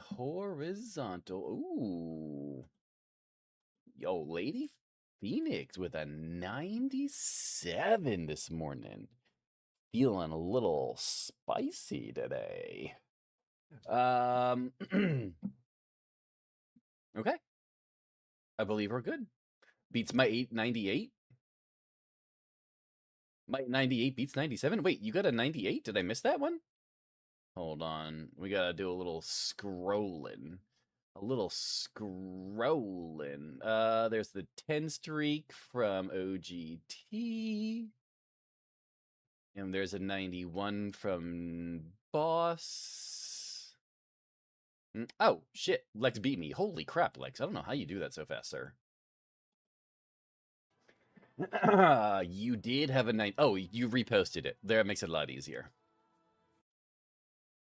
horizontal. Ooh. Yo, Lady Phoenix with a 97 this morning. Feeling a little spicy today. Okay. I believe we're good. Beats my 898. My 98 beats 97. Wait, you got a 98? Did I miss that one? Hold on. We gotta do a little scrolling. A little scrolling. There's the 10 streak from OGT. And there's a 91 from Boss. Oh, shit. Lex beat me. Holy crap, Lex. I don't know how you do that so fast, sir. You did have a 9. Oh, you reposted it. There, it makes it a lot easier.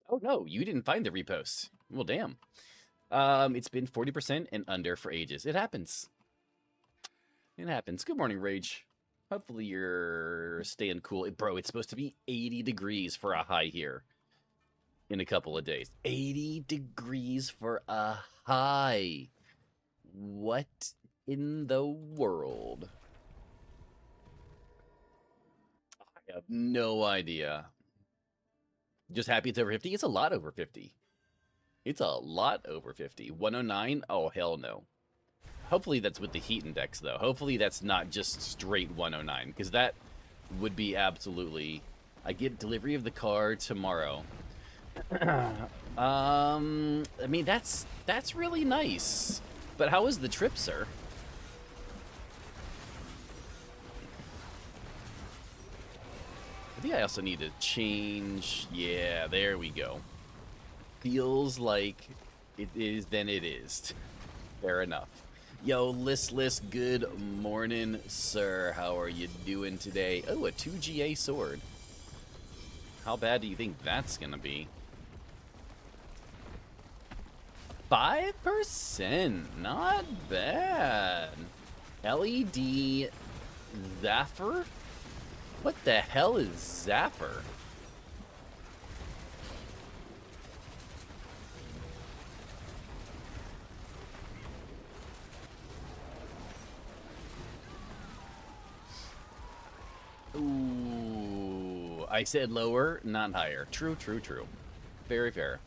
Oh, no. You didn't find the repost. Well, damn. It's been 40% and under for ages. It happens. It happens. Good morning, Rage. Hopefully you're staying cool. Bro, it's supposed to be 80 degrees for a high here in a couple of days. 80 degrees for a high. What in the world? I have no idea. Just happy it's over 50. It's a lot over 50. It's a lot over 50. 109? Oh, hell no. Hopefully that's with the heat index, though. Hopefully that's not just straight 109, because that would be absolutely... I get delivery of the car tomorrow. I mean, that's really nice. But how was the trip, sir? I think I also need to change... Yeah, there we go. Feels like it is, then it is. Fair enough. Yo, Listless, good morning, sir. How are you doing today? Oh, a 2GA sword. How bad do you think that's gonna be? 5%, not bad. LED Zaffer? What the hell is Zaffer? Ooh, I said lower, not higher. True, true, true. Very fair.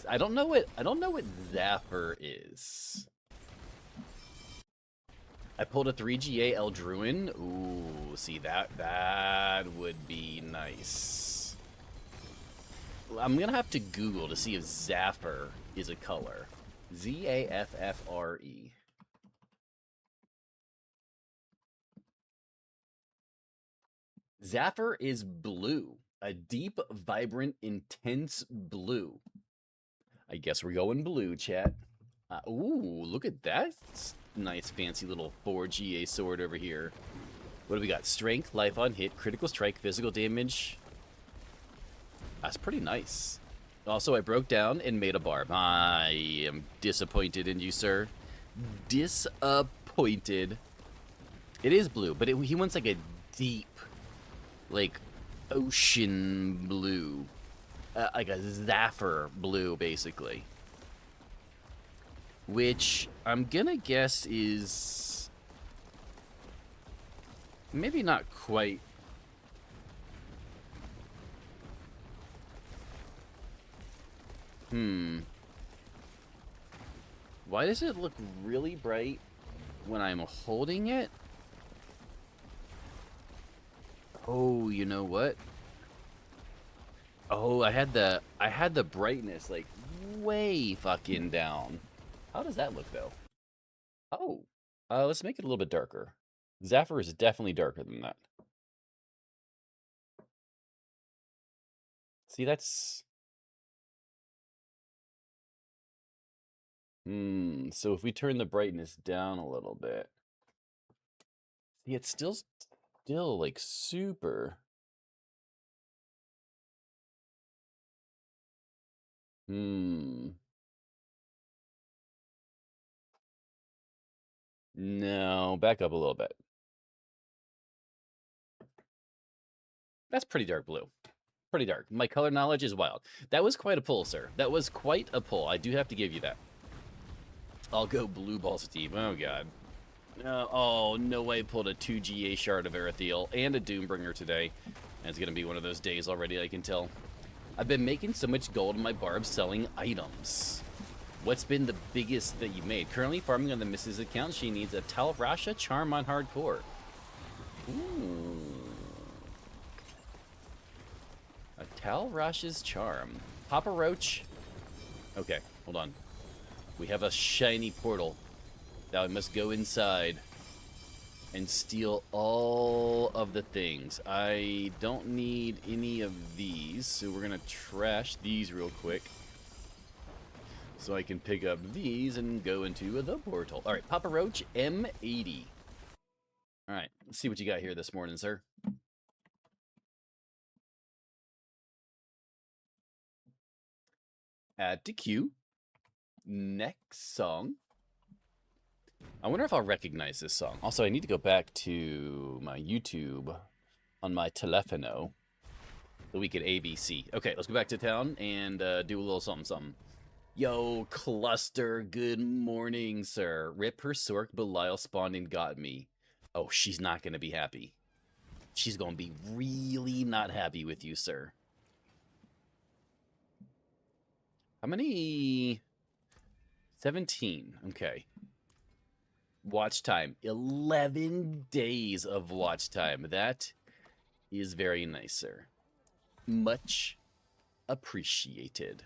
I don't know what Zaffer is. I pulled a 3GA Eldruin. Ooh, see that would be nice. I'm gonna have to Google to see if Zaffer is a color. Zaffre. Zaffer is blue. A deep, vibrant, intense blue. I guess we're going blue, chat. Ooh, look at that nice, fancy little 4GA sword over here. What do we got? Strength, life on hit, critical strike, physical damage. That's pretty nice. Also, I broke down and made a barb. I am disappointed in you, sir. Disappointed. It is blue, but he wants like a deep, like, ocean blue. Like a Zaffer blue, basically. Which I'm gonna guess is maybe not quite. Why does it look really bright when I'm holding it? Oh, you know what? Oh, I had the brightness like way fucking down. How does that look though? Oh, let's make it a little bit darker. Zaffer is definitely darker than that. See, that's... So if we turn the brightness down a little bit... See, it's still like super... No, back up a little bit. That's pretty dark blue. Pretty dark. My color knowledge is wild. That was quite a pull, sir. That was quite a pull. I do have to give you that. I'll go blue balls deep. Oh, God. Oh, no way I pulled a 2 GA Shard of Erethiel and a Doombringer today. And it's going to be one of those days already, I can tell. I've been making so much gold in my barbs selling items. What's been the biggest that you've made? Currently farming on the Mrs. account. She needs a Talrasha Charm on hardcore. Ooh. A Talrasha's Charm. Papa Roach. Okay, hold on. We have a shiny portal. Now I must go inside and steal all of the things. I don't need any of these, so we're going to trash these real quick. So I can pick up these and go into the portal. All right, Papa Roach, M80. All right, let's see what you got here this morning, sir. Add to queue. Next song. I wonder if I'll recognize this song. Also, I need to go back to my YouTube on my telefono so we could ABC. Okay, let's go back to town and do a little something. Yo, Cluster, good morning, sir. Rip her Sork, Belial spawned and got me. Oh, she's not going to be happy. She's going to be really not happy with you, sir. How many? 17. Okay. Watch time. 11 days of watch time. That is very nice, sir. Much appreciated.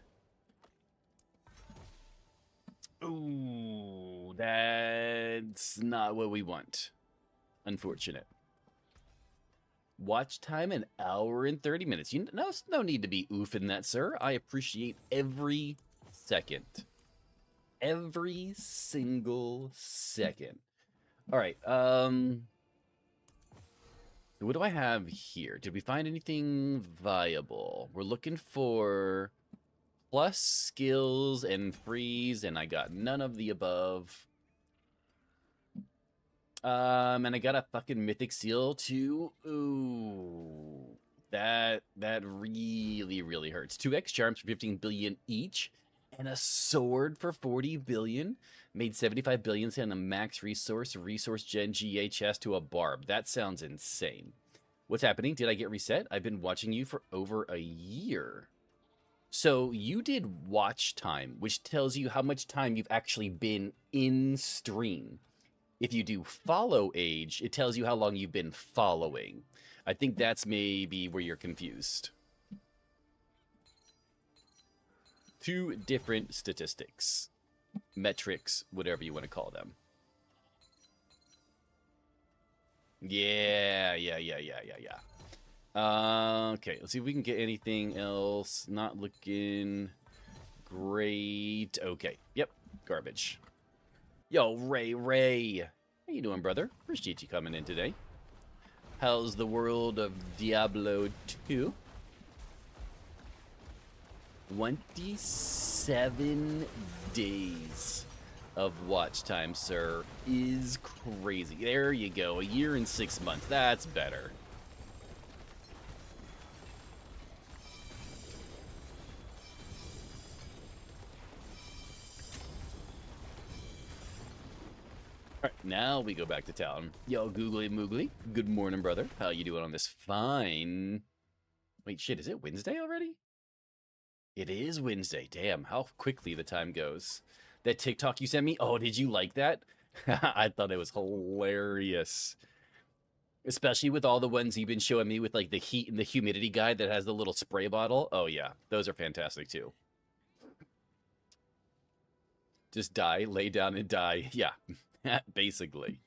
Ooh, that's not what we want. Unfortunate. Watch time, an hour and 30 minutes. No need to be oofing that, sir. I appreciate every second. Every single second. All right. What do I have here? Did we find anything viable? We're looking for plus skills and freeze, and I got none of the above. And I got a fucking mythic seal too. Ooh, that really, really hurts. 2x charms for 15 billion each. And a sword for 40 billion. Made 75 billion send a max resource gen GA chest to a barb. That sounds insane. What's happening? Did I get reset? I've been watching you for over a year. So you did watch time, which tells you how much time you've actually been in stream. If you do follow age, it tells you how long you've been following. I think that's maybe where you're confused. Two different statistics, metrics, whatever you want to call them. Yeah. Okay, let's see if we can get anything else. Not looking great. Okay, yep, garbage. Yo, Ray. How you doing, brother? Appreciate you coming in today. How's the world of Diablo 2? 27 days of watch time, sir, is crazy. There you go. A year and 6 months. That's better. All right, now we go back to town. Yo, Googly Moogly. Good morning, brother. How you doing on this fine... Wait, shit, is it Wednesday already? It is Wednesday. Damn, how quickly the time goes. That TikTok you sent me? Oh, did you like that? I thought it was hilarious. Especially with all the ones you've been showing me with like the heat and the humidity guide that has the little spray bottle. Oh yeah, those are fantastic too. Just die, lay down and die. Yeah, basically.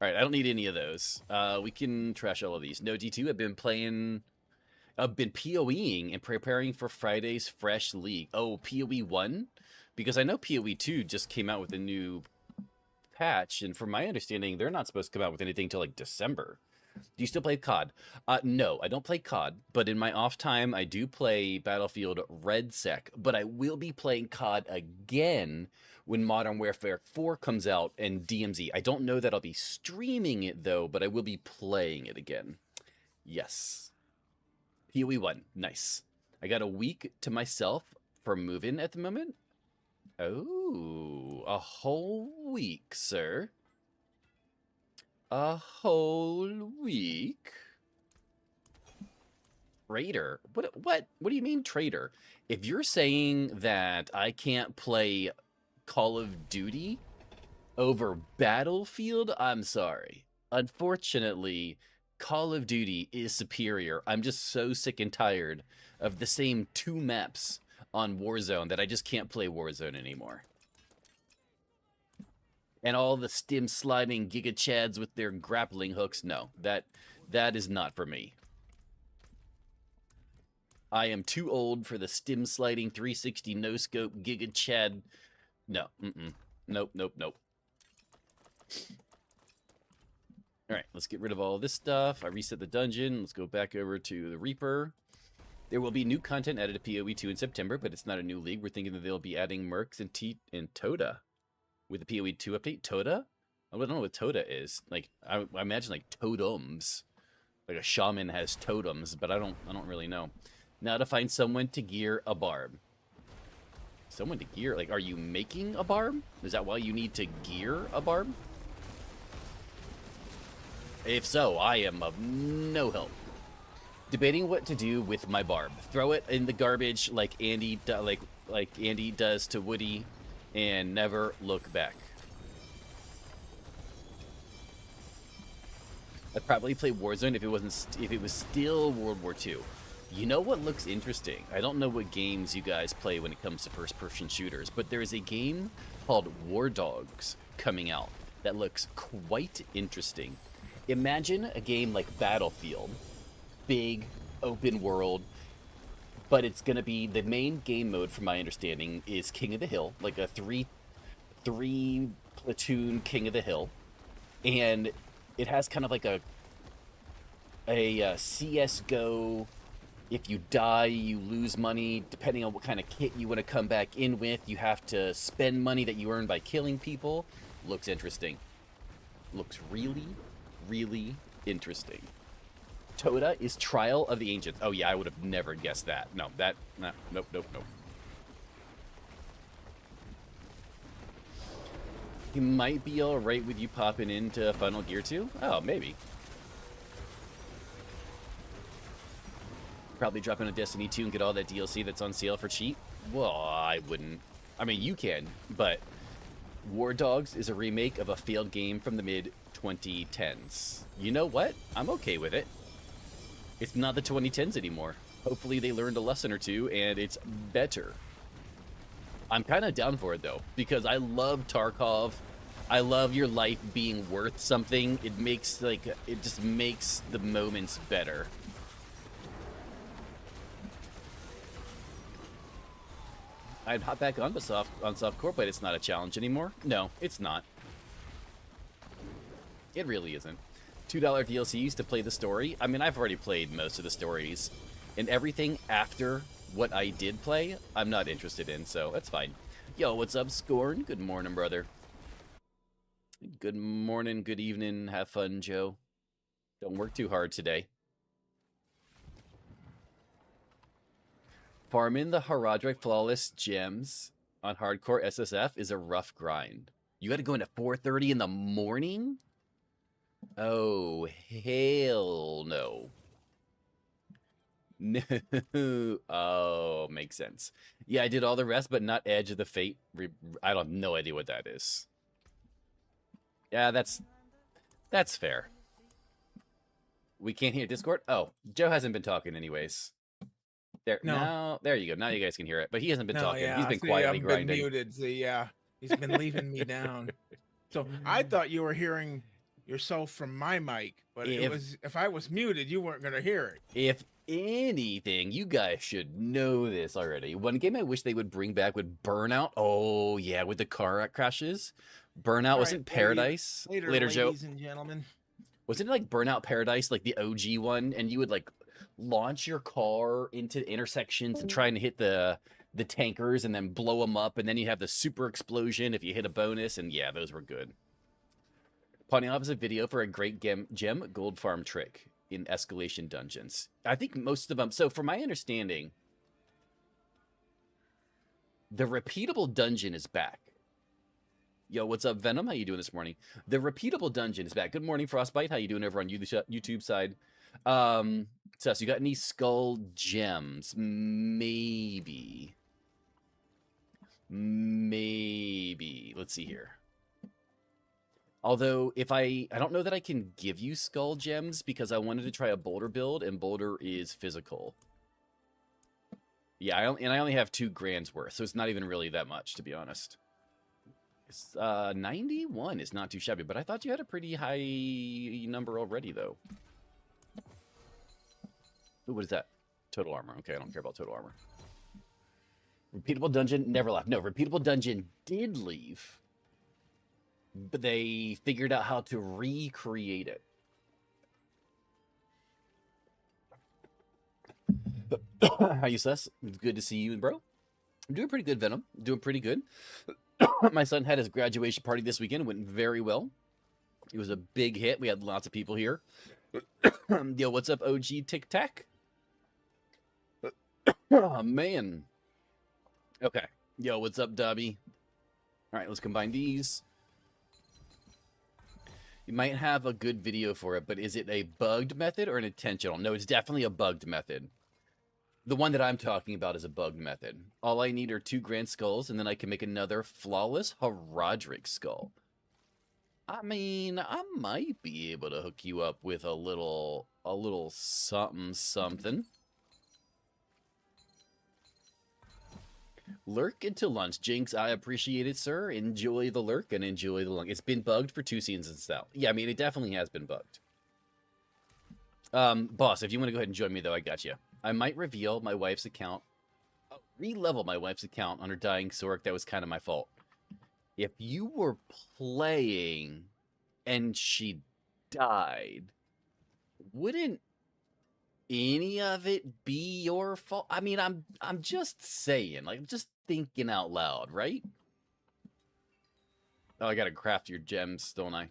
All right, I don't need any of those. We can trash all of these. No D2, I've been PoEing and preparing for Friday's Fresh League. Oh, PoE 1? Because I know PoE 2 just came out with a new patch, and from my understanding, they're not supposed to come out with anything till like December. Do you still play COD? No, I don't play COD, but in my off time, I do play Battlefield RedSec, but I will be playing COD again when Modern Warfare 4 comes out and DMZ. I don't know that I'll be streaming it, though, but I will be playing it again. Yes. PoE 1. Nice. I got a week to myself for moving at the moment. Oh, a whole week, sir. A whole week. Traitor? What do you mean traitor? If you're saying that I can't play Call of Duty over Battlefield, I'm sorry. Unfortunately, Call of Duty is superior. I'm just so sick and tired of the same 2 maps on Warzone that I just can't play Warzone anymore. And all the stim sliding Giga Chads with their grappling hooks, no, that is not for me. I am too old for the stim sliding 360 no scope Giga Chad. No, nope. All right, let's get rid of all this stuff. I reset the dungeon. Let's go back over to the Reaper. There will be new content added to PoE 2 in September, but it's not a new league. We're thinking that they'll be adding Mercs and Toda with the PoE 2 update. Toda? I don't know what Toda is. Like I imagine like totems, like a shaman has totems, but I don't really know. Now to find someone to gear a barb. Someone to gear? Like, are you making a barb? Is that why you need to gear a barb? If so, I am of no help. Debating what to do with my barb. Throw it in the garbage like Andy does to Woody, and never look back. I'd probably play Warzone if it was still World War II. You know what looks interesting? I don't know what games you guys play when it comes to first-person shooters, but there is a game called War Dogs coming out that looks quite interesting. Imagine a game like Battlefield, big, open world, but it's going to be, the main game mode, from my understanding, is King of the Hill, like a three platoon King of the Hill, and it has kind of like a CSGO. If you die, you lose money. Depending on what kind of kit you want to come back in with, you have to spend money that you earn by killing people. Looks interesting. Looks really, really interesting. Toda is Trial of the Ancients. Oh yeah, I would have never guessed that. No, nope. He might be alright with you popping into Final Gear 2? Oh, maybe. Probably drop in a Destiny 2 and get all that DLC that's on sale for cheap? Well, I wouldn't. I mean, you can, but War Dogs is a remake of a failed game from the mid-2010s. You know what? I'm okay with it. It's not the 2010s anymore. Hopefully they learned a lesson or two, and it's better. I'm kind of down for it, though, because I love Tarkov. I love your life being worth something. It just makes the moments better. I'd hop back on softcore, but it's not a challenge anymore. No, it's not. It really isn't. $2 DLCs to play the story. I mean, I've already played most of the stories, and everything after what I did play, I'm not interested in, so that's fine. Yo, what's up, Scorn? Good morning, brother. Good morning, good evening. Have fun, Joe. Don't work too hard today. Farming the Haradric Flawless Gems on hardcore SSF is a rough grind. You gotta go into 4:30 in the morning? Oh, hell no. No. Oh, makes sense. Yeah, I did all the rest, but not Edge of the Fate. I don't have no idea what that is. Yeah, that's fair. We can't hear Discord? Oh, Joe hasn't been talking anyways. There, no. Now, there you go. Now you guys can hear it. But he hasn't been talking. Yeah, he's been quietly grinding. Been muted. Yeah, he's been leaving me down. So I thought you were hearing yourself from my mic, but if I was muted, you weren't going to hear it. If anything, you guys should know this already. One game I wish they would bring back would Burnout. Oh yeah, with the car crashes. Burnout wasn't Paradise. Later, Joe. Ladies and gentlemen. Wasn't it like Burnout Paradise, like the OG one, and you would like launch your car into intersections and try and hit the tankers and then blow them up, and then you have the super explosion if you hit a bonus, and yeah, ththose were good. Pawning off is a video for a great gem gold farm trick. in escalation dungeons. I think most of them. So, from my understanding, the repeatable dungeon is back. Yo, what's up, Venom? How you doing this morning? The repeatable dungeon is back. Good morning, Frostbite. How you doing over on YouTube side? So you got any skull gems? Maybe. Let's see here. Although, if I don't know that I can give you skull gems because I wanted to try a boulder build, and boulder is physical. Yeah, I only have 2 grand's worth, so it's not even really that much, to be honest. It's, 91 is not too shabby, but I thought you had a pretty high number already, though. Ooh, what is that? Total armor. Okay, I don't care about total armor. Repeatable dungeon never left. No, repeatable dungeon did leave, but they figured out how to recreate it. How you, Sus? It's good to see you, bro. I'm doing pretty good, Venom. Doing pretty good. My son had his graduation party this weekend. It went very well. It was a big hit. We had lots of people here. Yo, what's up, OG Tic Tac? Oh, man. Okay. Yo, what's up, Dobby? All right, let's combine these. You might have a good video for it, but is it a bugged method or an intentional? No, it's definitely a bugged method. The one that I'm talking about is a bugged method. All I need are 2 grand skulls, and then I can make another flawless Herodric skull. I mean, I might be able to hook you up with a little something. Lurk until lunch. Jinx, I appreciate it, sir. Enjoy the lurk and enjoy the lurk. It's been bugged for 2 seasons now. Yeah, I mean, it definitely has been bugged. Boss, if you want to go ahead and join me, though, I got you. I might reveal my wife's account. I'll re-level my wife's account on her dying Sork. That was kind of my fault. If you were playing and she died, wouldn't any of it be your fault? I mean, I'm just saying, like, just thinking out loud, right? Oh, I gotta craft your gems, don't I?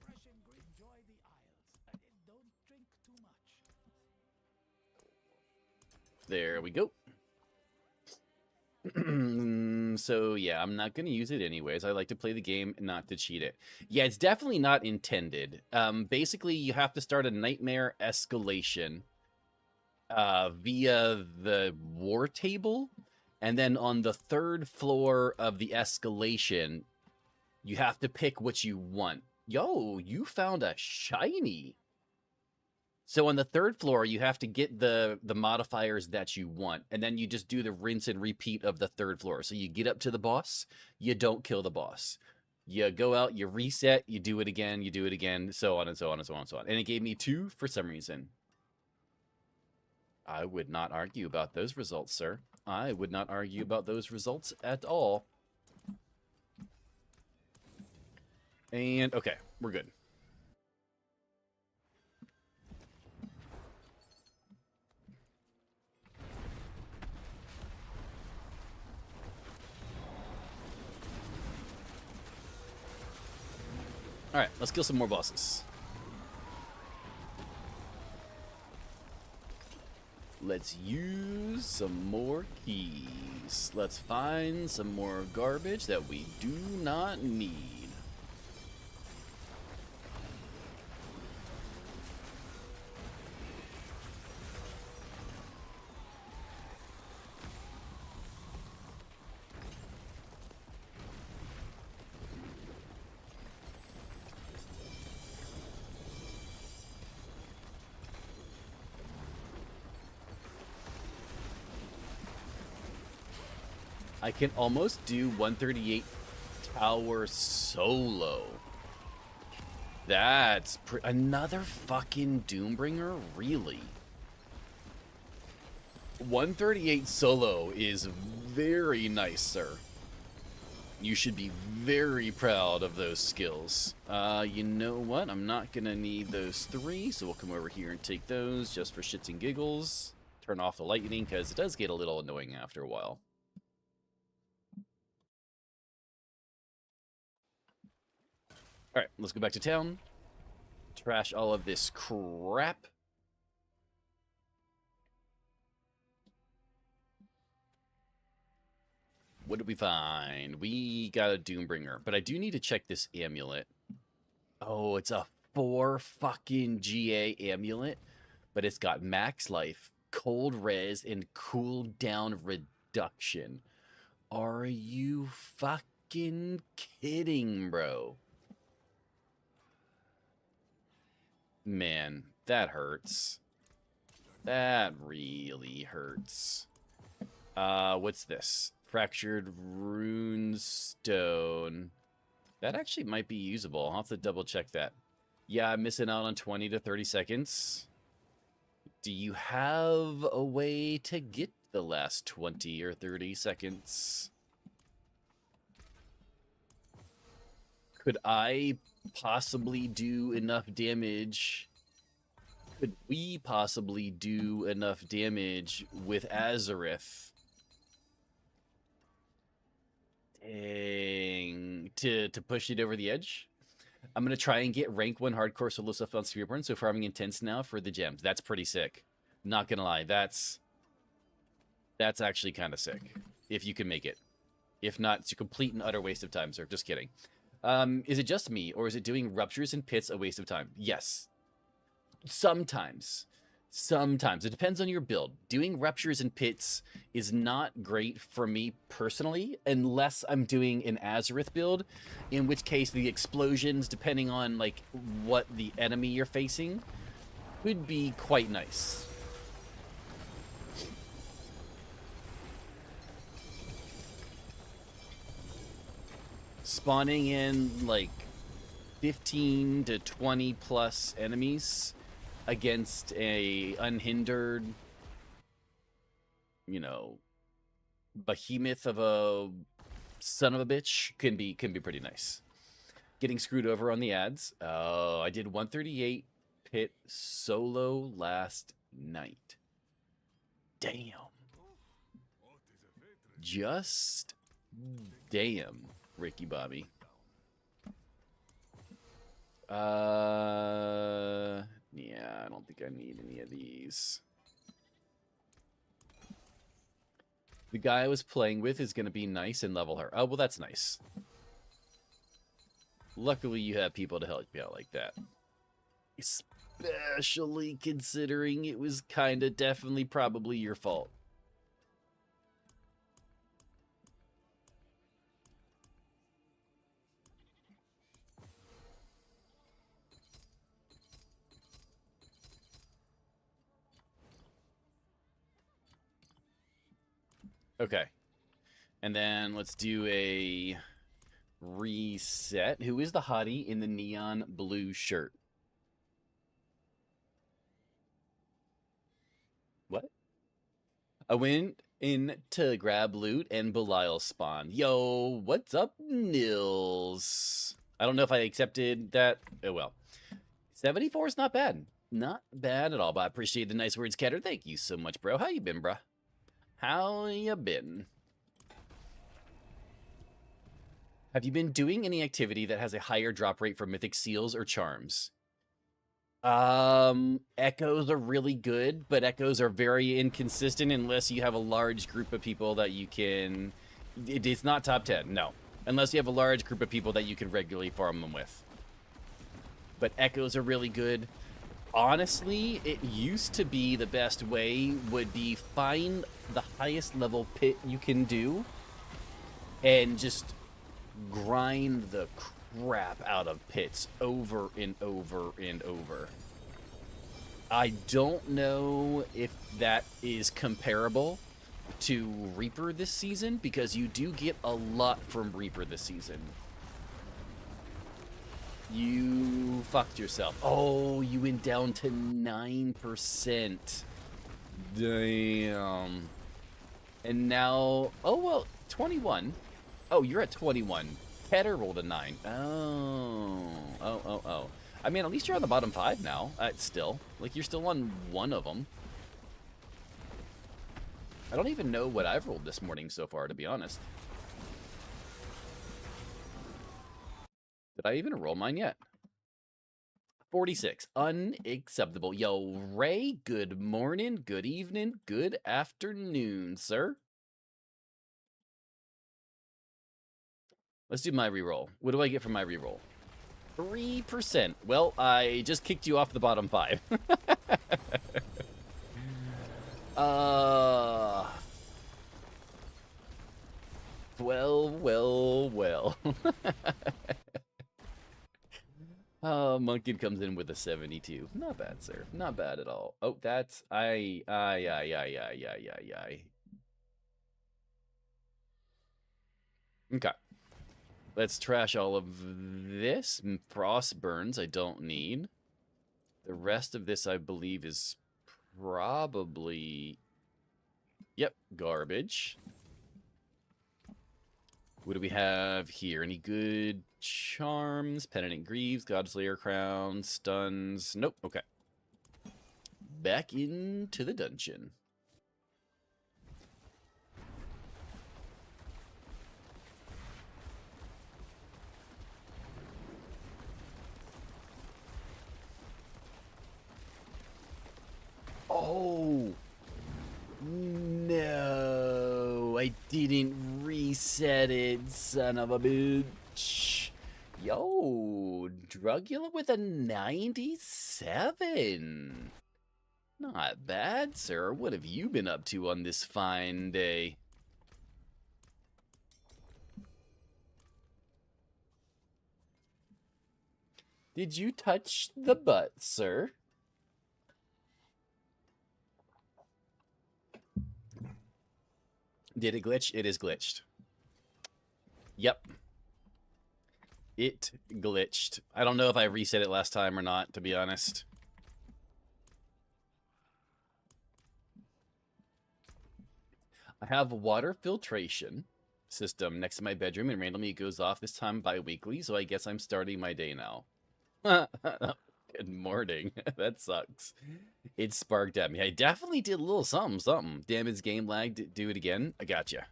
There we go. So, yeah, I'm not going to use it anyways. I like to play the game, not to cheat it. Yeah, it's definitely not intended. Basically, you have to start a nightmare escalation via the war table. And then on the 3rd floor of the escalation, you have to pick what you want. Yo, you found a shiny. So on the 3rd floor, you have to get the modifiers that you want, and then you just do the rinse and repeat of the 3rd floor. So you get up to the boss, you don't kill the boss. You go out, you reset, you do it again, so on and so on and so on and so on. And it gave me 2 for some reason. I would not argue about those results, sir. I would not argue about those results at all. And, okay, we're good. Alright, let's kill some more bosses. Let's use some more keys. Let's find some more garbage that we do not need. I can almost do 138 tower solo. That's another fucking Doombringer? Really? 138 solo is very nice, sir. You should be very proud of those skills. You know what? I'm not gonna need those 3, so we'll come over here and take those just for shits and giggles. Turn off the lightning, because it does get a little annoying after a while. Alright, let's go back to town. Trash all of this crap. What did we find? We got a Doombringer, but I do need to check this amulet. Oh, it's a 4 fucking GA amulet, but it's got max life, cold res, and cooldown reduction. Are you fucking kidding, bro? Man, that hurts. That really hurts. What's this? Fractured Runestone. That actually might be usable. I'll have to double check that. Yeah, I'm missing out on 20 to 30 seconds. Do you have a way to get the last 20 or 30 seconds? Could I possibly do enough damage? Could we possibly do enough damage with Azareth? Dang. To push it over the edge? I'm going to try and get rank 1 hardcore solo stuff on Spearborn, so farming intense now for the gems. That's pretty sick. Not going to lie. That's actually kind of sick. If you can make it. If not, it's a complete and utter waste of time, sir. Just kidding. Is it just me, or is it doing ruptures and pits a waste of time? Yes. Sometimes. Sometimes. It depends on your build. Doing ruptures and pits is not great for me personally, unless I'm doing an Azareth build, in which case the explosions, depending on like what the enemy you're facing, could be quite nice. Spawning in like 15 to 20 plus enemies against a unhindered, you know, behemoth of a son of a bitch can be pretty nice. Getting screwed over on the ads. Oh, I did 138 pit solo last night. Damn. Just damn, Ricky Bobby. Yeah, I don't think I need any of these. The guy I was playing with is going to be nice and level her. Oh, well, that's nice. Luckily, you have people to help you out like that. Especially considering it was kind of definitely probably your fault. Okay. And then let's do a reset. Who is the hottie in the neon blue shirt? What? I went in to grab loot and Belial spawn. Yo, what's up, Nils? I don't know if I accepted that. Oh, well. 74 is not bad. Not bad at all, but I appreciate the nice words, Ketter. Thank you so much, bro. How you been, bruh? How you been? Have you been doing any activity that has a higher drop rate for mythic seals or charms? Echoes are really good, but echoes are very inconsistent unless you have a large group of people that you can... It's not top 10, no. Unless you have a large group of people that you can regularly farm them with. But echoes are really good. Honestly, it used to be the best way would be find the highest level pit you can do and just grind the crap out of pits over and over and over. I don't know if that is comparable to Reaper this season, because you do get a lot from Reaper this season. You fucked yourself. Oh, you went down to 9%. Damn. And now, oh, well, 21. Oh, you're at 21. Ketter rolled a 9. Oh. I mean, at least you're on the bottom 5 now. Still. Like, you're still on one of them. I don't even know what I've rolled this morning so far, to be honest. Did I even roll mine yet? 46. Unacceptable. Yo, Ray, good morning, good evening, good afternoon, sir. Let's do my reroll. What do I get for my reroll? 3%. Well, I just kicked you off the bottom 5. Well. Munkin comes in with a 72. Not bad, sir. Not bad at all. Oh, that's... I. Okay. Let's trash all of this. Frost burns I don't need. The rest of this, I believe, is probably... Yep, garbage. What do we have here? Any good charms? Penitent Greaves, Godslayer Crown, stuns. Nope, okay. Back into the dungeon. Oh! No! I didn't reset it, son of a bitch. Yo, Drugula with a 97. Not bad, sir. What have you been up to on this fine day? Did you touch the butt, sir? Did it glitch? It is glitched. Yep. It glitched. I don't know if I reset it last time or not, to be honest. I have a water filtration system next to my bedroom, and randomly it goes off, this time bi-weekly, so I guess I'm starting my day now. Good morning. That sucks. It sparked at me. I definitely did a little something. Damage, game lag, do it again. I gotcha.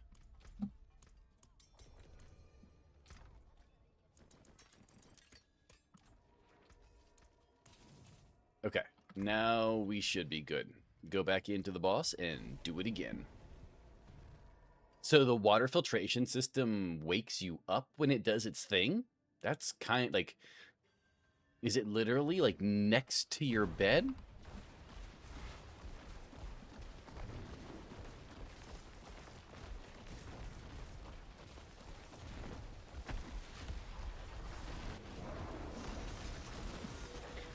Okay, now we should be good. Go back into the boss and do it again. So the water filtration system wakes you up when it does its thing? That's kind of like... Is it literally like next to your bed?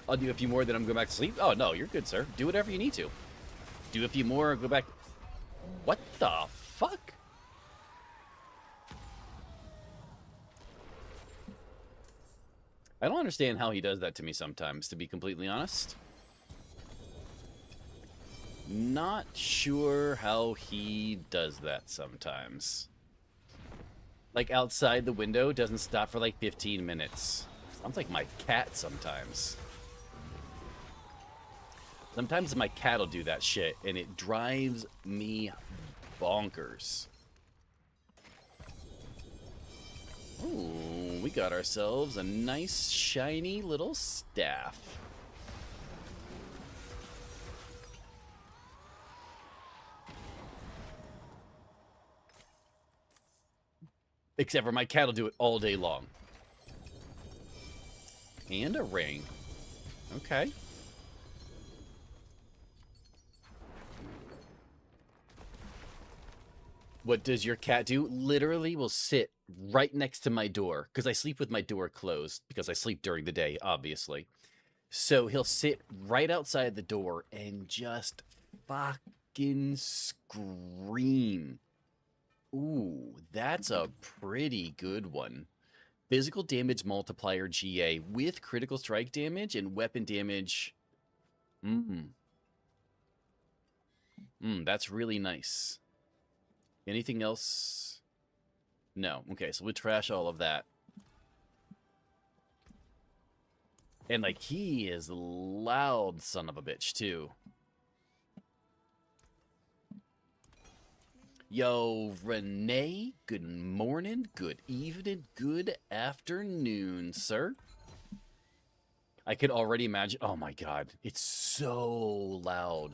I'll do a few more, then I'm going back to sleep. Oh, no, you're good, sir. Do whatever you need to. Do a few more, go back. What the fuck? I don't understand how he does that to me sometimes, to be completely honest. Not sure how he does that sometimes. Like, outside the window doesn't stop for like 15 minutes. Sounds like my cat sometimes. Sometimes my cat will do that shit, and it drives me bonkers. Ooh, we got ourselves a nice, shiny little staff. Except for my cat will do it all day long. And a ring. Okay. What does your cat do? Literally will sit right next to my door, because I sleep with my door closed, because I sleep during the day, obviously. So he'll sit right outside the door and just fucking scream. Ooh, that's a pretty good one. Physical damage multiplier GA with critical strike damage and weapon damage. That's really nice. Anything else? No. Okay, so we trash all of that. And, like, he is loud son of a bitch, too. Yo, Renee, good morning, good evening, good afternoon, sir. I could already imagine. Oh, my God. It's so loud.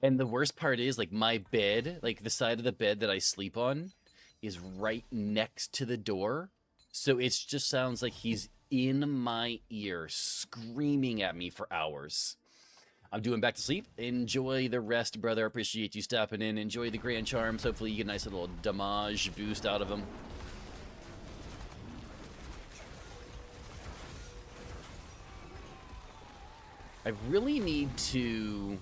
And the worst part is, like, my bed, like, the side of the bed that I sleep on is right next to the door. So it just sounds like he's in my ear screaming at me for hours. I'm doing back to sleep. Enjoy the rest, brother. Appreciate you stopping in. Enjoy the Grand Charms. Hopefully you get a nice little damage boost out of them. I really need to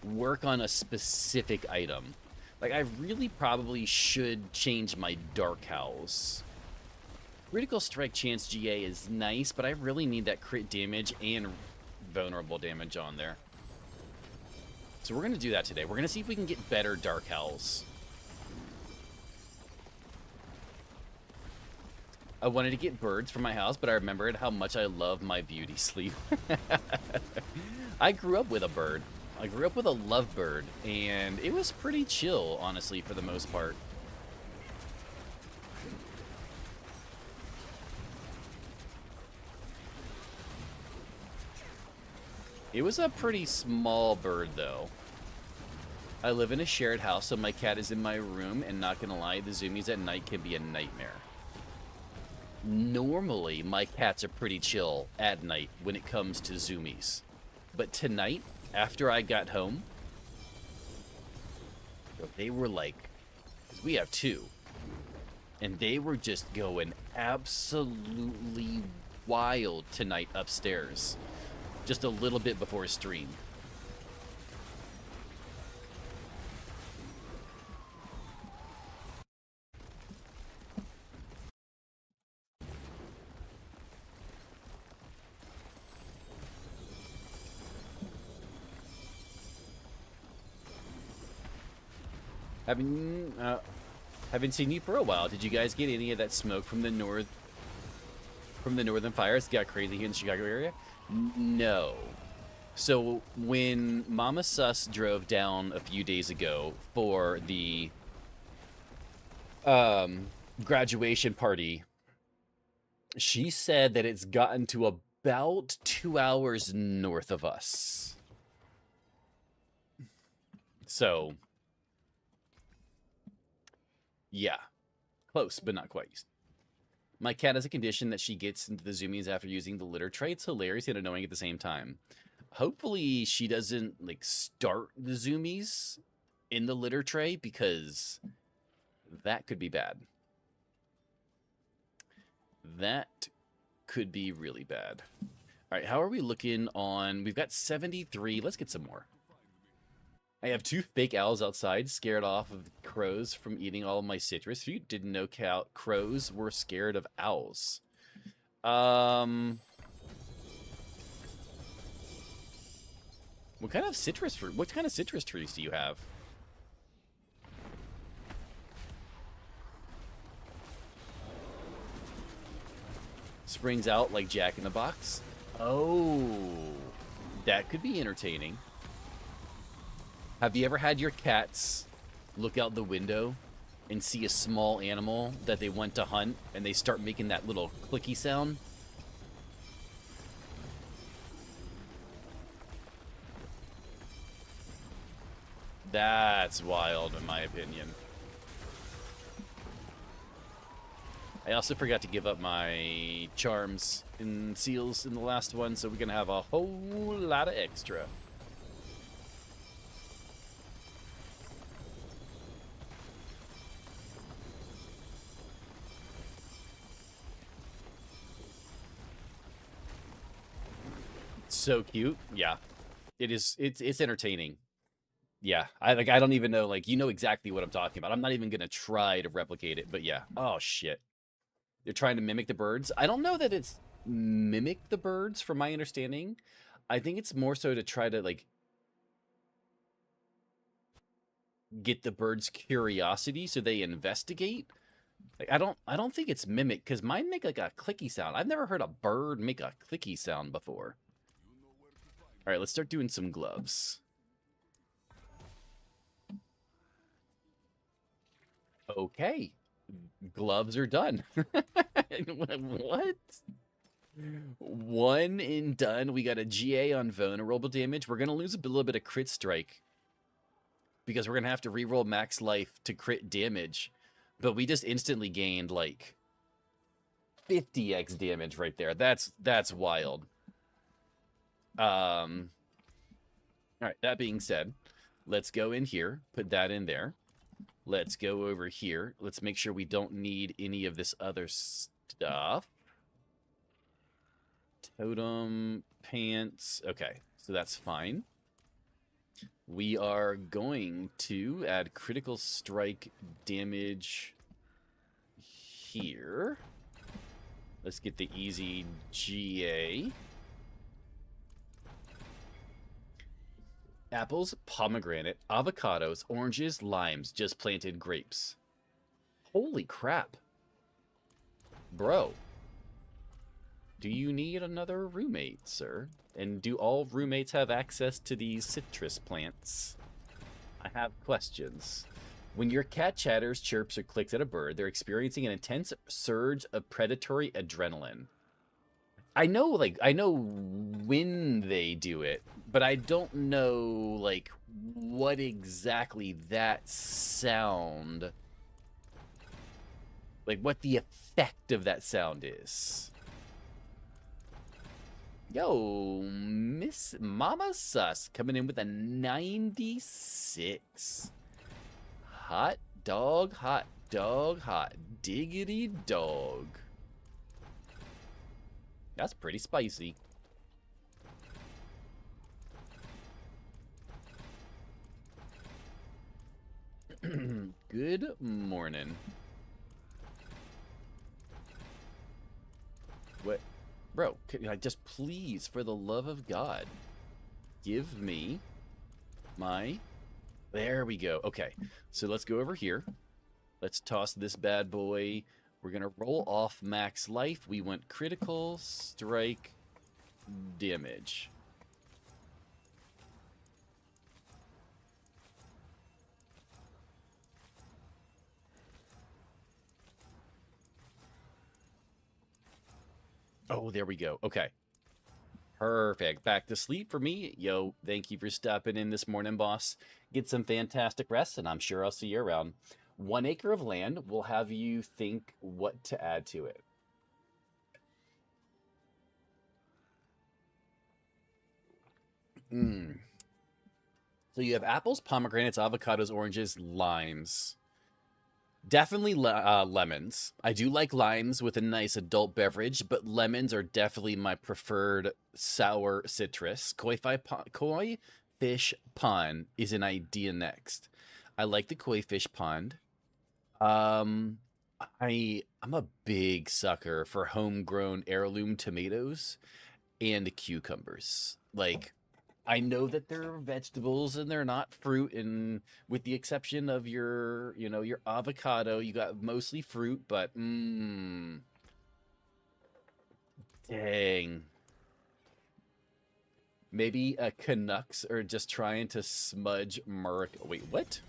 work on a specific item. Like, I really probably should change my Dark Howls. Critical Strike Chance GA is nice, but I really need that crit damage and vulnerable damage on there. So we're going to do that today. We're going to see if we can get better Dark Howls. I wanted to get birds for my house, but I remembered how much I love my beauty sleep. I grew up with a bird. I grew up with a lovebird, and it was pretty chill, honestly, for the most part. It was a pretty small bird, though. I live in a shared house, so my cat is in my room, and not gonna lie, the zoomies at night can be a nightmare. Normally, my cats are pretty chill at night when it comes to zoomies. But tonight, after I got home, they were like, 'cause we have two, and they were just going absolutely wild tonight upstairs, just a little bit before stream. Haven't seen you for a while. Did you guys get any of that smoke from the northern fires? It got crazy here in the Chicago area. No. So when Mama Sus drove down a few days ago for the graduation party, she said that it's gotten to about 2 hours north of us. So yeah, close, but not quite. My cat has a condition that she gets into the zoomies after using the litter tray. It's hilarious and annoying at the same time. Hopefully she doesn't, like, start the zoomies in the litter tray, because that could be bad. That could be really bad. All right, how are we looking on... We've got 73. Let's get some more. I have 2 fake owls outside, scared off of crows from eating all of my citrus fruit. Didn't know crows were scared of owls. What kind of citrus fruit? What kind of citrus trees do you have? Springs out like Jack in the Box. Oh, that could be entertaining. Have you ever had your cats look out the window and see a small animal that they went to hunt, and they start making that little clicky sound? That's wild, in my opinion. I also forgot to give up my charms and seals in the last one, so we're going to have a whole lot of extra. So cute. Yeah, it is. It's entertaining. Yeah, I don't even know, like, you know exactly what I'm talking about. I'm not even gonna try to replicate it, but yeah. Oh shit, they're trying to mimic the birds. I don't know that it's mimic the birds, from my understanding. I think it's more so to try to, like, get the birds' curiosity so they investigate. Like, I don't think it's mimic, because mine make like a clicky sound. I've never heard a bird make a clicky sound before. All right, let's start doing some gloves. Okay, gloves are done. What? 1 and done. We got a GA on vulnerable damage. We're gonna lose a little bit of crit strike because we're going to have to reroll max life to crit damage. But we just instantly gained like 50x damage right there. That's wild. All right, that being said, let's go in here, put that in there. Let's go over here. Let's make sure we don't need any of this other stuff. Totem, pants. Okay, so that's fine. We are going to add critical strike damage here. Let's get the easy GA. Apples, pomegranate, avocados, oranges, limes, just planted grapes. Holy crap. Bro. Do you need another roommate, sir? And do all roommates have access to these citrus plants? I have questions. When your cat chatters, chirps, or clicks at a bird, they're experiencing an intense surge of predatory adrenaline. I know when they do it, but I don't know, like, what exactly that sound, like, what the effect of that sound is. Yo, Miss Mama Sus coming in with a 96. Hot dog, hot dog, hot diggity dog. That's pretty spicy. Good morning. What? Bro, can I just please, for the love of God, give me my... There we go. Okay, so let's go over here. Let's toss this bad boy. We're going to roll off max life. We want critical strike damage. Oh, there we go. Okay. Perfect. Back to sleep for me. Yo, thank you for stopping in this morning, boss. Get some fantastic rest, and I'm sure I'll see you around. 1 acre of land will have you think what to add to it. So you have apples, pomegranates, avocados, oranges, limes. Definitely lemons. I do like limes with a nice adult beverage, but lemons are definitely my preferred sour citrus. Koi fish pond is an idea next. I like the koi fish pond. I'm a big sucker for homegrown heirloom tomatoes and cucumbers. Like, I know that they're vegetables and they're not fruit, and with the exception of your, your avocado, you got mostly fruit, but dang. Maybe Canucks are just trying to smudge Wait, what?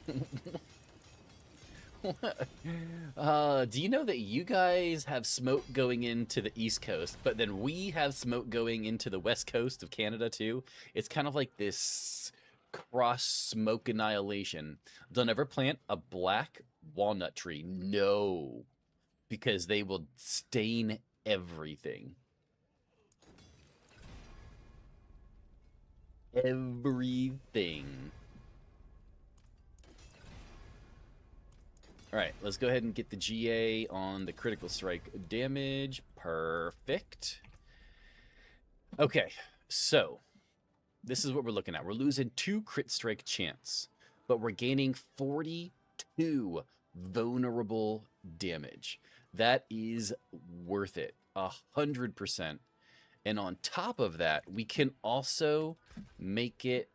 Do you know that you guys have smoke going into the East Coast, but then we have smoke going into the West Coast of Canada too? It's kind of like this cross smoke annihilation. Don't ever plant a black walnut tree. No, because they will stain everything. Everything. All right, let's go ahead and get the GA on the critical strike damage. Perfect. Okay, so this is what we're looking at. We're losing 2 crit strike chance, but we're gaining 42 vulnerable damage. That is worth it, 100%. And on top of that, we can also make it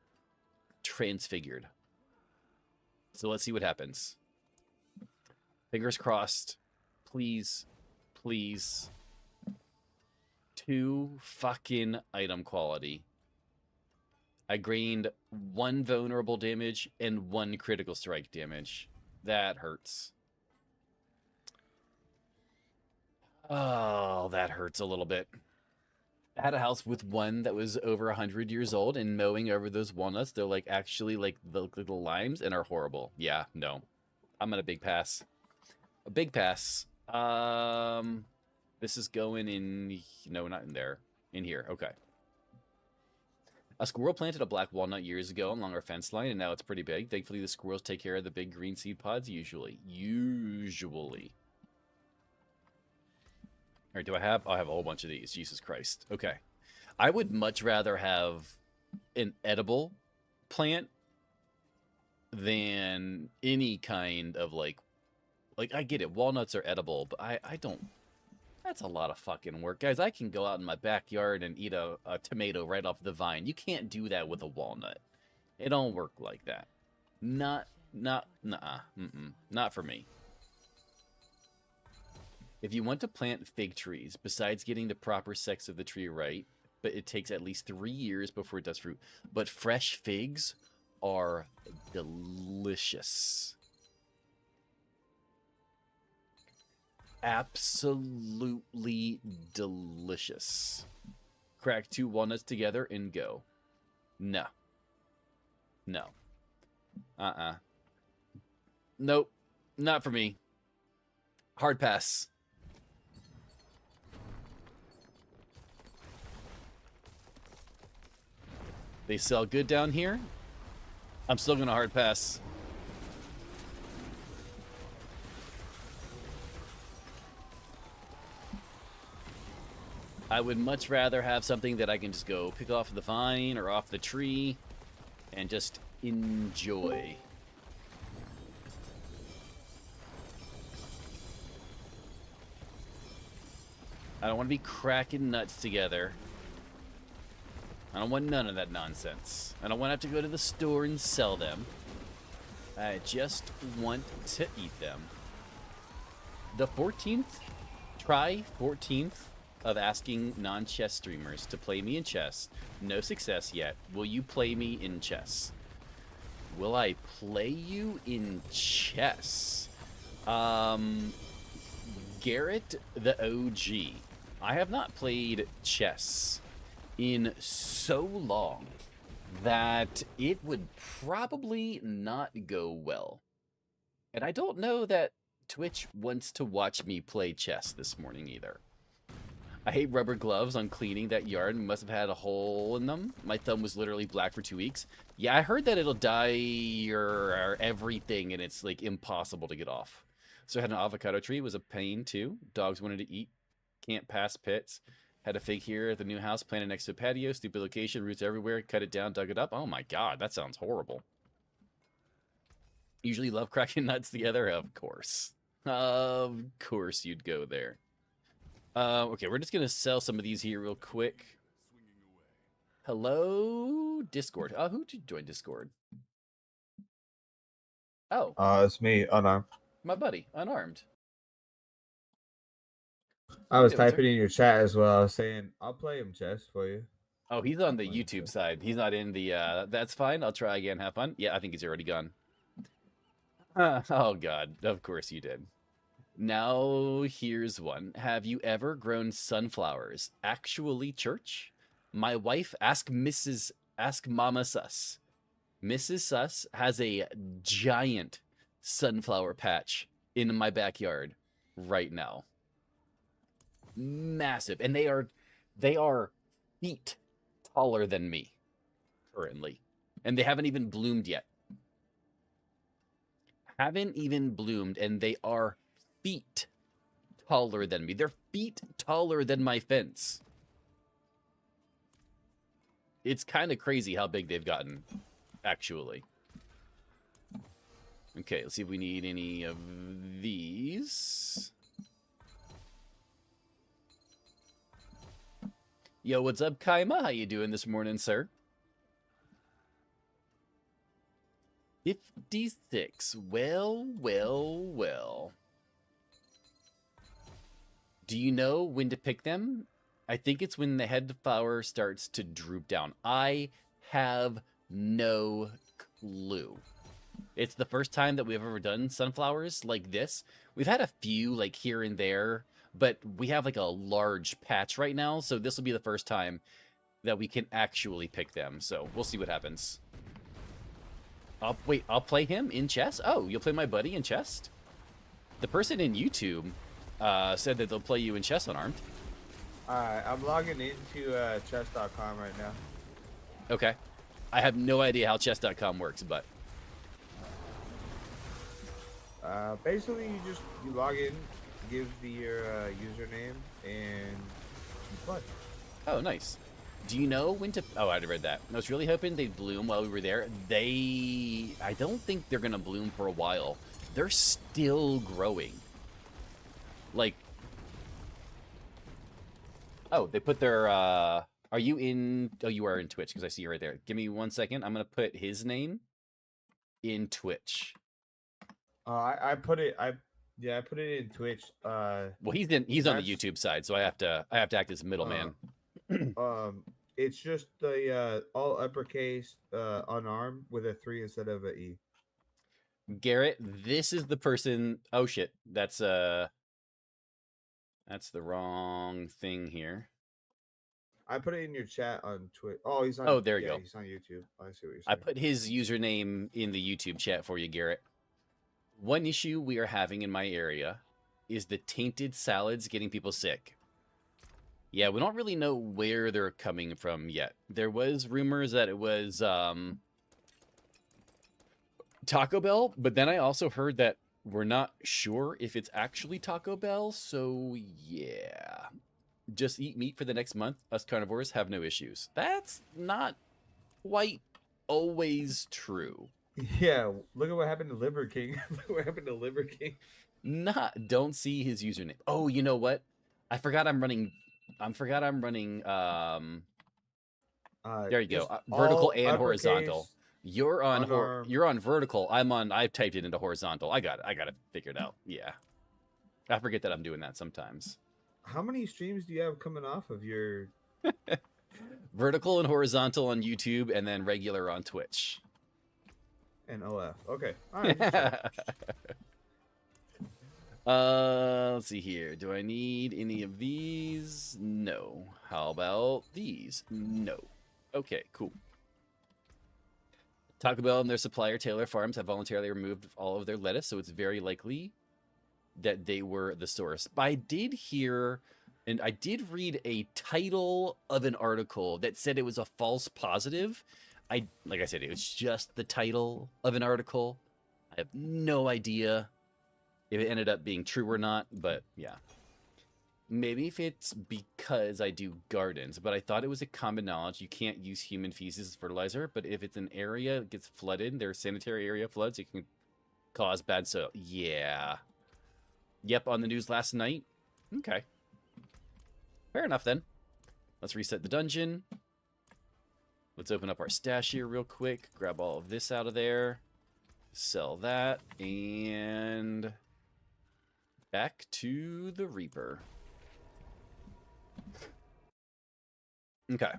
transfigured. So let's see what happens. Fingers crossed. Please. Please. 2 fucking item quality. I gained 1 vulnerable damage and 1 critical strike damage. That hurts. Oh, that hurts a little bit. had a house with one that was over 100 years old, and mowing over those walnuts, they're like actually like the little limes and are horrible. Yeah, no. I'm at a big pass. A big pass. This is going in, no, not in there. In here, okay. A squirrel planted a black walnut years ago along our fence line, and now it's pretty big. Thankfully, the squirrels take care of the big green seed pods usually. Usually. All right, do I have? I have a whole bunch of these. Jesus Christ. Okay. I would much rather have an edible plant than any kind of like I get it. Walnuts are edible, but I don't. That's a lot of fucking work. Guys, I can go out in my backyard and eat a tomato right off the vine. You can't do that with a walnut. It don't work like that. Not for me. If you want to plant fig trees, besides getting the proper sex of the tree right, but it takes at least 3 years before it does fruit. But fresh figs are delicious. Absolutely delicious. Crack 2 walnuts together and go. No. No. Nope. Not for me. Hard pass. They sell good down here. I'm still gonna hard pass. I would much rather have something that I can just go pick off the vine or off the tree and just enjoy. I don't want to be cracking nuts together. I don't want none of that nonsense. I don't want to have to go to the store and sell them. I just want to eat them. The 14th, try 14th of asking non-chess streamers to play me in chess. No success yet. Will you play me in chess? Will I play you in chess? Garrett the OG. I have not played chess in so long that it would probably not go well. And I don't know that Twitch wants to watch me play chess this morning either. I hate rubber gloves on cleaning that yard. Must have had a hole in them. My thumb was literally black for 2 weeks. Yeah, I heard that it'll dye your everything and it's like impossible to get off. So I had an avocado tree. It was a pain too. Dogs wanted to eat. Can't pass pits. Had a fig here at the new house, planted next to a patio. Stupid location, roots everywhere. Cut it down, dug it up. Oh my god, that sounds horrible. Usually love cracking nuts together. Of course. Of course you'd go there. Okay, we're just gonna sell some of these here real quick. Hello, Discord. Who did you join Discord? Oh. It's me, Unarmed. My buddy, Unarmed. I was typing in your chat as well. I was saying, I'll play him chess for you. Oh, he's on the YouTube side. He's not in the, that's fine. I'll try again. Have fun. Yeah, I think he's already gone. Oh, God. Of course you did. Now, here's one. Have you ever grown sunflowers? Actually, church? My wife, ask Mama Sus. Mrs. Sus has a giant sunflower patch in my backyard right now. Massive. And they are feet taller than me currently. And they haven't even bloomed yet. Haven't even bloomed, and they are feet taller than me. They're feet taller than my fence. It's kind of crazy how big they've gotten, actually. Okay, let's see if we need any of these. Yo, what's up, Kaima? How you doing this morning, sir? 56. Well, well, well. Do you know when to pick them? I think it's when the head flower starts to droop down. I have no clue. It's the first time that we've ever done sunflowers like this. We've had a few like here and there, but we have like a large patch right now, so this will be the first time that we can actually pick them. So we'll see what happens. I'll play him in chess. Oh, you'll play my buddy in chess? The person in YouTube said that they'll play you in chess unarmed. Alright, I'm logging into chess.com right now. Okay. I have no idea how chess.com works, but Basically, you log in, give your username, and you play. oh, nice. Do you know when to... Oh, I'd read that. I was really hoping they'd bloom while we were there. I don't think they're going to bloom for a while. They're still growing. Like... Oh, they put their... Are you in... Oh, you are in Twitch, because I see you right there. Give me 1 second. I'm going to put his name in Twitch. I put it in Twitch. Well, he's on the YouTube side, so I have to act as middleman. It's just the all uppercase unarmed with a 3 instead of a E. Garrett, this is the person. Oh shit, that's the wrong thing here. I put it in your chat on Twitch. Oh, he's on. Oh, there you go. He's on YouTube. I see what you're saying. I put his username in the YouTube chat for you, Garrett. One issue we are having in my area is the tainted salads getting people sick. Yeah, we don't really know where they're coming from yet. There was rumors that it was Taco Bell, but then I also heard that we're not sure if it's actually Taco Bell, so yeah. Just eat meat for the next month. Us carnivores have no issues. That's not quite always true. Yeah, look at what happened to Liver King. Look what happened to Liver King. Don't see his username. Oh, you know what? I forgot I'm running. There you go. Vertical and horizontal. You're on vertical. I've typed it into horizontal. I got it figured out. Yeah. I forget that I'm doing that sometimes. How many streams do you have coming off of your vertical and horizontal on YouTube, and then regular on Twitch? And OF. Okay. All right. Let's see here. Do I need any of these? No. How about these? No. Okay, cool. Taco Bell and their supplier, Taylor Farms, have voluntarily removed all of their lettuce, so it's very likely that they were the source. But I did hear, and I did read a title of an article that said it was a false positive. Like I said, it was just the title of an article. I have no idea if it ended up being true or not, but yeah. Maybe if it's because I do gardens, but I thought it was a common knowledge. You can't use human feces as fertilizer, but if it's an area that gets flooded, their sanitary area floods, it can cause bad soil. Yeah. Yep, on the news last night. Okay. Fair enough then. Let's reset the dungeon. Let's open up our stash here real quick. Grab all of this out of there. Sell that. And back to the Reaper. Okay.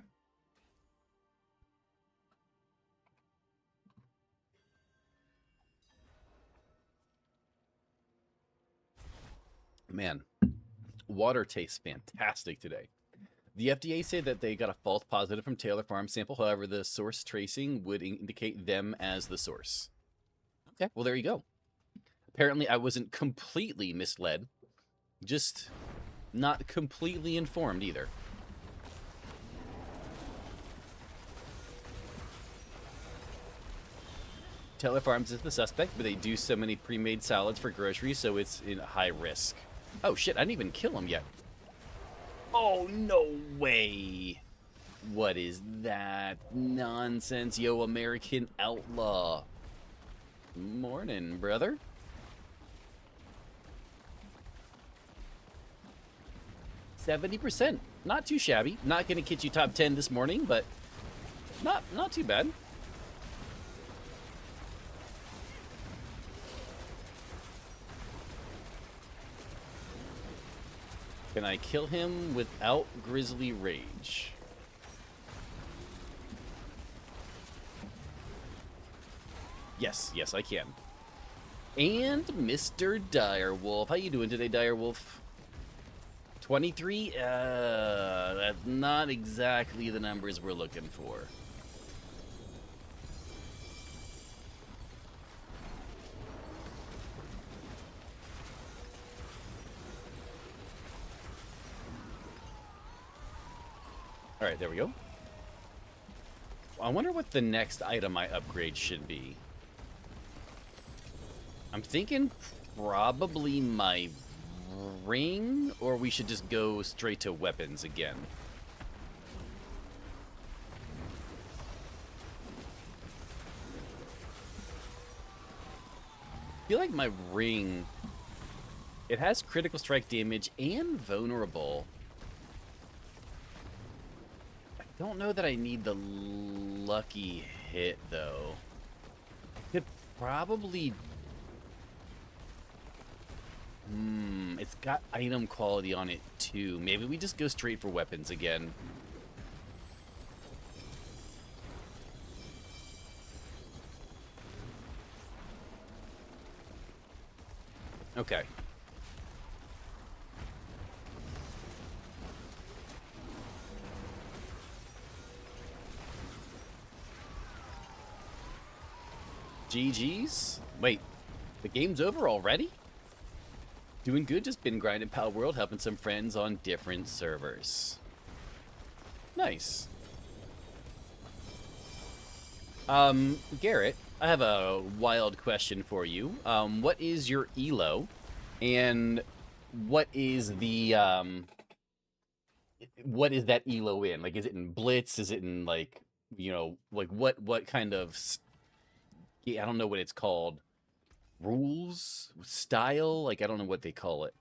Man, water tastes fantastic today. The FDA said that they got a false positive from Taylor Farm sample. However, the source tracing would indicate them as the source. Okay, well, there you go. Apparently, I wasn't completely misled. Just not completely informed either. Taylor Farms is the suspect, but they do so many pre-made salads for groceries, so it's in high risk. Oh, shit, I didn't even kill him yet. Oh, no way. What is that nonsense, yo, American outlaw? Morning, brother. %. Not too shabby. Not going to get you top 10 this morning, but not too bad. Can I kill him without Grizzly Rage? Yes, I can. And Mr. Direwolf. How you doing today, Direwolf? 23? That's not exactly the numbers we're looking for. All right, there we go. I wonder what the next item I upgrade should be. I'm thinking probably my ring, or we should just go straight to weapons again. I feel like my ring, it has critical strike damage and vulnerable. I don't know that I need the lucky hit, though. Could probably... it's got item quality on it, too. Maybe we just go straight for weapons again. Okay. GG's? Wait, the game's over already? Doing good, just been grinding Pal World, helping some friends on different servers. Nice. Garrett, I have a wild question for you. What is your ELO? And what is the, what is that ELO in? Like, is it in Blitz? Is it in, like, you know, like, what kind of... I don't know what it's called. Rules? Style? Like, I don't know what they call it.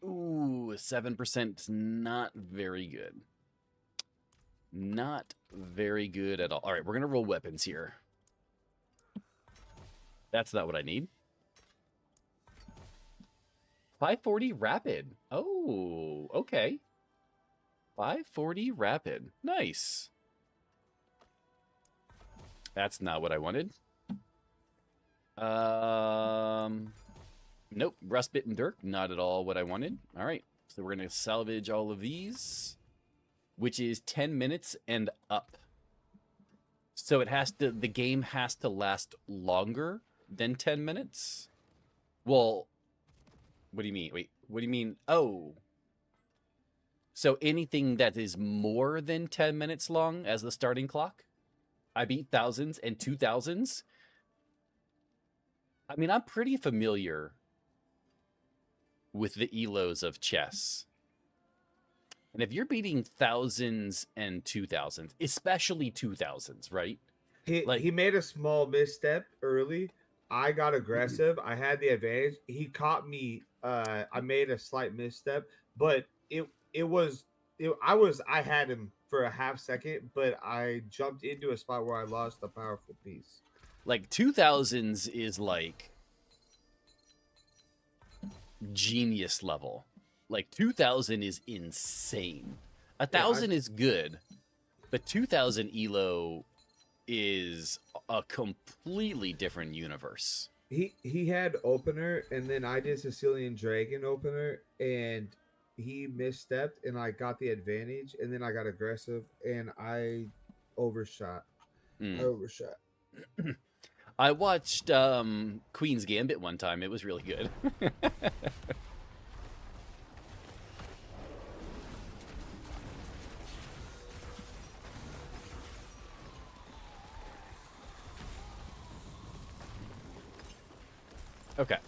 Ooh, 7% is not very good. Not very good at all. All right, we're going to roll weapons here. That's not what I need. 540 rapid. Oh, okay. 540 rapid. Nice. That's not what I wanted. Nope. Rustbit and Dirk, not at all what I wanted. All right. So we're going to salvage all of these, which is 10 minutes and up. So it has to, the game has to last longer than 10 minutes? Well, what do you mean? Wait, what do you mean? Oh. So anything that is more than 10 minutes long as the starting clock? I beat thousands and 2000s. I mean, I'm pretty familiar with the ELOs of chess. And if you're beating thousands and 2000s, especially 2000s, right? He made a small misstep early. I got aggressive. I had the advantage. He caught me. I made a slight misstep, but I had him for a half second, but I jumped into a spot where I lost a powerful piece. Like 2000s is like genius level. Like 2000 is insane. 1000 is good, but 2000 ELO is a completely different universe. He had opener, and then I did Sicilian Dragon opener, and he misstepped, and I got the advantage, and then I got aggressive, and I overshot. I overshot. I watched Queen's Gambit one time. It was really good. Okay.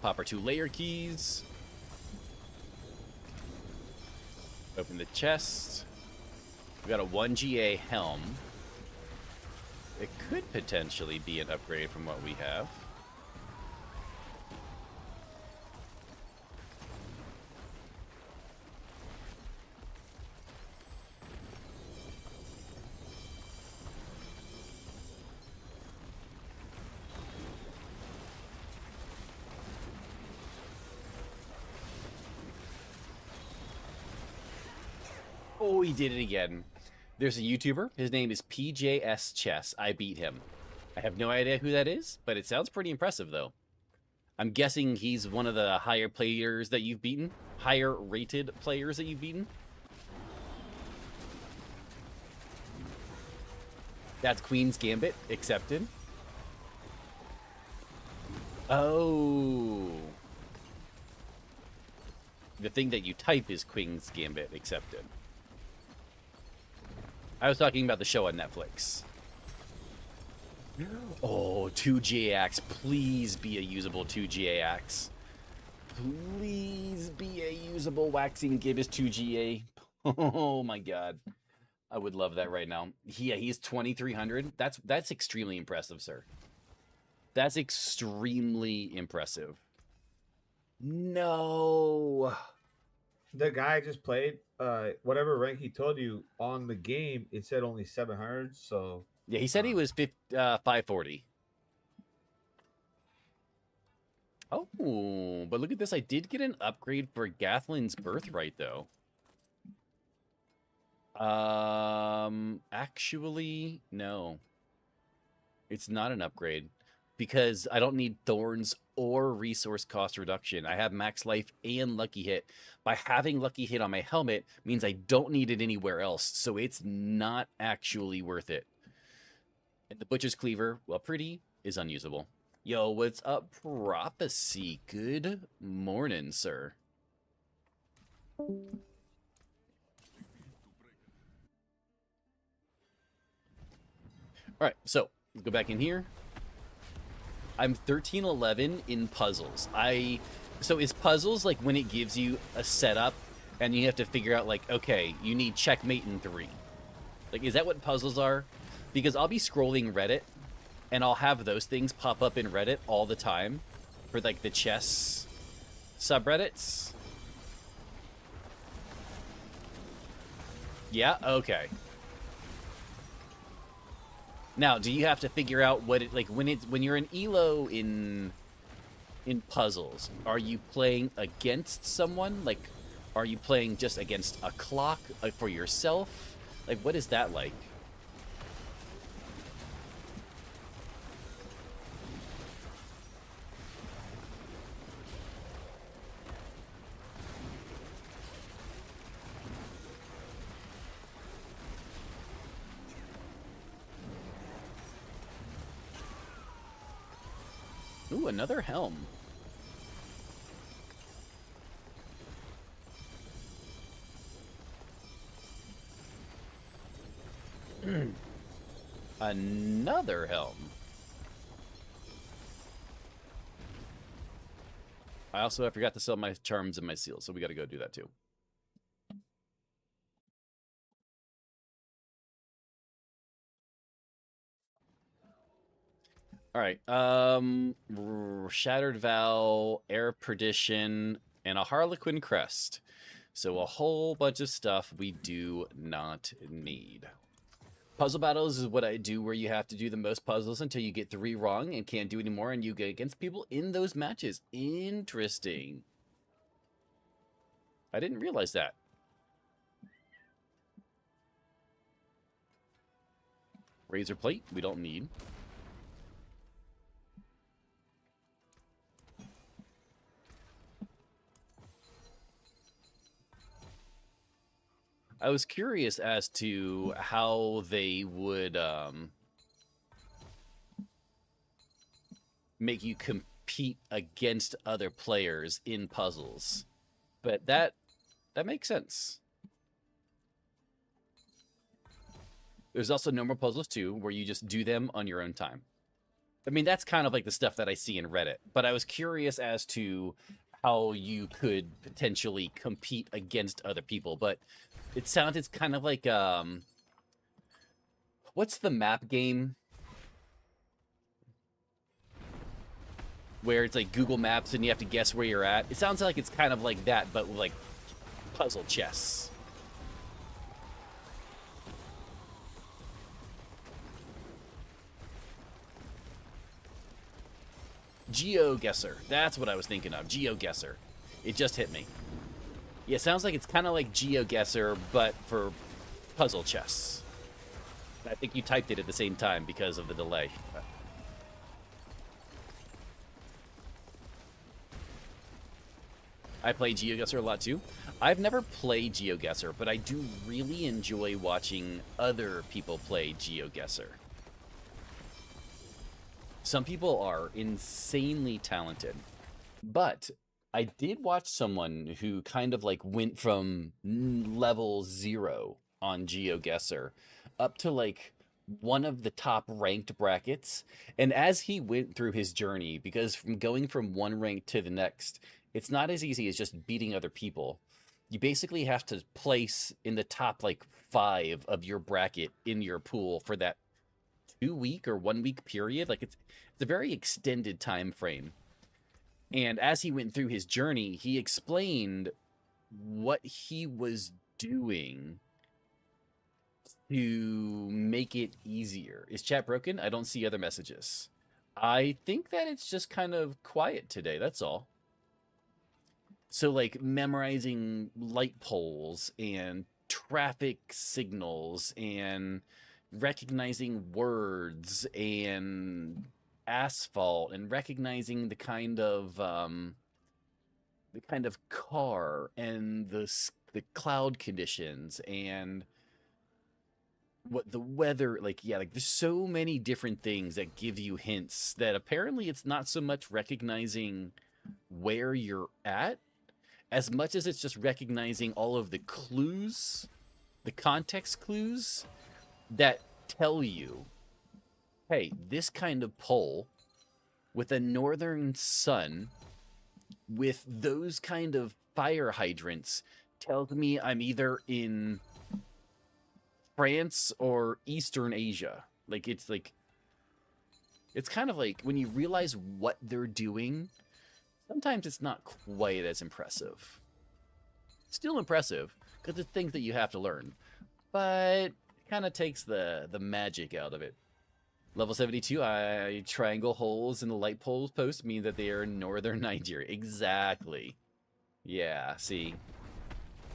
Pop our 2 layer keys. Open the chest. We got a 1GA helm. It could potentially be an upgrade from what we have. Oh, he did it again. There's a YouTuber. His name is PJS Chess. I beat him. I have no idea who that is, but it sounds pretty impressive, though. I'm guessing he's one of the higher players that you've beaten? Higher rated players that you've beaten? That's Queen's Gambit. Accepted. Oh. The thing that you type is Queen's Gambit. Accepted. I was talking about the show on Netflix. Oh, 2GA axe. Please be a usable 2GA axe. Please be a usable waxing gibbous 2GA. Oh my god. I would love that right now. Yeah, he's 2,300. That's extremely impressive, sir. That's extremely impressive. No. The guy just played whatever rank he told you on the game, it said only 700, so Yeah, he said he was 540. Oh, but look at this. I did get an upgrade for Gathlin's Birthright, though. Actually, no. It's not an upgrade because I don't need Thorns or resource cost reduction. I have max life and lucky hit. By having lucky hit on my helmet means I don't need it anywhere else, so it's not actually worth it. And the Butcher's Cleaver, while pretty, is unusable. Yo, what's up, Prophecy? Good morning, sir. All right, so let's go back in here. I'm 1311 in puzzles. So is puzzles like when it gives you a setup and you have to figure out like, okay, you need checkmate in 3. Like, is that what puzzles are? Because I'll be scrolling Reddit and I'll have those things pop up in Reddit all the time for like the chess subreddits. Yeah, okay. Now, do you have to figure out what it like when you're an elo in puzzles? Are you playing against someone? Like, are you playing just against a clock for yourself? Like, what is that like? Ooh, another helm. Another helm. I forgot to sell my charms and my seals, so we got to go do that too. All right. Shattered Vow, Air Perdition, and a Harlequin Crest. So a whole bunch of stuff we do not need. Puzzle battles is what I do where you have to do the most puzzles until you get 3 wrong and can't do any more, and you get against people in those matches. Interesting. I didn't realize that. Razor plate, we don't need. I was curious as to how they would make you compete against other players in puzzles, but that makes sense. There's also normal puzzles too, where you just do them on your own time. I mean, that's kind of like the stuff that I see in Reddit, but I was curious as to how you could potentially compete against other people, but it sounded kind of like, what's the map game? Where it's like Google Maps and you have to guess where you're at. It sounds like it's kind of like that, but like puzzle chess. GeoGuessr. That's what I was thinking of. GeoGuessr. It just hit me. Yeah, it sounds like it's kind of like GeoGuessr, but for puzzle chess. I think you typed it at the same time because of the delay. I play GeoGuessr a lot too. I've never played GeoGuessr, but I do really enjoy watching other people play GeoGuessr. Some people are insanely talented, but I did watch someone who kind of like went from level 0 on GeoGuessr up to like one of the top ranked brackets. And as he went through his journey, because from going from one rank to the next, it's not as easy as just beating other people. You basically have to place in the top like 5 of your bracket in your pool for that 2-week or 1-week period. Like it's a very extended time frame. And as he went through his journey, he explained what he was doing to make it easier. Is chat broken? I don't see other messages. I think that it's just kind of quiet today, that's all. So like memorizing light poles and traffic signals and recognizing words and asphalt and recognizing the kind of car and the cloud conditions and what the weather, like, yeah, like there's so many different things that give you hints that apparently it's not so much recognizing where you're at as much as it's just recognizing all of the clues, the context clues that tell you, hey, this kind of pole with a northern sun with those kind of fire hydrants tells me I'm either in France or Eastern Asia. Like it's kind of like when you realize what they're doing, sometimes it's not quite as impressive. Still impressive because it's things that you have to learn, but it kind of takes the magic out of it. Level 72, I triangle holes in the light poles post mean that they are in northern Nigeria. Exactly. Yeah, see.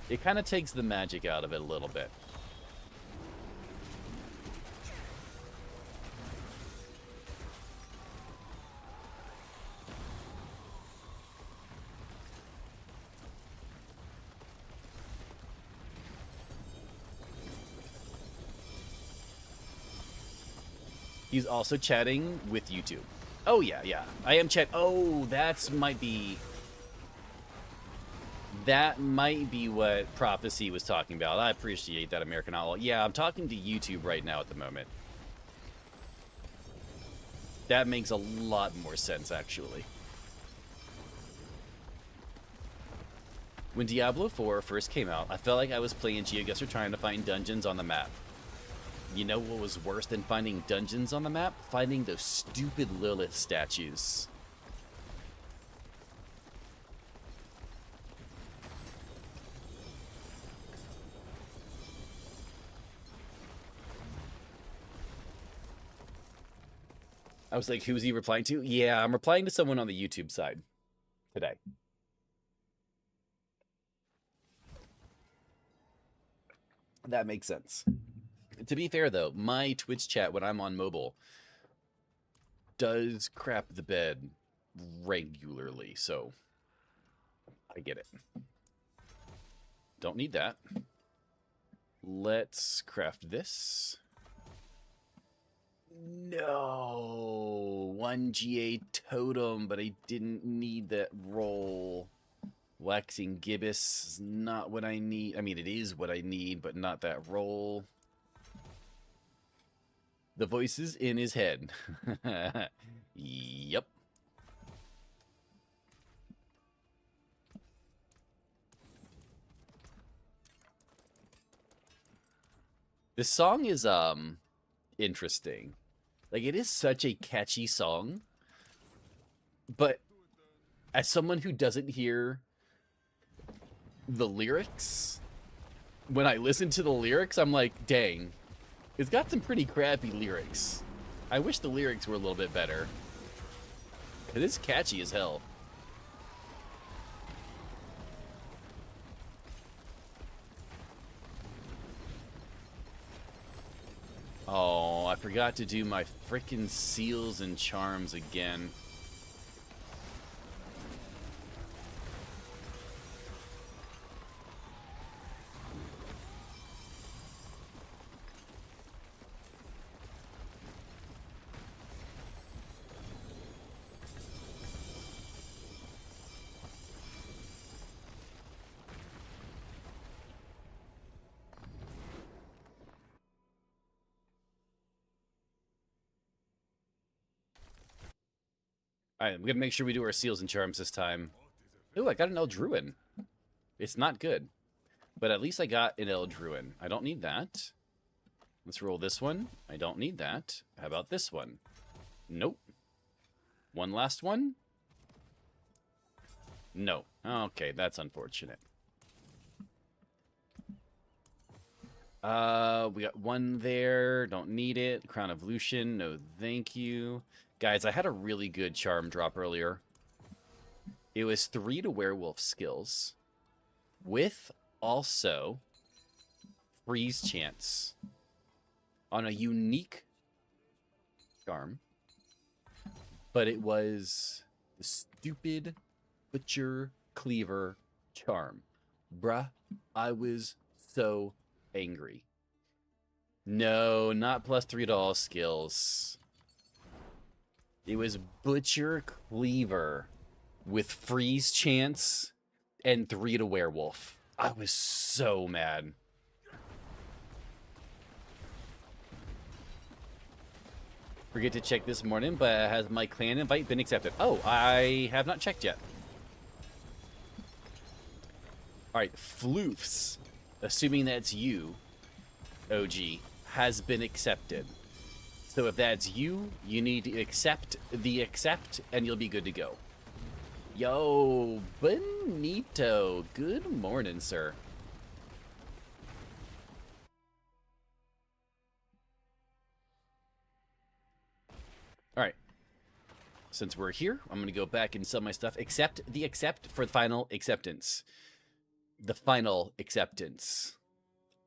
It kind of takes the magic out of it a little bit. He's also chatting with YouTube. Oh, yeah, yeah. I am chat. Oh, that might be what Prophecy was talking about. I appreciate that, American Owl. Yeah, I'm talking to YouTube right now at the moment. That makes a lot more sense, actually. When Diablo 4 first came out, I felt like I was playing GeoGuessr trying to find dungeons on the map. You know what was worse than finding dungeons on the map? Finding those stupid Lilith statues. I was like, who's he replying to? Yeah, I'm replying to someone on the YouTube side today. That makes sense. To be fair, though, my Twitch chat when I'm on mobile does crap the bed regularly, so I get it. Don't need that. Let's craft this. No! 1 GA totem, but I didn't need that roll. Waxing gibbous is not what I need. I mean, it is what I need, but not that roll. The voices in his head. Yep. This song is interesting. Like, it is such a catchy song, but as someone who doesn't hear the lyrics, when I listen to the lyrics, I'm like, dang, it's got some pretty crappy lyrics. I wish the lyrics were a little bit better. It is catchy as hell. Oh, I forgot to do my frickin' seals and charms again. All right, I'm gonna make sure we do our seals and charms this time. Ooh, I got an Eldruin. It's not good, but at least I got an Eldruin. I don't need that. Let's roll this one. I don't need that. How about this one? Nope. One last one? No. Okay, that's unfortunate. We got one there. Don't need it. Crown of Lucian. No, thank you. Guys, I had a really good charm drop earlier. It was 3 to werewolf skills with also freeze chance on a unique charm, but it was the stupid butcher cleaver charm. Bruh, I was so angry. No, not +3 to all skills. It was butcher cleaver with freeze chance and 3 to werewolf. I was so mad. Forget to check this morning, but has my clan invite been accepted? Oh, I have not checked yet. All right, Floofs, assuming that's you, OG, has been accepted. So if that's you, you need to accept the accept, and you'll be good to go. Yo, Benito, good morning, sir. All right. Since we're here, I'm going to go back and sell my stuff. Accept the accept for the final acceptance. The final acceptance.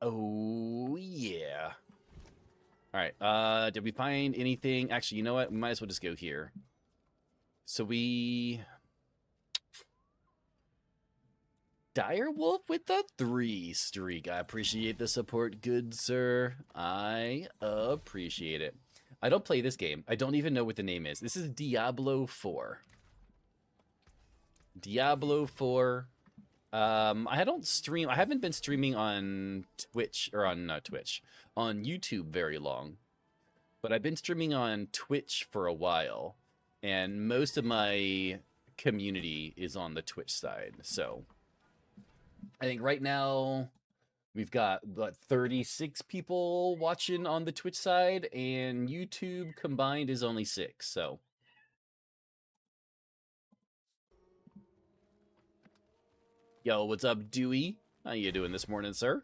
Oh, yeah. All right. Did we find anything? Actually, you know what? We might as well just go here. So we... Direwolf with the 3 streak. I appreciate the support, good sir. I appreciate it. I don't play this game. I don't even know what the name is. This is Diablo 4. Diablo 4. I don't stream. I haven't been streaming on Twitch or on Twitch, on YouTube very long, but I've been streaming on Twitch for a while, and most of my community is on the Twitch side. So I think right now we've got, what, 36 people watching on the Twitch side, and YouTube combined is only 6, so. Yo, what's up, Dewey? How you doing this morning, sir?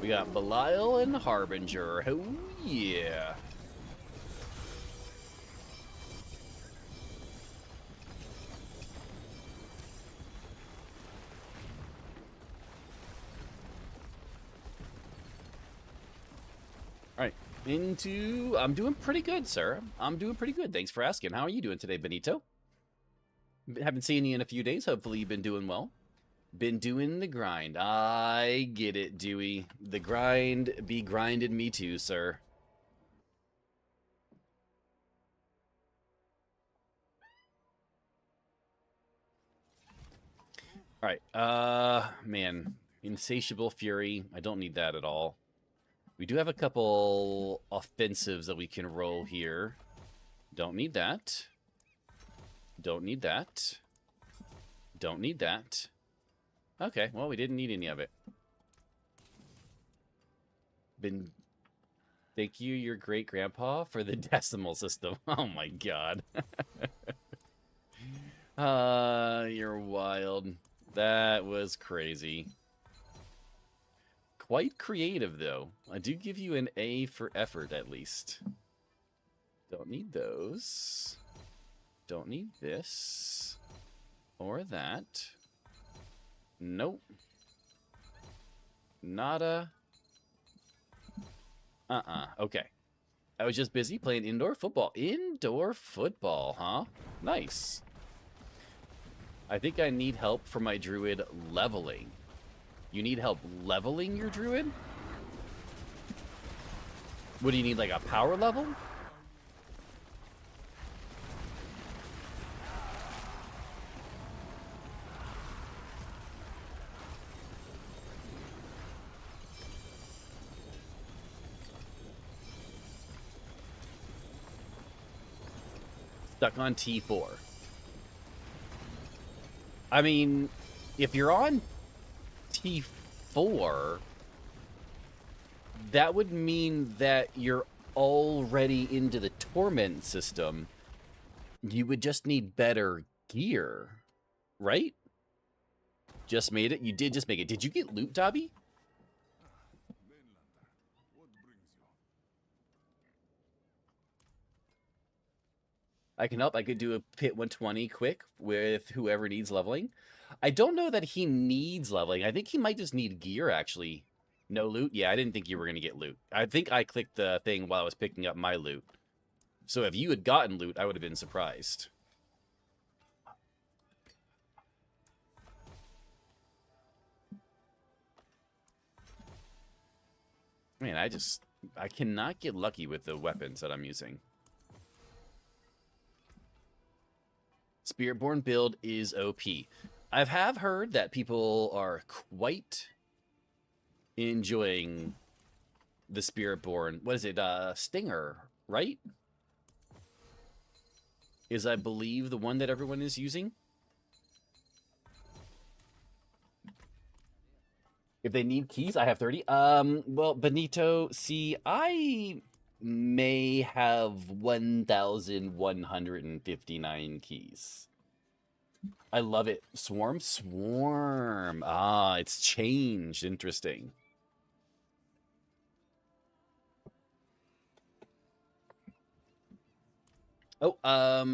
We got Belial and Harbinger. Oh, yeah. All right, I'm doing pretty good, sir. I'm doing pretty good. Thanks for asking. How are you doing today, Benito? Haven't seen you in a few days. Hopefully you've been doing well. Been doing the grind. I get it, Dewey. The grind be grinded me too, sir. All right, man. Insatiable Fury. I don't need that at all. We do have a couple offensives that we can roll here. Don't need that. Don't need that. Don't need that. Okay, well, we didn't need any of it. Thank you, your great-grandpa, for the decimal system. Oh, my God. You're wild. That was crazy. Quite creative, though. I do give you an A for effort, at least. Don't need those. Don't need this. Or that. Nope. Nada. Okay. I was just busy playing indoor football. Indoor football, huh? Nice. I think I need help for my druid leveling. You need help leveling your druid? What do you need, like a power level? stuck on T4. I mean, if you're on T4, that would mean that you're already into the torment system. You would just need better gear, right? Just made it? You did just make it. Did you get loot, Dobby? I can help. I could do a pit 120 quick with whoever needs leveling. I don't know that he needs leveling. I think he might just need gear, actually. No loot? Yeah, I didn't think you were going to get loot. I think I clicked the thing while I was picking up my loot. So if you had gotten loot, I would have been surprised. Man, I cannot get lucky with the weapons that I'm using. Spiritborn build is OP. I have heard that people are quite enjoying the Spiritborn. What is it? Stinger, right? Is, I believe, the one that everyone is using. If they need keys, I have 30. Well, Benito, see, I may have 1,159 keys. I love it. Swarm? Swarm. Ah, it's changed. Interesting. Oh,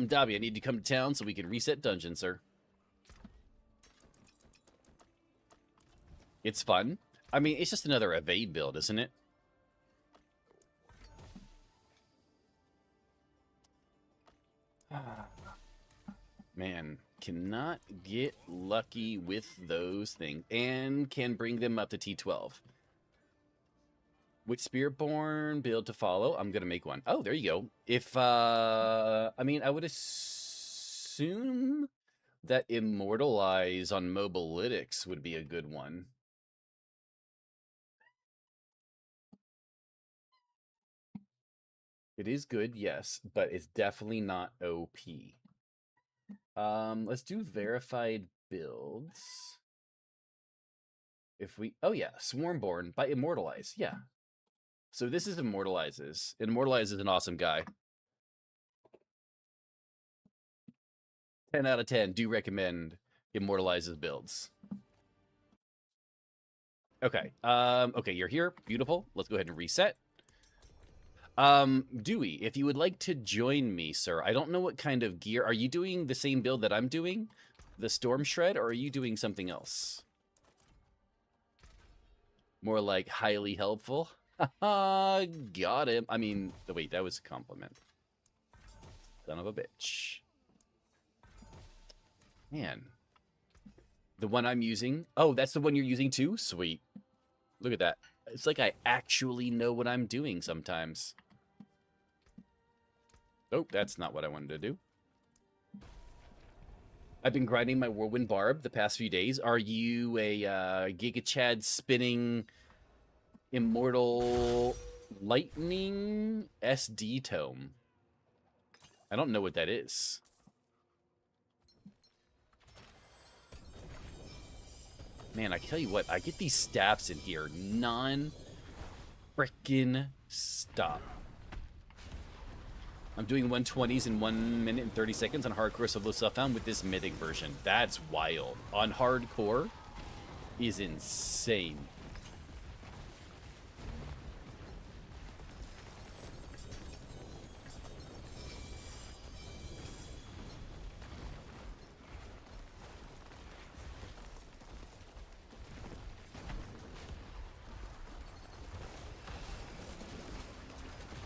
Dobby, I need to come to town so we can reset dungeon, sir. It's fun. I mean, it's just another evade build, isn't it? Man, cannot get lucky with those things. And can bring them up to T12. Which Spiritborn build to follow? I'm going to make one. Oh, there you go. If, I mean, I would assume that Immortalize on Mobalytics would be a good one. It is good, yes, but it's definitely not OP. Let's do verified builds. If we, oh yeah, Swarmborn by Immortalize, yeah. So this is Immortalizes. Immortalize is an awesome guy. 10 out of 10, do recommend Immortalizes builds. Okay, okay, you're here, beautiful. Let's go ahead and reset. Dewey, if you would like to join me, sir, I don't know what kind of gear. Are you doing the same build that I'm doing? The Storm Shred, or are you doing something else? More like highly helpful? Got him. I mean, wait, that was a compliment. Son of a bitch. Man. The one I'm using? Oh, that's the one you're using too? Sweet. Look at that. It's like I actually know what I'm doing sometimes. Oh, that's not what I wanted to do. I've been grinding my Whirlwind Barb the past few days. Are you a Giga Chad spinning Immortal Lightning SD Tome? I don't know what that is. Man, I tell you what, I get these staffs in here non-frickin' stop. I'm doing 120s in 1 minute and 30 seconds on hardcore solo self-found with this mythic version. That's wild. On hardcore is insane.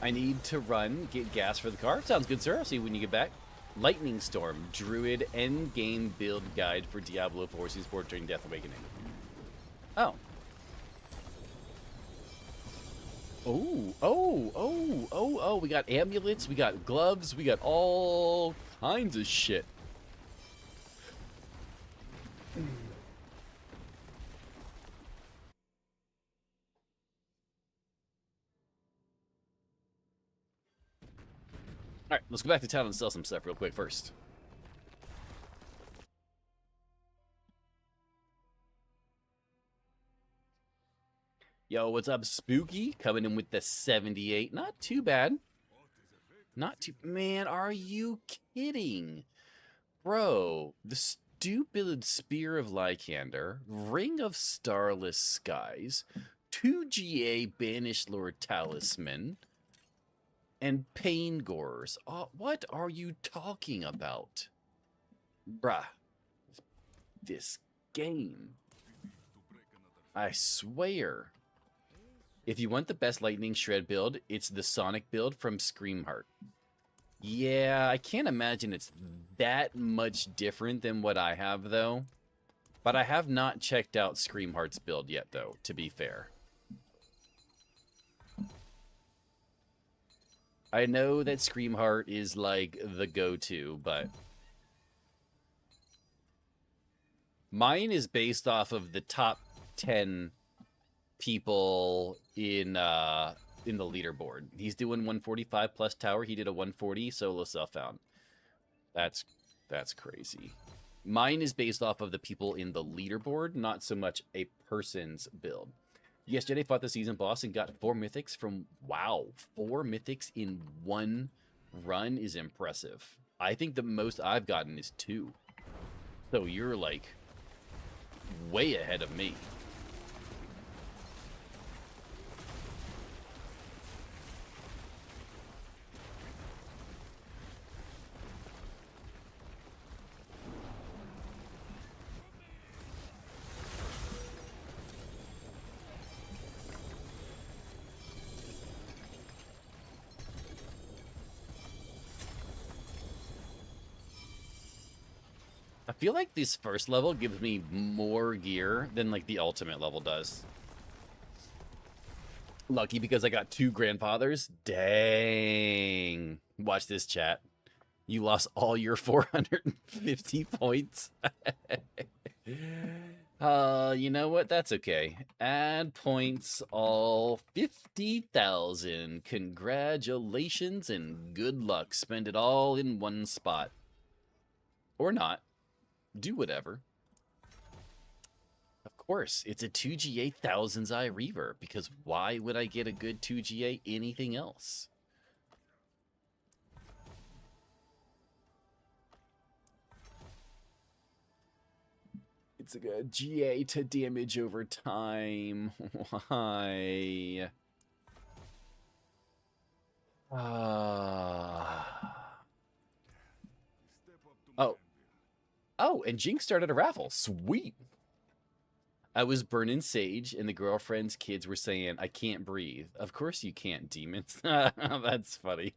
I need to run, get gas for the car. Sounds good, sir. I'll see you when you get back. Lightning Storm, Druid endgame build guide for Diablo 4 Sport during Death Awakening. Oh. Oh, we got amulets, we got gloves, we got all kinds of shit. Alright, let's go back to town and sell some stuff real quick first. Yo, what's up, Spooky? Coming in with the 78. Not too bad. Not too... Man, are you kidding? Bro, the stupid Spear of Lycander, Ring of Starless Skies, 2GA Banished Lord Talisman, and Pain Gorers. What are you talking about? Bruh. This game. I swear. If you want the best Lightning Shred build, it's the Sonic build from Screamheart. Yeah, I can't imagine it's that much different than what I have, though. But I have not checked out Screamheart's build yet, though, to be fair. I know that Screamheart is, like, the go-to, but... Mine is based off of the top 10 people in the leaderboard. He's doing 145 plus tower. He did a 140 solo self-found. That's crazy. Mine is based off of the people in the leaderboard, not so much a person's build. Yesterday, fought the season boss and got 4 mythics from... Wow, 4 mythics in one run is impressive. I think the most I've gotten is 2. So you're, like, way ahead of me. I feel like this first level gives me more gear than, like, the ultimate level does. Lucky because I got 2 grandfathers. Dang. Watch this, chat. You lost all your 450 points. You know what? That's okay. Add points all 50,000. Congratulations and good luck. Spend it all in one spot. Or not. Do whatever. Of course, it's a 2GA Thousand's Eye Reaver, because why would I get a good 2GA anything else? It's a GA to damage over time. Why? Oh, and Jinx started a raffle. Sweet. I was burning sage, and the girlfriend's kids were saying, I can't breathe. Of course you can't, demons. That's funny.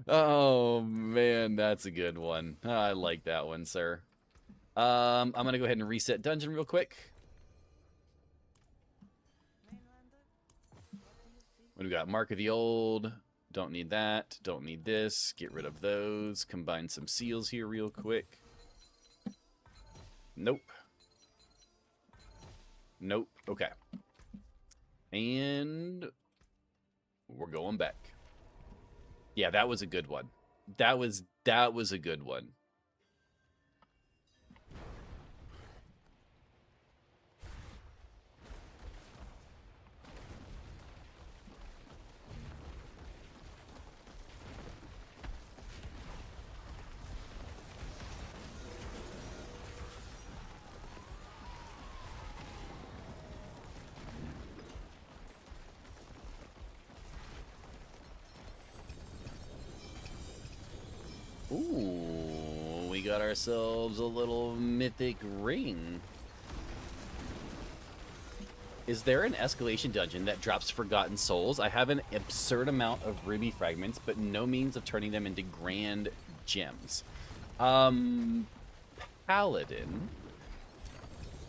Oh, man, that's a good one. I like that one, sir. I'm going to go ahead and reset dungeon real quick. What do we got? Mark of the Old. Don't need that. Don't need this. Get rid of those. Combine some seals here real quick. Nope. Nope. Okay. And we're going back. Yeah, that was a good one. That was a good one. Ooh, we got ourselves a little mythic ring. Is there an escalation dungeon that drops Forgotten Souls? I have an absurd amount of ruby fragments, but no means of turning them into grand gems. Paladin.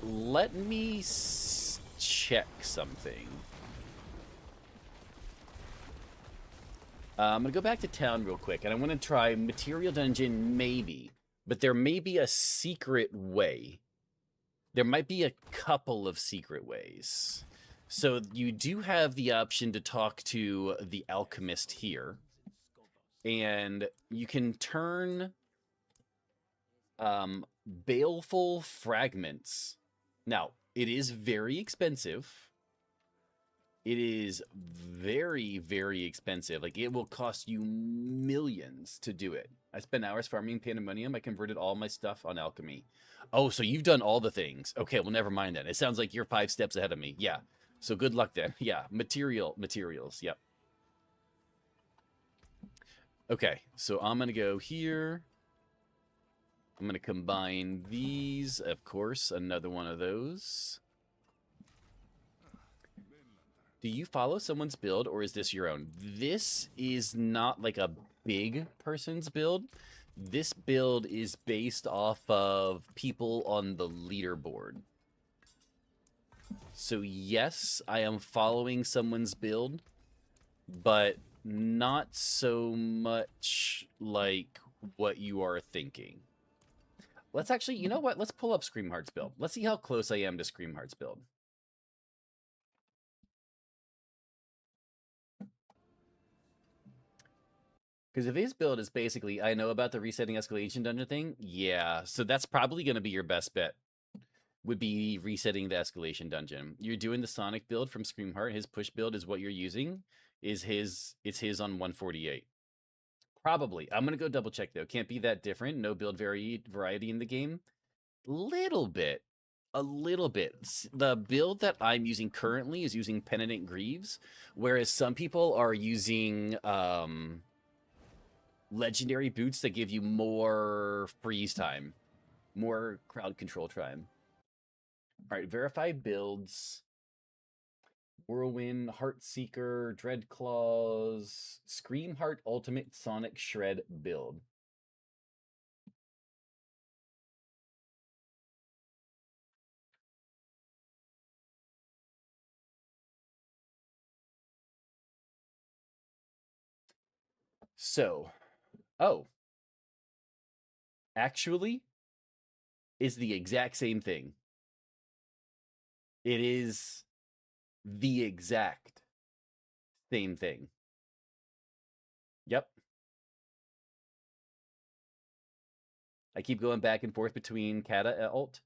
Let me check something. I'm going to go back to town real quick, and I'm going to try Material Dungeon, maybe. But there may be a secret way. There might be a couple of secret ways. So you do have the option to talk to the alchemist here. And you can turn baleful fragments. Now, it is very expensive. It is very, very expensive. Like, it will cost you millions to do it. I spent hours farming Pandemonium. I converted all my stuff on alchemy. Oh, so you've done all the things. Okay, well, never mind then. It sounds like you're 5 steps ahead of me. Yeah. So good luck then. Yeah, materials. Yep. Okay, so I'm going to go here. I'm going to combine these. Of course, another one of those. Do you follow someone's build, or is this your own? This is not like a big person's build. This build is based off of people on the leaderboard. So yes, I am following someone's build, but not so much like what you are thinking. Let's actually, you know what? Let's pull up Screamheart's build. Let's see how close I am to Screamheart's build. Because if his build is basically, I know about the resetting escalation dungeon thing, yeah, so that's probably going to be your best bet, would be resetting the escalation dungeon. You're doing the Sonic build from Screamheart. His push build is what you're using. It's his on 148. Probably. I'm going to go double check, though. Can't be that different. No build variety in the game. Little bit. A little bit. The build that I'm using currently is using Penitent Greaves, whereas some people are using legendary boots that give you more freeze time, more crowd control time. All right, verify builds. Whirlwind, Heartseeker, Dreadclaws, Screamheart Ultimate Sonic Shred build. So, oh, actually, is the exact same thing. It is the exact same thing. Yep. I keep going back and forth between Kata and Alt.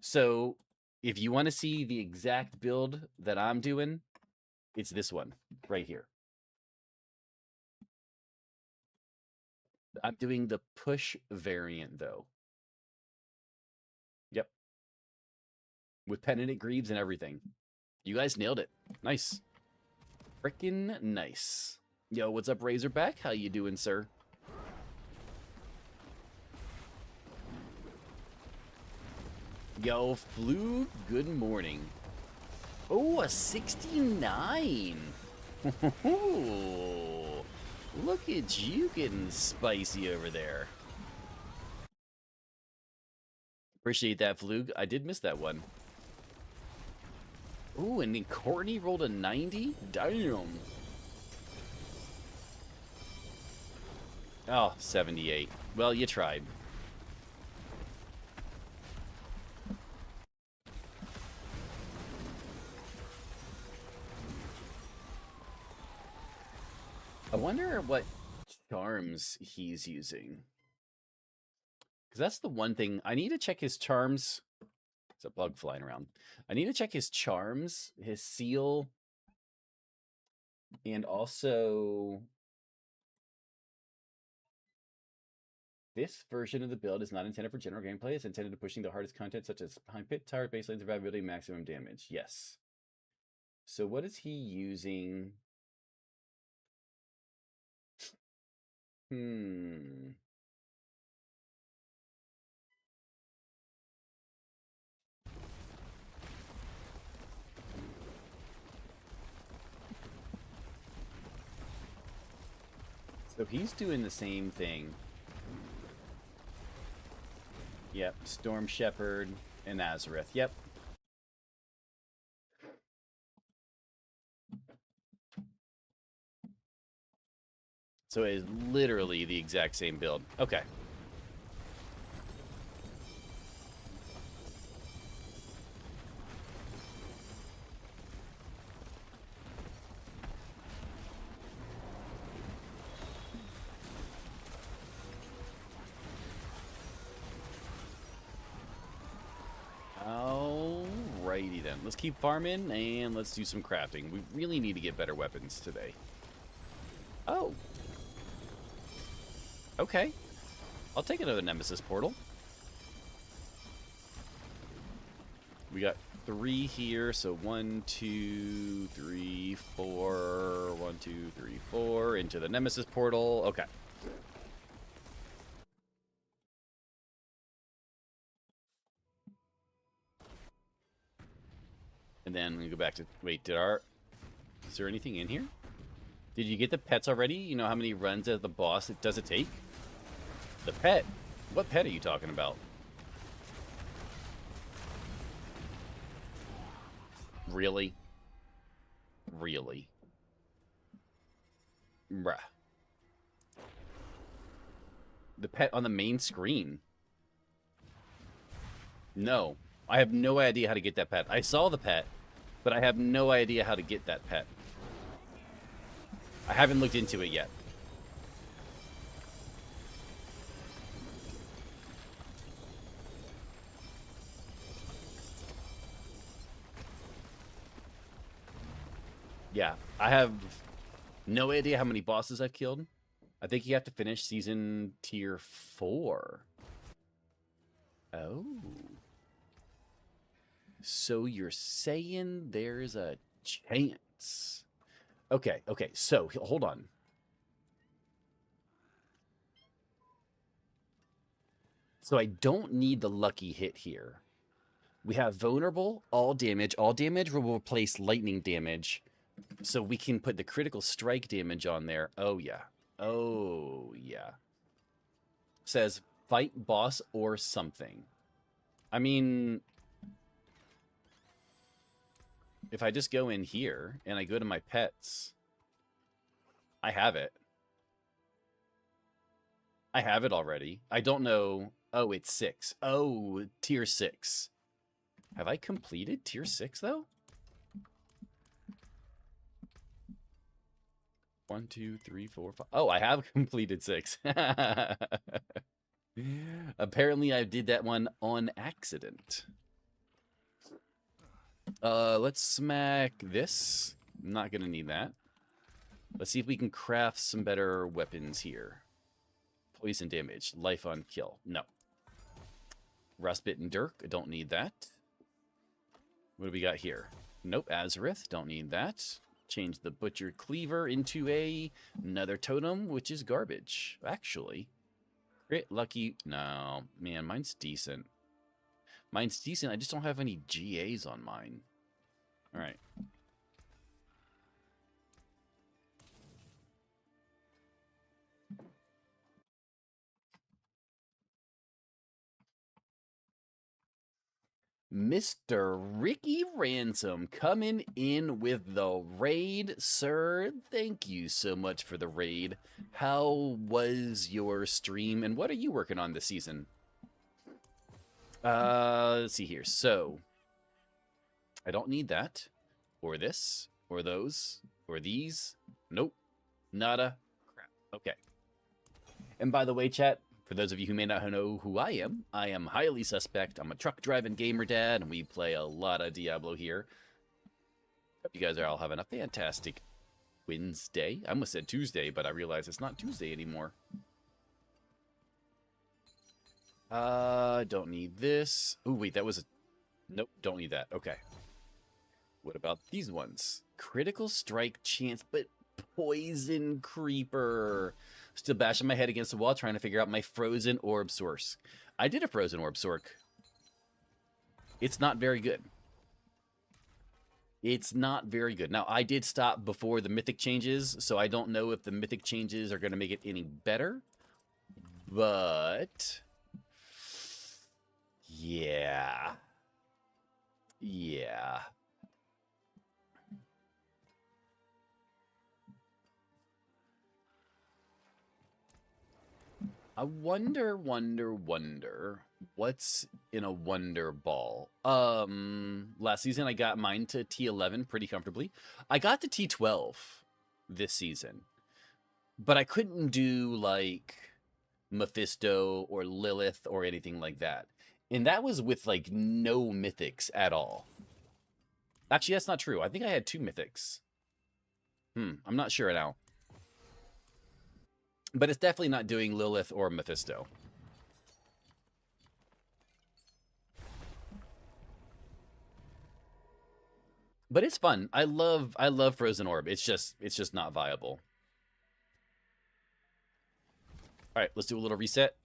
So, if you want to see the exact build that I'm doing, it's this one right here. I'm doing the push variant, though. Yep. With Penitent Greaves and everything. You guys nailed it. Nice. Frickin' nice. Yo, what's up, Razorback? How you doing, sir? Yo, Flu, good morning. Oh, a 69. Look at you getting spicy over there. Appreciate that, Flug. I did miss that one. Ooh, and then Courtney rolled a 90? Damn. Oh, 78. Well, you tried. I wonder what charms he's using. Because that's the one thing. I need to check his charms. There's a bug flying around. I need to check his charms, his seal, and also this version of the build is not intended for general gameplay. It's intended to pushing the hardest content such as behind pit, tower, baseline survivability, maximum damage. Yes. So what is he using? So he's doing the same thing. Yep, Storm Shepherd and Azareth. Yep. So it is literally the exact same build. Okay. Alrighty then. Let's keep farming and let's do some crafting. We really need to get better weapons today. Oh. Okay. I'll take another Nemesis portal. We got 3 here, so 1, 2, 3, 4. 1, 2, 3, 4 into the Nemesis portal. Okay. And then we go back to wait. Is there anything in here? Did you get the pets already? You know how many runs at the boss does it take? The pet. What pet are you talking about? Really? Really? Bruh. The pet on the main screen. No. I have no idea how to get that pet. I saw the pet, but I have no idea how to get that pet. I haven't looked into it yet. Yeah, I have no idea how many bosses I've killed. I think you have to finish season tier 4. Oh. So you're saying there's a chance. Okay, so hold on. So I don't need the lucky hit here. We have vulnerable, all damage. All damage will replace lightning damage. So we can put the critical strike damage on there. Oh, yeah. Oh, yeah. Says fight boss or something. I mean, if I just go in here and I go to my pets, I have it. I have it already. I don't know. Oh, it's 6. Oh, tier 6. Have I completed tier 6, though? 1, 2, 3, 4, 5. Oh, I have completed 6. Apparently, I did that one on accident. Let's smack this. I'm not gonna need that. Let's see if we can craft some better weapons here. Poison damage, life on kill. No. Rustbitten Dirk, I don't need that. What do we got here? Nope, Azareth, don't need that. Change the Butcher Cleaver into another totem, which is garbage, actually. Crit, lucky, no. Man, mine's decent. Mine's decent, I just don't have any GAs on mine. Alright. Mr. Ricky Ransom coming in with the raid, sir. Thank you so much for the raid. How was your stream, and what are you working on this season? Let's see here. So, I don't need that, or this, or those, or these. Nope. Nada. Crap. Okay. And by the way, chat, for those of you who may not know who I am highly suspect. I'm a truck-driving gamer dad, and we play a lot of Diablo here. Hope you guys are all having a fantastic Wednesday. I almost said Tuesday, but I realize it's not Tuesday anymore. Don't need this. Oh, wait, that was a... Nope, don't need that. Okay. What about these ones? Critical strike chance, but poison creeper. Still bashing my head against the wall trying to figure out my frozen orb source. I did a frozen orb source. It's not very good. It's not very good. Now, I did stop before the mythic changes, so I don't know if the mythic changes are going to make it any better. But... yeah. Yeah. I wonder what's in a Wonder Ball. Last season I got mine to T11 pretty comfortably. I got to T12 this season, but I couldn't do like Mephisto or Lilith or anything like that. And that was with like no mythics at all. Actually, that's not true. I think I had 2 mythics. I'm not sure now. But it's definitely not doing Lilith or Mephisto. But it's fun. I love Frozen Orb. It's just not viable. All right, let's do a little reset.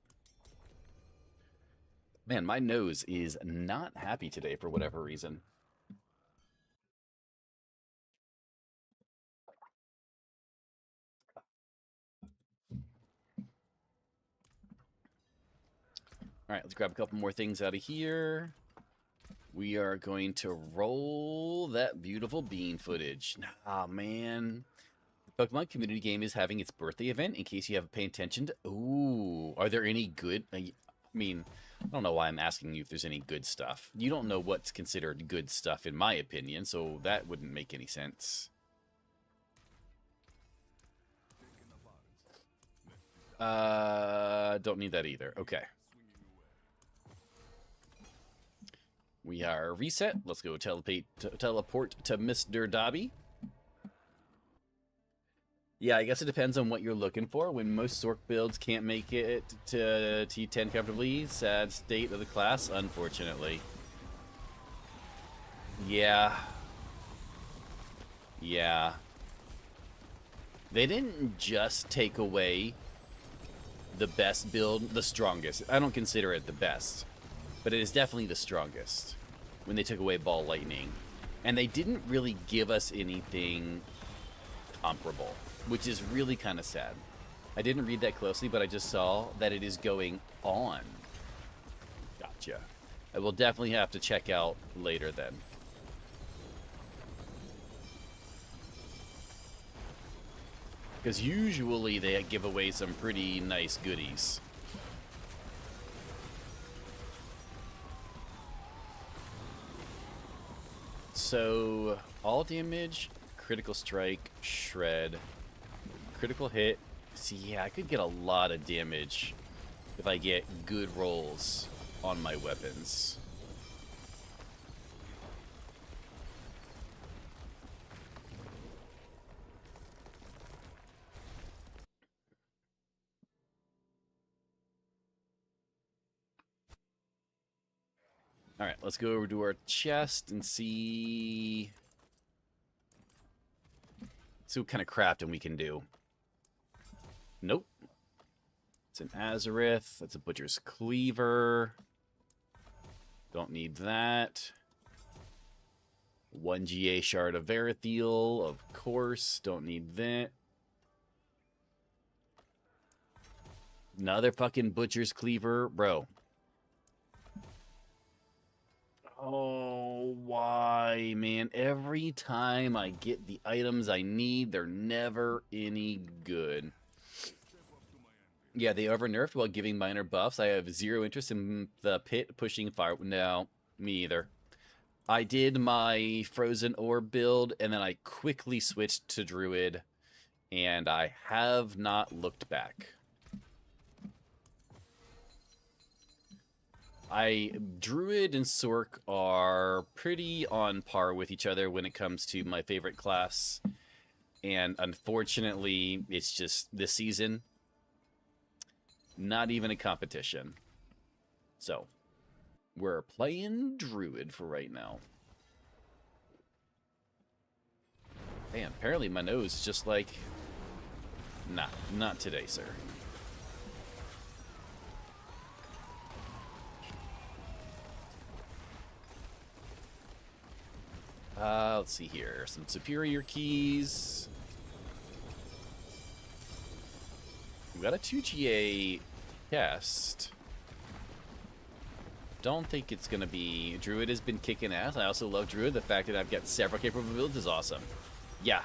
Man, my nose is not happy today for whatever reason. All right, let's grab a couple more things out of here. We are going to roll that beautiful bean footage. Ah, man. The Pokemon community game is having its birthday event, in case you haven't paid attention to... Ooh, are there any good... I mean, I don't know why I'm asking you if there's any good stuff. You don't know what's considered good stuff, in my opinion, so that wouldn't make any sense. Don't need that either. Okay. We are reset. Let's go teleport to Mr. Dobby. Yeah, I guess it depends on what you're looking for. When most Sork builds can't make it to T10 comfortably, sad state of the class, unfortunately. Yeah. Yeah. They didn't just take away the best build, the strongest. I don't consider it the best, but it is definitely the strongest when they took away Ball Lightning. And they didn't really give us anything comparable, which is really kind of sad. I didn't read that closely, but I just saw that it is going on. Gotcha. I will definitely have to check out later then. Because usually they give away some pretty nice goodies. So, all damage, critical strike, shred, critical hit. See, yeah, I could get a lot of damage if I get good rolls on my weapons. All right, let's go over to our chest and see what kind of crafting we can do. Nope. It's an Azareth. That's a Butcher's Cleaver. Don't need that. 1 GA Shard of Verithiel, of course. Don't need that. Another fucking Butcher's Cleaver. Bro. Oh, why, man? Every time I get the items I need, they're never any good. Yeah, they over-nerfed while giving minor buffs. I have zero interest in the pit pushing fire. No, me either. I did my Frozen Orb build, and then I quickly switched to Druid, and I have not looked back. Druid and Sork are pretty on par with each other when it comes to my favorite class. And unfortunately, it's just this season, not even a competition. So, we're playing Druid for right now. Man, apparently my nose is just like, nah, not today, sir. Let's see here. Some superior keys. We got a 2 GA chest. Don't think it's gonna be... Druid has been kicking ass. I also love Druid. The fact that I've got several capable builds is awesome. Yeah.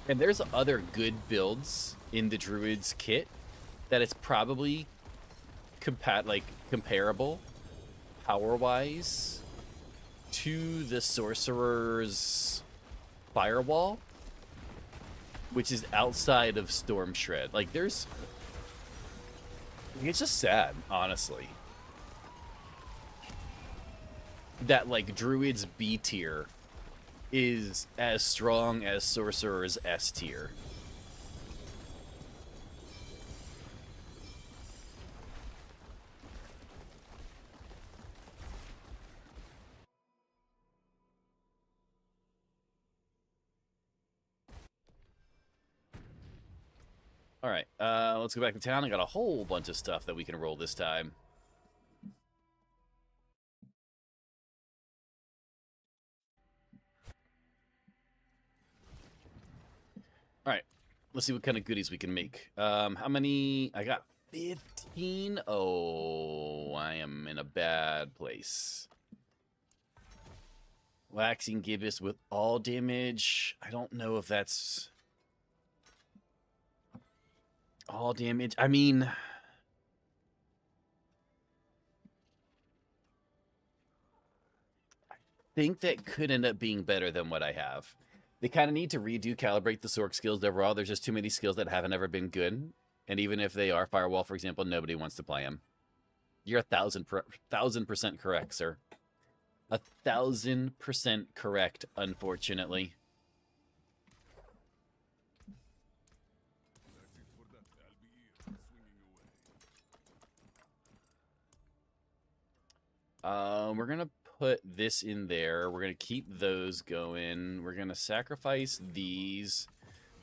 And there's other good builds in the Druid's kit that it's probably comparable power-wise to the Sorcerer's Firewall, which is outside of Storm Shred. Like, there's... It's just sad, honestly. that like Druid's B tier is as strong as Sorcerer's S tier. All right, let's go back to town. I got a whole bunch of stuff that we can roll this time. All right, let's see what kind of goodies we can make. How many? I got 15. Oh, I am in a bad place. Waxing Gibbous with all damage. I don't know if that's all damage. I mean, I think that could end up being better than what I have. They kind of need to redo, calibrate the Sorc skills overall. There's just too many skills that haven't ever been good. And even if they are Firewall, for example, nobody wants to play them. You're 1,000% correct, sir. 1,000% correct, unfortunately. We're gonna put this in there. We're gonna keep those going. We're gonna sacrifice these.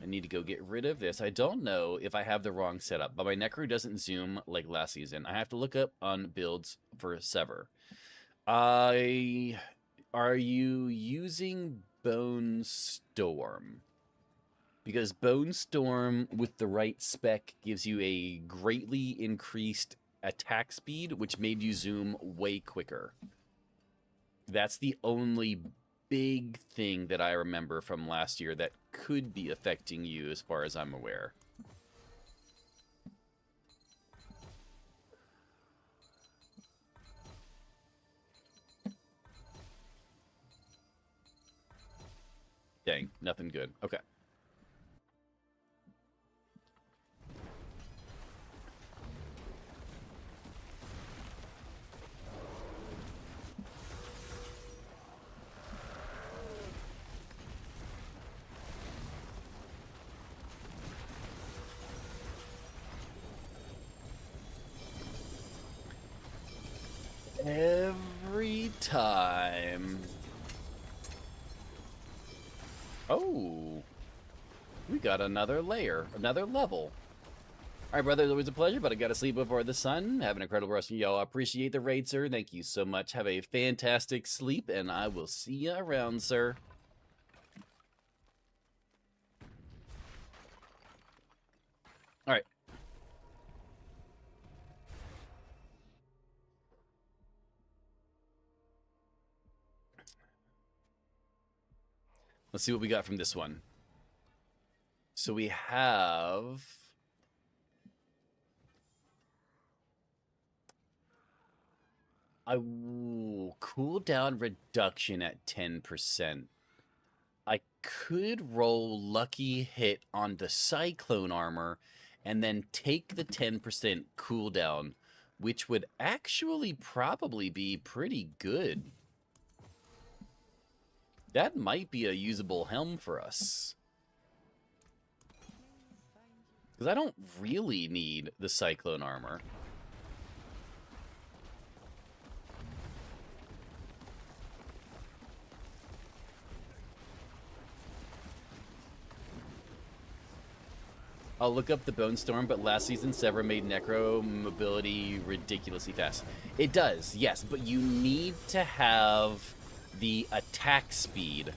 I need to go get rid of this. I don't know if I have the wrong setup, but my Necro doesn't zoom like last season. I have to look up on builds for Sever. Are you using Bone Storm? Because Bone Storm with the right spec gives you a greatly increased attack speed, which made you zoom way quicker. That's the only big thing that I remember from last year that could be affecting you as far as I'm aware. Dang, nothing good. Okay. Every time. Oh, we got another layer, another level. All right, brother, it's always a pleasure, but I got to sleep before the sun. Have an incredible rest of your day. I appreciate the raid, sir. Thank you so much. Have a fantastic sleep, and I will see you around, sir. All right. Let's see what we got from this one. So we have... a cooldown reduction at 10%. I could roll Lucky Hit on the Cyclone Armor and then take the 10% cooldown, which would actually probably be pretty good. That might be a usable helm for us. Because I don't really need the Cyclone Armor. I'll look up the Bone Storm, but last season Sever made Necro mobility ridiculously fast. It does, yes, but you need to have the attack speed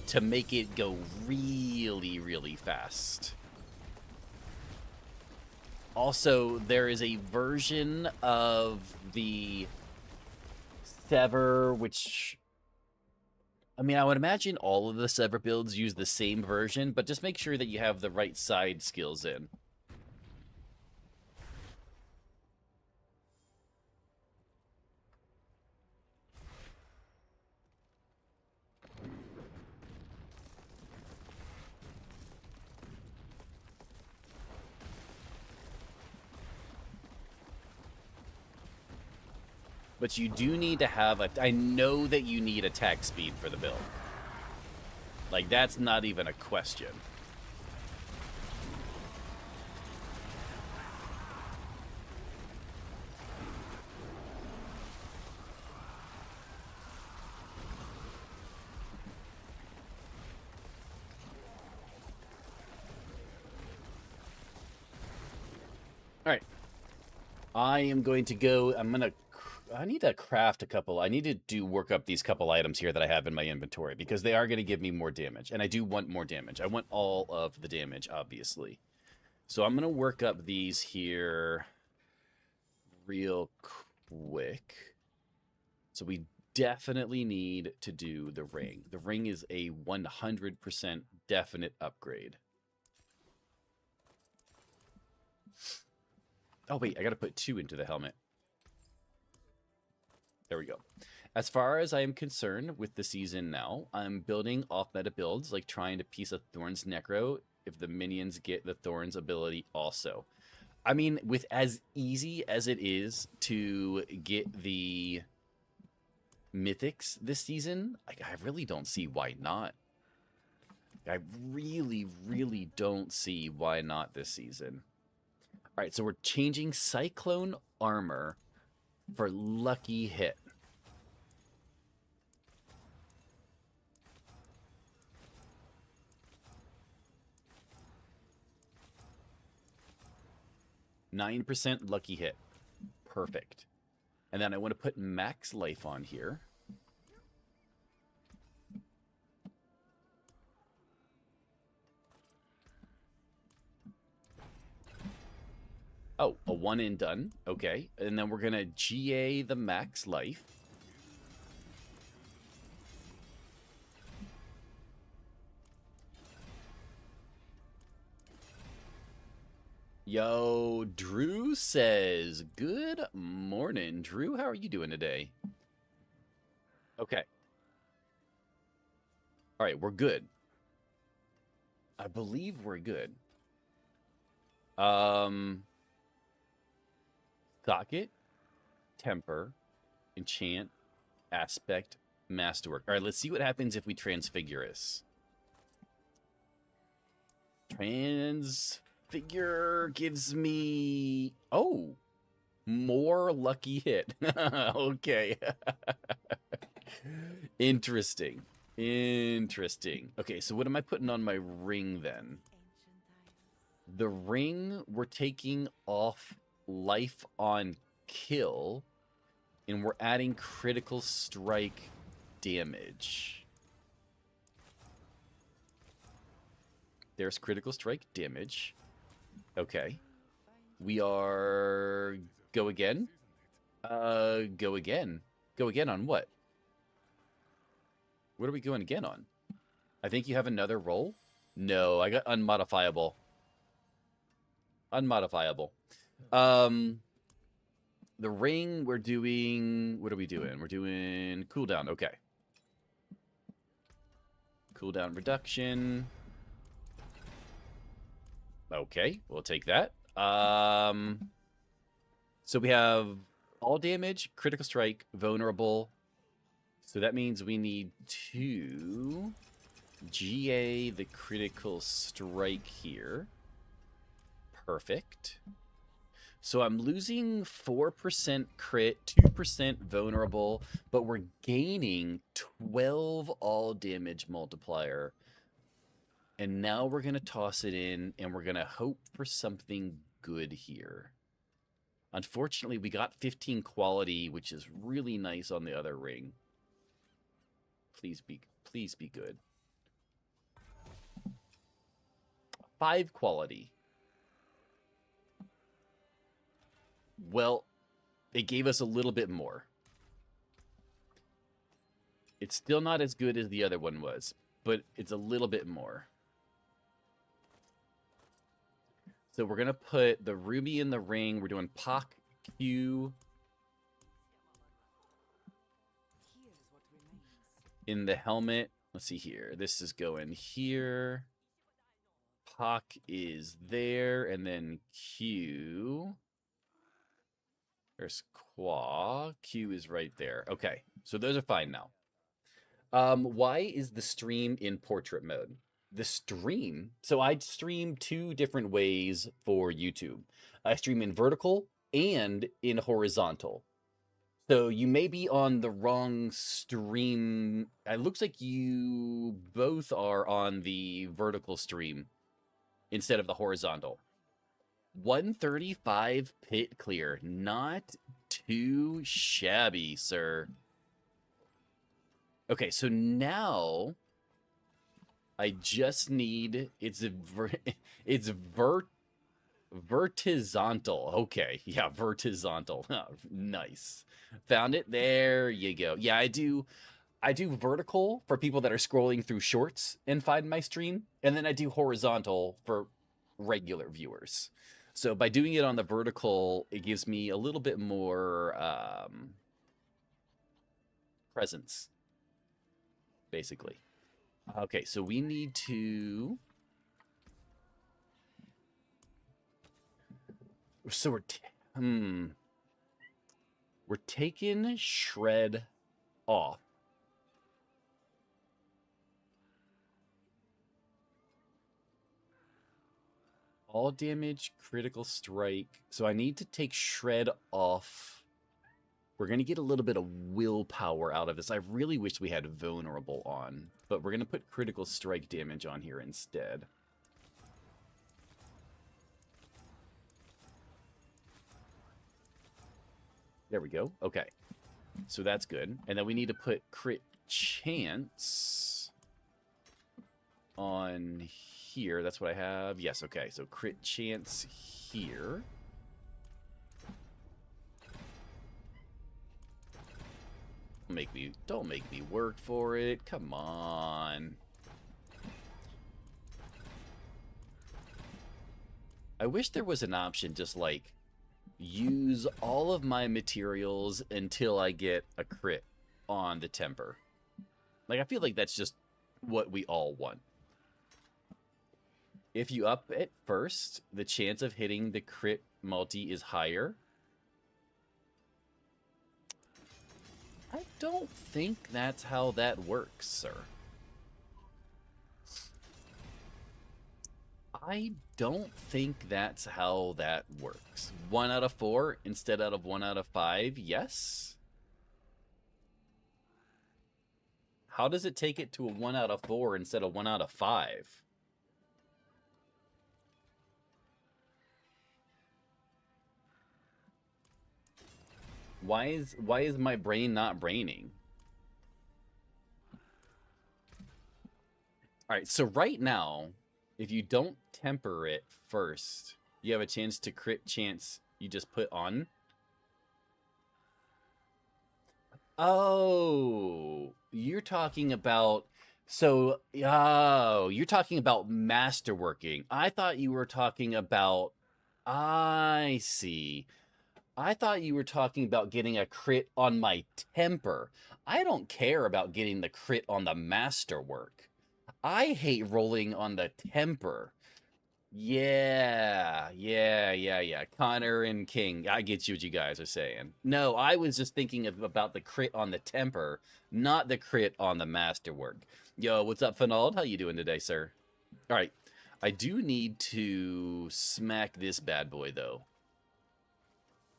to make it go really, really fast. Also, there is a version of the Sever which... I mean, I would imagine all of the Sever builds use the same version, but just make sure that you have the right side skills in. But you do need to have a... I know that you need attack speed for the build. Like, that's not even a question. All right. I am going to go... I need to craft a couple. I need to work up these couple items here that I have in my inventory because they are going to give me more damage. And I do want more damage. I want all of the damage, obviously. So I'm going to work up these here real quick. So we definitely need to do the ring. The ring is a 100% definite upgrade. Oh, wait, I got to put 2 into the helmet. There we go. As far as I am concerned with the season now, I'm building off-meta builds, like trying to piece a Thorns Necro if the minions get the Thorns ability also. I mean, with as easy as it is to get the mythics this season, like, I really don't see why not. I really, really don't see why not this season. All right, so we're changing Cyclone Armor for Lucky Hit. %, Lucky Hit. Perfect. And then I want to put Max Life on here. Oh, a 1 and done. Okay. And then we're going to GA the Max Life. Yo, Drew says, good morning. Drew, how are you doing today? Okay. All right, we're good. I believe we're good. Socket, Temper, Enchant, Aspect, Masterwork. All right, let's see what happens if we Transfigure us. Transfigure gives me... Oh, more Lucky Hit. Okay. Interesting. Interesting. Okay, so what am I putting on my ring then? The ring, we're taking off life on kill, and we're adding critical strike damage. There's critical strike damage. Okay. We are... Go again? Go again. Go again on what? What are we going again on? I think you have another roll? No, I got unmodifiable. Unmodifiable. The ring, we're doing... What are we doing? We're doing cooldown. Okay. Cooldown reduction. Okay, we'll take that. So we have all damage, critical strike, vulnerable. So that means we need to GA the critical strike here. Perfect. So I'm losing 4% crit, 2% vulnerable, but we're gaining 12 all damage multiplier. And now we're going to toss it in, and we're going to hope for something good here. Unfortunately, we got 15 quality, which is really nice on the other ring. Please be good. 5 quality. Well, it gave us a little bit more. It's still not as good as the other one was, but it's a little bit more. So we're going to put the ruby in the ring. We're doing Poc Q in the helmet. Let's see here. This is going here. Poc is there. And then Q There's Qua. Q is right there. Okay, so those are fine now. Why is the stream in portrait mode? The stream? So I stream two different ways for YouTube. I stream in vertical and in horizontal. So you may be on the wrong stream. It looks like you both are on the vertical stream instead of the horizontal. 135 pit clear. Not too shabby, sir. Okay, so now I just need it's vertizontal. Okay, yeah, vertizontal. Nice. Found it. There you go. Yeah, I do vertical for people that are scrolling through shorts and find my stream, and then I do horizontal for regular viewers. So by doing it on the vertical, it gives me a little bit more presence, basically. Okay, so we need to... So we're taking Shred off. All damage, critical strike. So I need to take Shred off. We're going to get a little bit of willpower out of this. I really wish we had vulnerable on, but we're going to put critical strike damage on here instead. There we go. Okay. So that's good. And then we need to put crit chance on here. That's what I have. Yes, okay. So crit chance here. Don't make me work for it. Come on. I wish there was an option just like use all of my materials until I get a crit on the temper. Like, I feel like that's just what we all want. If you up it first, the chance of hitting the crit multi is higher. I don't think that's how that works, sir. I don't think that's how that works. 1 out of 4 instead of 1 out of 5, yes? How does it take it to a 1 out of 4 instead of 1 out of 5? Why is my brain not braining? All right, so right now, if you don't temper it first, you have a chance to crit chance you just put on. Oh, you're talking about... So, oh, you're talking about masterworking. I thought you were talking about... I see. I thought you were talking about getting a crit on my temper. I don't care about getting the crit on the masterwork. I hate rolling on the temper. Yeah. Connor and King, I get you what you guys are saying. No, I was just thinking about the crit on the temper, not the crit on the masterwork. Yo, what's up, Finald? How you doing today, sir? All right, I do need to smack this bad boy, though.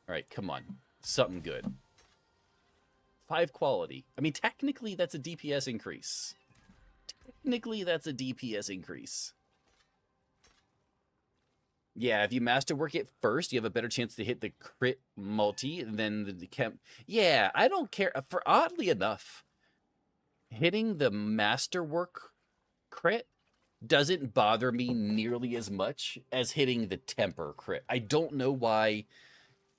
All right, come on. Something good. 5 quality. I mean, technically, that's a DPS increase. Technically, that's a DPS increase. Yeah, if you masterwork it first, you have a better chance to hit the crit multi than the chem. Yeah, I don't care. For oddly enough, hitting the masterwork crit doesn't bother me nearly as much as hitting the temper crit. I don't know why.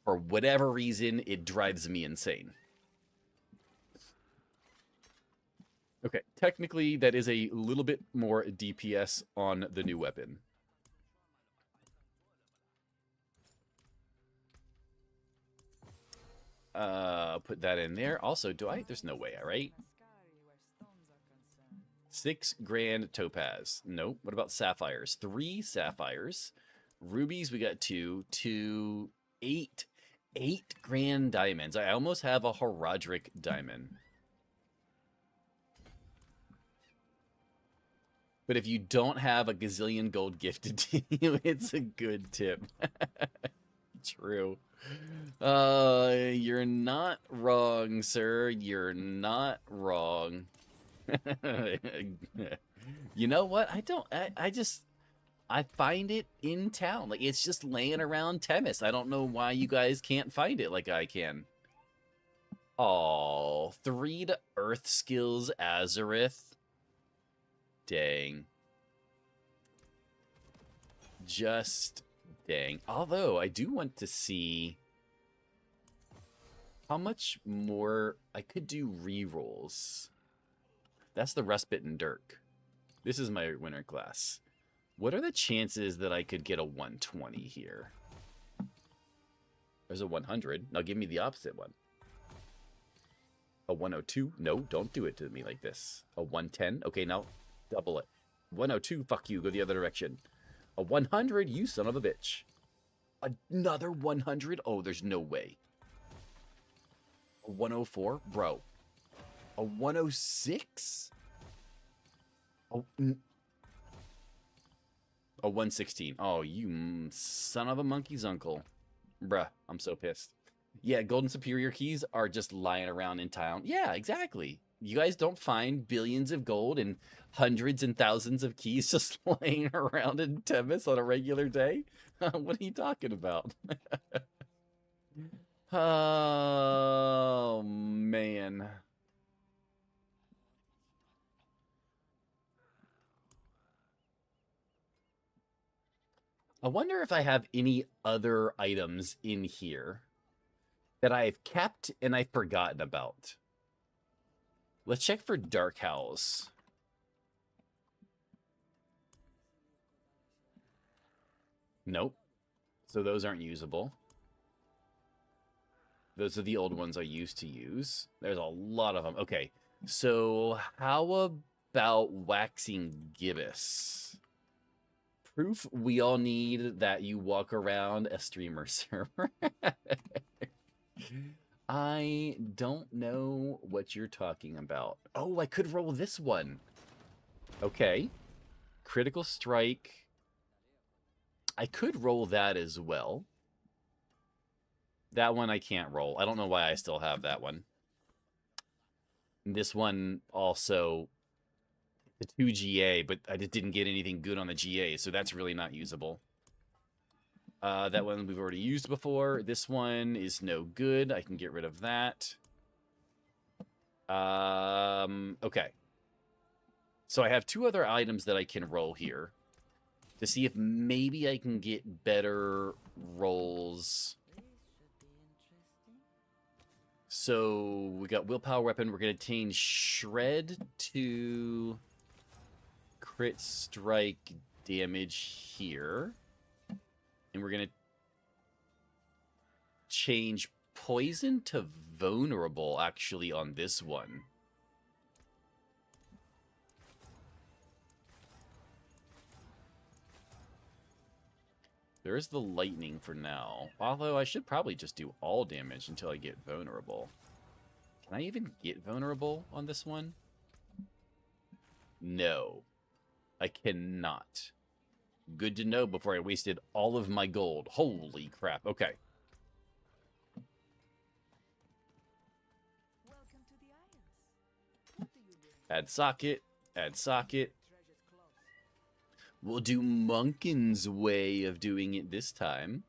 For whatever reason, it drives me insane. Okay, technically, that is a little bit more DPS on the new weapon. Put that in there. Also, there's no way, all right? 6 grand topaz. Nope. What about sapphires? 3 sapphires. Rubies, we got 2. 2, 8. 8 grand diamonds. I almost have a Herodric diamond. But if you don't have a gazillion gold gifted to you, it's a good tip. True. You're not wrong, sir. You're not wrong. You know what? I find it in town. Like, it's just laying around Temis. I don't know why you guys can't find it like I can. Oh, 3 to Earth Skills Azareth. Dang. Just dang. Although, I do want to see how much more I could do rerolls. That's the Respite and Dirk. This is my winter class. What are the chances that I could get a 120 here? There's a 100. Now give me the opposite one. A 102? No, don't do it to me like this. A 110? Okay, now double it. 102, fuck you, go the other direction. A 100, you son of a bitch. Another 100? Oh, there's no way. A 104? Bro. A 106? Oh, a 116. Oh, you son of a monkey's uncle. Bruh, I'm so pissed. Yeah, Golden Superior keys are just lying around in town. Yeah, exactly. You guys don't find billions of gold and hundreds and thousands of keys just laying around in Temis on a regular day? What are you talking about? Oh, man. I wonder if I have any other items in here that I've kept and I've forgotten about. Let's check for Dark Howls. Nope. So those aren't usable. Those are the old ones I used to use. There's a lot of them. Okay. So how about Waxing Gibbous? Proof we all need that you walk around a streamer server. I don't know what you're talking about. Oh, I could roll this one. Okay. Critical Strike. I could roll that as well. That one I can't roll. I don't know why I still have that one. This one also, the 2 GA, but I just didn't get anything good on the GA, so that's really not usable. That one we've already used before. This one is no good. I can get rid of that. Okay. So I have 2 other items that I can roll here to see if maybe I can get better rolls. So we got Willpower Weapon. We're going to change Shred to Crit Strike damage here. And we're going to change Poison to Vulnerable, actually, on this one. There's the Lightning for now. Although I should probably just do all damage until I get Vulnerable. Can I even get Vulnerable on this one? No. I cannot. Good to know before I wasted all of my gold. Holy crap. Okay. Add socket. Add socket. We'll do Munkin's way of doing it this time.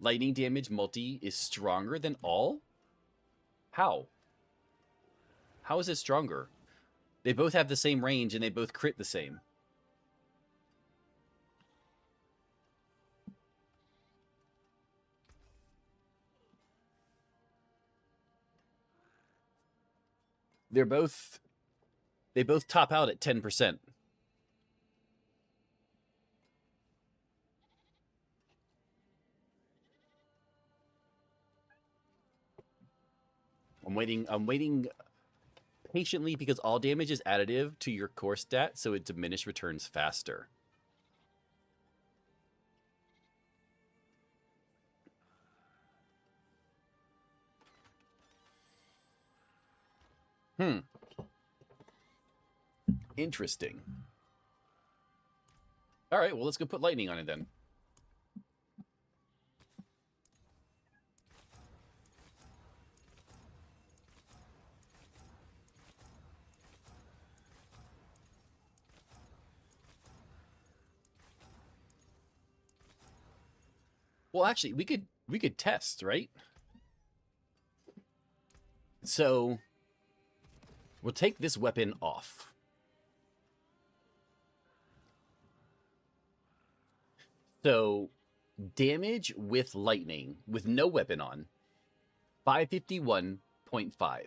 Lightning damage multi is stronger than all? How? How is it stronger? They both have the same range and they both crit the same. They both top out at 10%. I'm waiting patiently because all damage is additive to your core stat, so it diminish returns faster. Hmm. Interesting. All right, well, let's go put lightning on it then. Well, actually, we could test, right? So we'll take this weapon off. So damage with lightning with no weapon on, 551.5.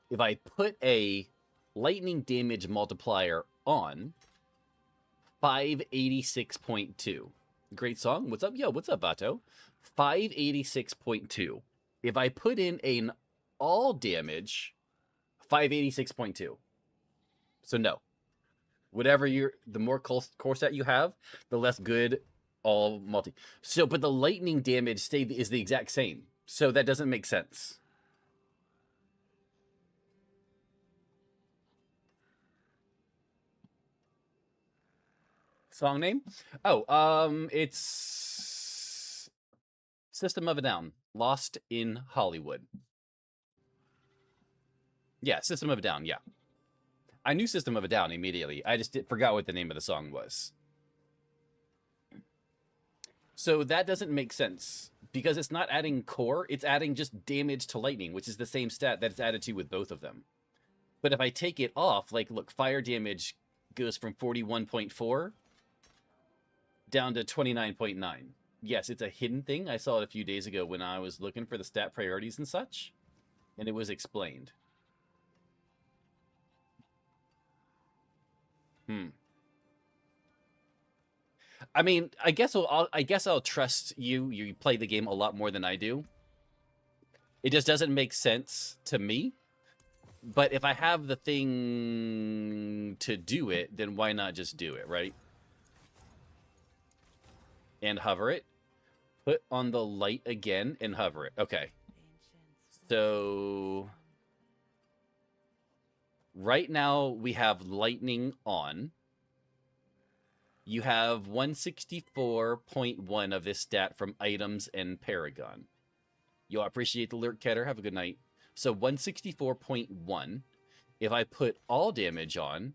If I put a lightning damage multiplier on, 586.2. Great song. What's up? Yo, what's up, Vato? 586.2. If I put in an all damage, 586.2. So no. Whatever the more core set you have, the less good all multi. So, but the lightning damage is the exact same. So that doesn't make sense. Song name? Oh, it's System of a Down. Lost in Hollywood. Yeah, System of a Down, yeah. I knew System of a Down immediately. I just forgot what the name of the song was. So that doesn't make sense because it's not adding core, it's adding just damage to lightning, which is the same stat that it's added to with both of them. But if I take it off, like, look, fire damage goes from 41.4 down to 29.9. Yes, it's a hidden thing. I saw it a few days ago when I was looking for the stat priorities and such, and it was explained. I mean, I guess I'll trust you. You play the game a lot more than I do. It just doesn't make sense to me. But if I have the thing to do it, then why not just do it, right? And hover it. Put on the light again and hover it. Okay. So right now we have lightning on. You have 164.1 of this stat from items and Paragon. Yo, I appreciate the lurk, Ketter. Have a good night. So 164.1. If I put all damage on,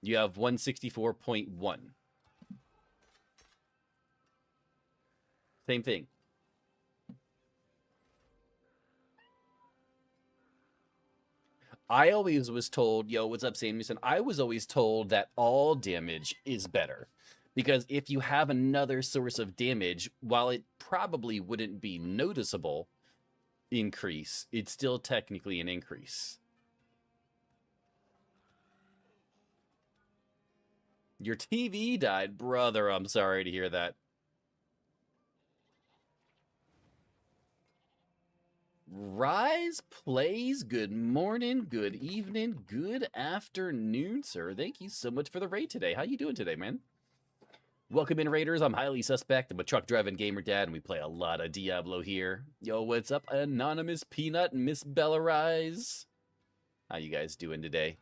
you have 164.1. Same thing. I always was told, yo, what's up, Samuelson? I was always told that all damage is better. Because if you have another source of damage, while it probably wouldn't be noticeable increase, it's still technically an increase. Your TV died, brother. I'm sorry to hear that. Rise plays. Good morning, good evening, good afternoon, sir. Thank you so much for the raid today. How you doing today, man? Welcome in, Raiders. I'm Highly Suspect. I'm a truck-driving gamer dad, and we play a lot of Diablo here. Yo, what's up, Anonymous Peanut and Miss Bella Rise? How you guys doing today?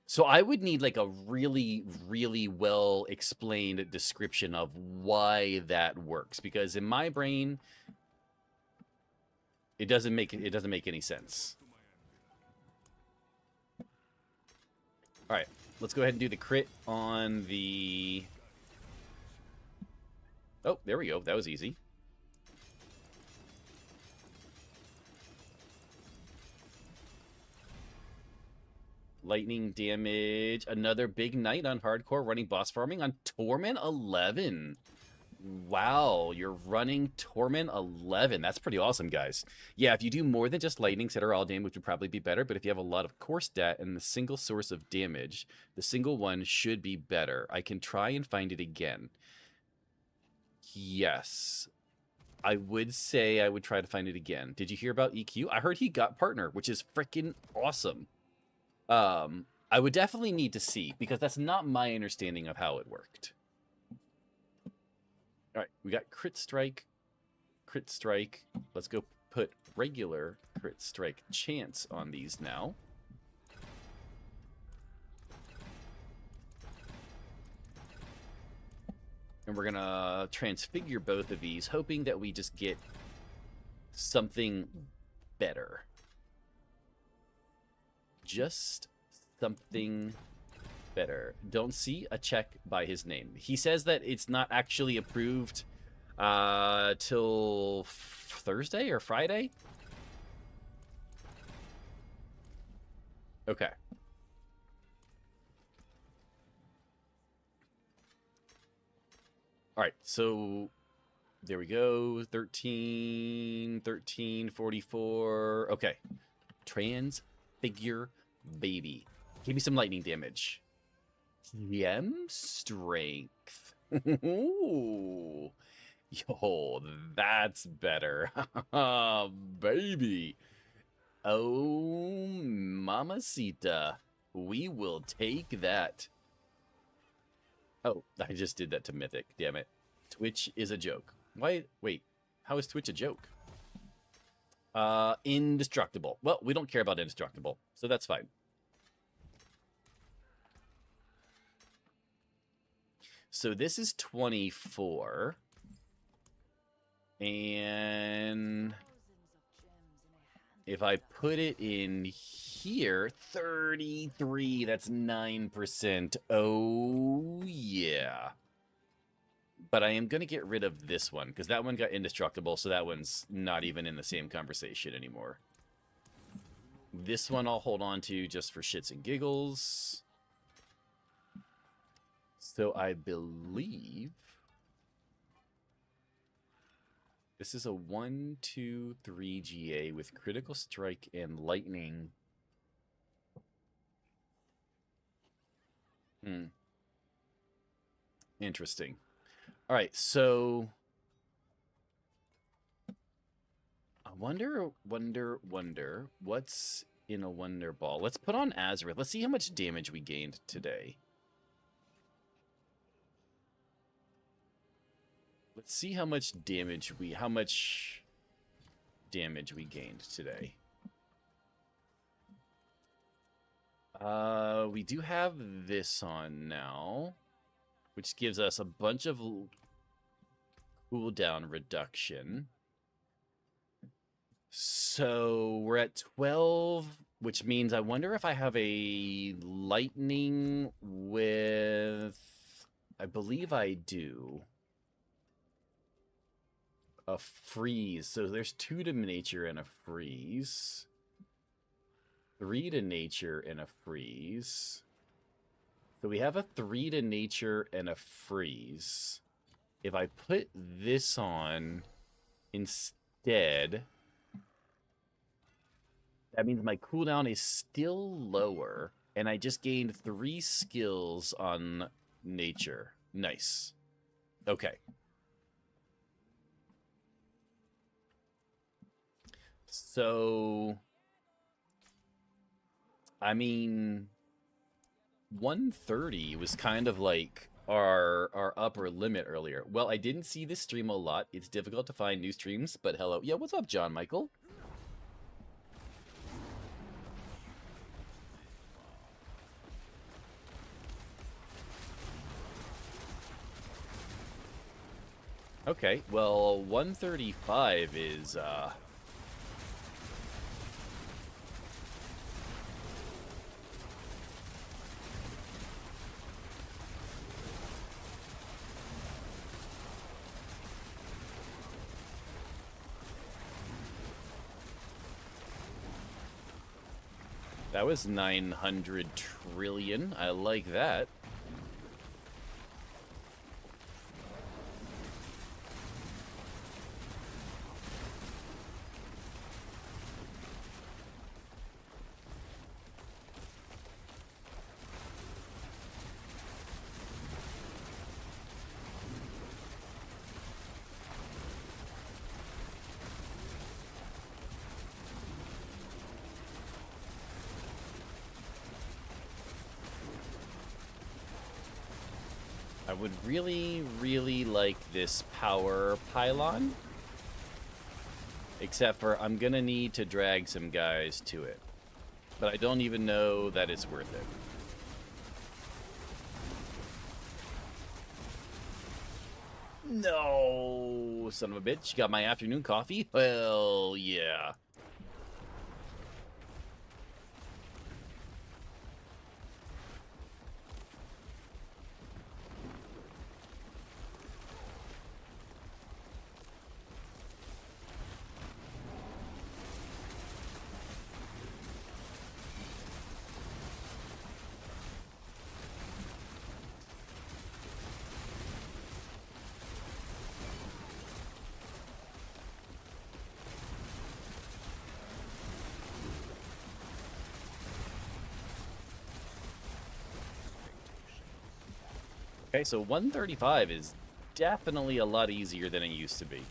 So I would need like a really, really well explained description of why that works, because in my brain, it doesn't make any sense. All right, let's go ahead and do the crit on the. Oh, there we go. That was easy. Lightning damage. Another big night on hardcore running boss farming on Torment 11. Wow, you're running Torment 11. That's pretty awesome, guys. Yeah, if you do more than just lightning, set or all damage would probably be better. But if you have a lot of core stat and the single source of damage, the single one should be better. I can try and find it again. Yes. I would say I would try to find it again. Did you hear about EQ? I heard he got partner, which is freaking awesome. I would definitely need to see, because that's not my understanding of how it worked. All right, we got crit strike, crit strike. Let's go put regular crit strike chance on these now. And we're gonna transfigure both of these, hoping that we just get something better. Just something better. Don't see a check by his name. He says that it's not actually approved till Thursday or Friday. Okay. All right, so there we go. 13, 44. Okay. Transfigure baby. Give me some lightning damage. Gem strength. Ooh. Yo, that's better. Baby. Oh, mamacita. We will take that. Oh, I just did that to Mythic. Damn it. Twitch is a joke. Why? Wait. How is Twitch a joke? Indestructible. Well, we don't care about indestructible, so that's fine. So this is 24. And if I put it in here, 33, that's 9%. Oh, yeah. But I am going to get rid of this one, because that one got indestructible, so that one's not even in the same conversation anymore. This one I'll hold on to just for shits and giggles. So I believe this is a 1, 2, 3 GA with critical strike and lightning. Interesting. All right, so I wonder what's in a Wonder Ball. Let's put on Azareth. Let's see how much damage we gained today. Let's see how much damage we gained today. We do have this on now, which gives us a bunch of cooldown reduction. So we're at 12, which means I wonder if I have a lightning with... I believe I do. A freeze. So there's 2 to nature and a freeze. 3 to nature and a freeze. So we have a 3 to nature and a freeze. If I put this on instead, that means my cooldown is still lower, and I just gained 3 skills on nature. Nice. Okay. So, I mean, 130 was kind of like our upper limit earlier. Well, I didn't see this stream a lot. It's difficult to find new streams, but hello. Yeah, what's up, John Michael? Okay, well, 135 is, that was 900 trillion. I like that. I would really, really like this power pylon. Except for I'm gonna need to drag some guys to it. But I don't even know that it's worth it. No, son of a bitch. Got my afternoon coffee? Well, yeah. Okay, so 135 is definitely a lot easier than it used to be.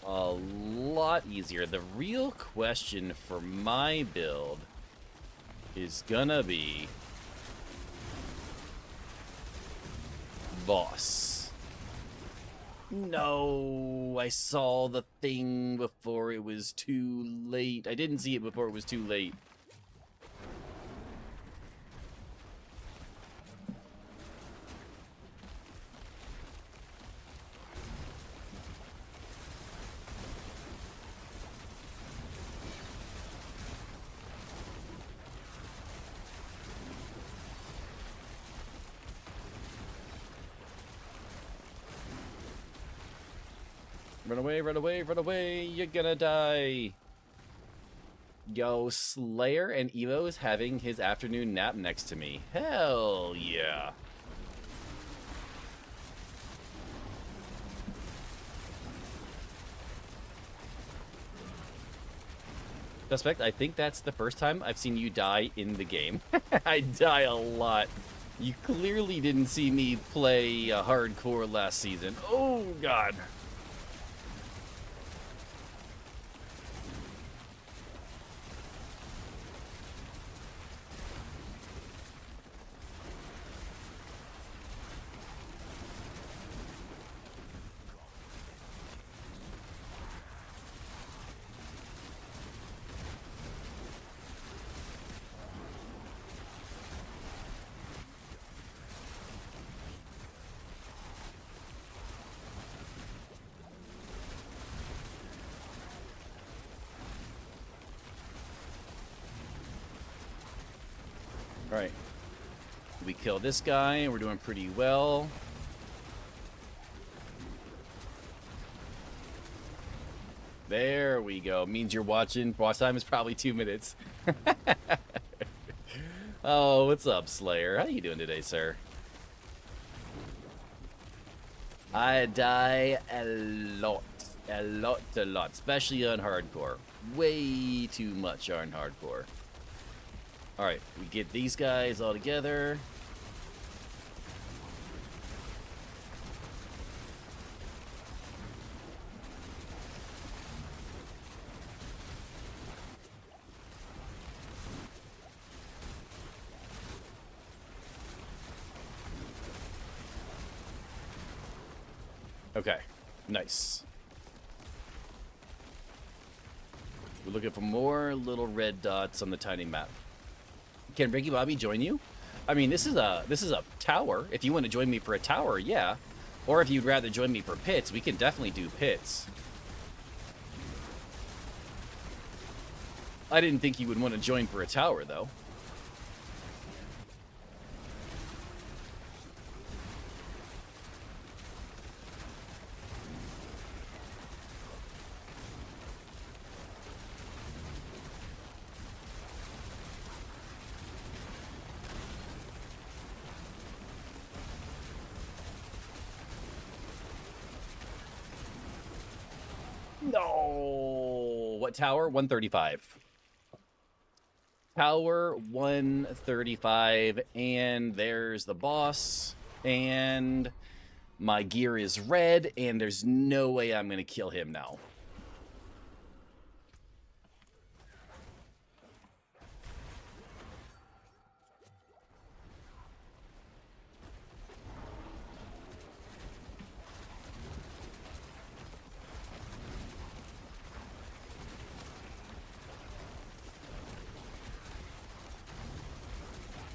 A lot easier. The real question for my build is gonna be boss. No, I saw the thing before it was too late. I didn't see it before it was too late. Run away, run away, run away, you're gonna die. Yo, Slayer and Evo's having his afternoon nap next to me. Hell yeah. Suspect, I think that's the first time I've seen you die in the game. I die a lot. You clearly didn't see me play hardcore last season. Oh, God. Alright. We kill this guy, and we're doing pretty well. There we go. Means you're watching. Watch time is probably 2 minutes. Oh, what's up, Slayer? How you doing today, sir? I die a lot. A lot. Especially on hardcore. Way too much on hardcore. Alright, we get these guys all together. Okay, nice. We're looking for more little red dots on the tiny map. Can Ricky Bobby join you? I mean, this is a tower. If you want to join me for a tower, yeah. Or if you'd rather join me for pits, we can definitely do pits. I didn't think you would want to join for a tower, though. No! What tower? 135. Tower 135, and there's the boss, and My gear is red, and there's no way I'm going to kill him now.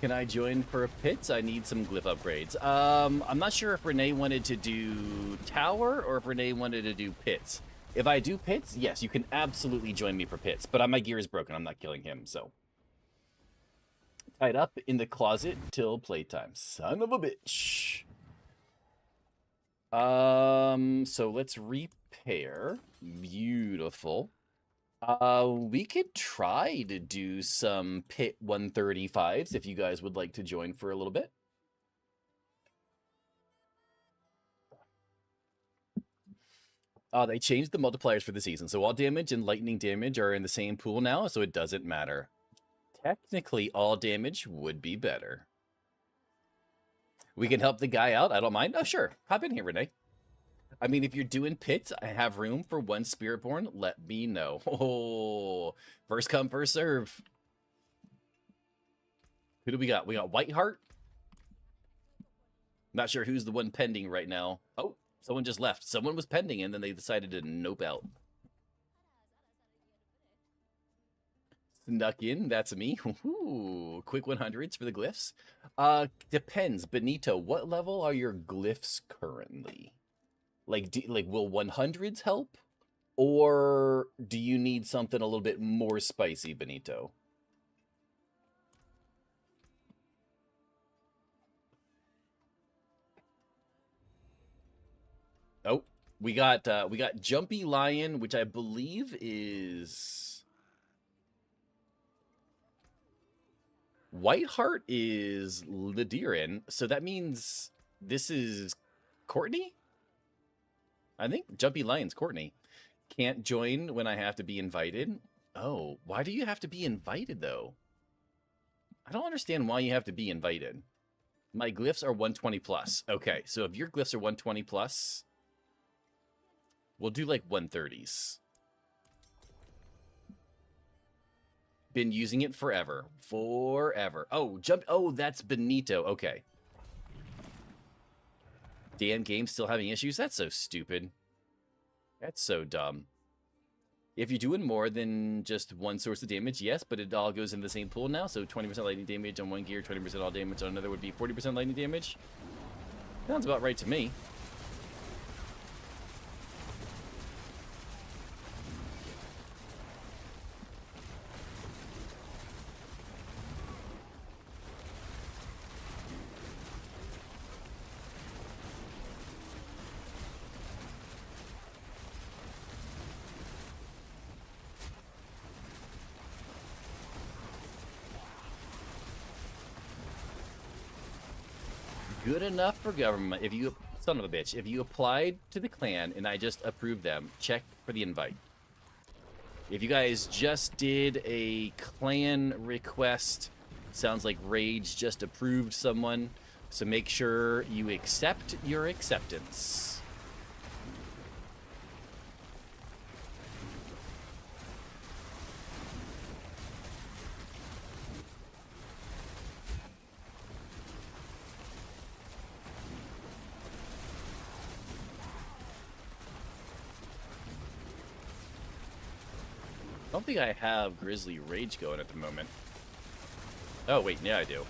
Can I join for pits? I need some glyph upgrades. I'm not sure if Renee wanted to do tower or if Renee wanted to do pits. If I do pits, yes, you can absolutely join me for pits. But my gear is broken. I'm not killing him, so. Tied up in the closet till playtime. Son of a bitch. So let's repair. Beautiful. We could try to do some pit 135s if you guys would like to join for a little bit. They changed the multipliers for the season, so all damage and lightning damage are in the same pool now, so it doesn't matter. Technically, all damage would be better. We can help the guy out. I don't mind. Oh, sure. Hop in here, Renee. I mean, if you're doing pits, I have room for one Spiritborn. Let me know. Oh, first come, first serve. Who do we got? We got Whiteheart. Not sure who's the one pending right now. Oh, someone just left. Someone was pending, and then they decided to nope out. Snuck in. That's me. Ooh, quick 100s for the glyphs. Depends. Benito, what level are your glyphs currently? Like, will 100s help? Or do you need something a little bit more spicy, Benito? Oh, we got Jumpy Lion, which I believe is... Whiteheart is Lydiran, so that means this is Courtney? I think Jumpy Lion's Courtney. Can't join when I have to be invited. Oh, why do you have to be invited, though? I don't understand why you have to be invited. My glyphs are 120 plus. Okay, so if your glyphs are 120 plus, we'll do like 130s. Been using it forever. Forever. Oh, that's Benito. Okay. Damn game still having issues? That's so stupid. That's so dumb. If you're doing more than just one source of damage, yes, but it all goes in the same pool now. So 20% lightning damage on one gear, 20% all damage on another would be 40% lightning damage. Sounds about right to me. Good enough for government. If you, son of a bitch, if you applied to the clan and I just approved them, check for the invite. If you guys just did a clan request, sounds like Rage just approved someone, so make sure you accept your acceptance. I don't think I have Grizzly Rage going at the moment. Oh, wait, yeah, I do.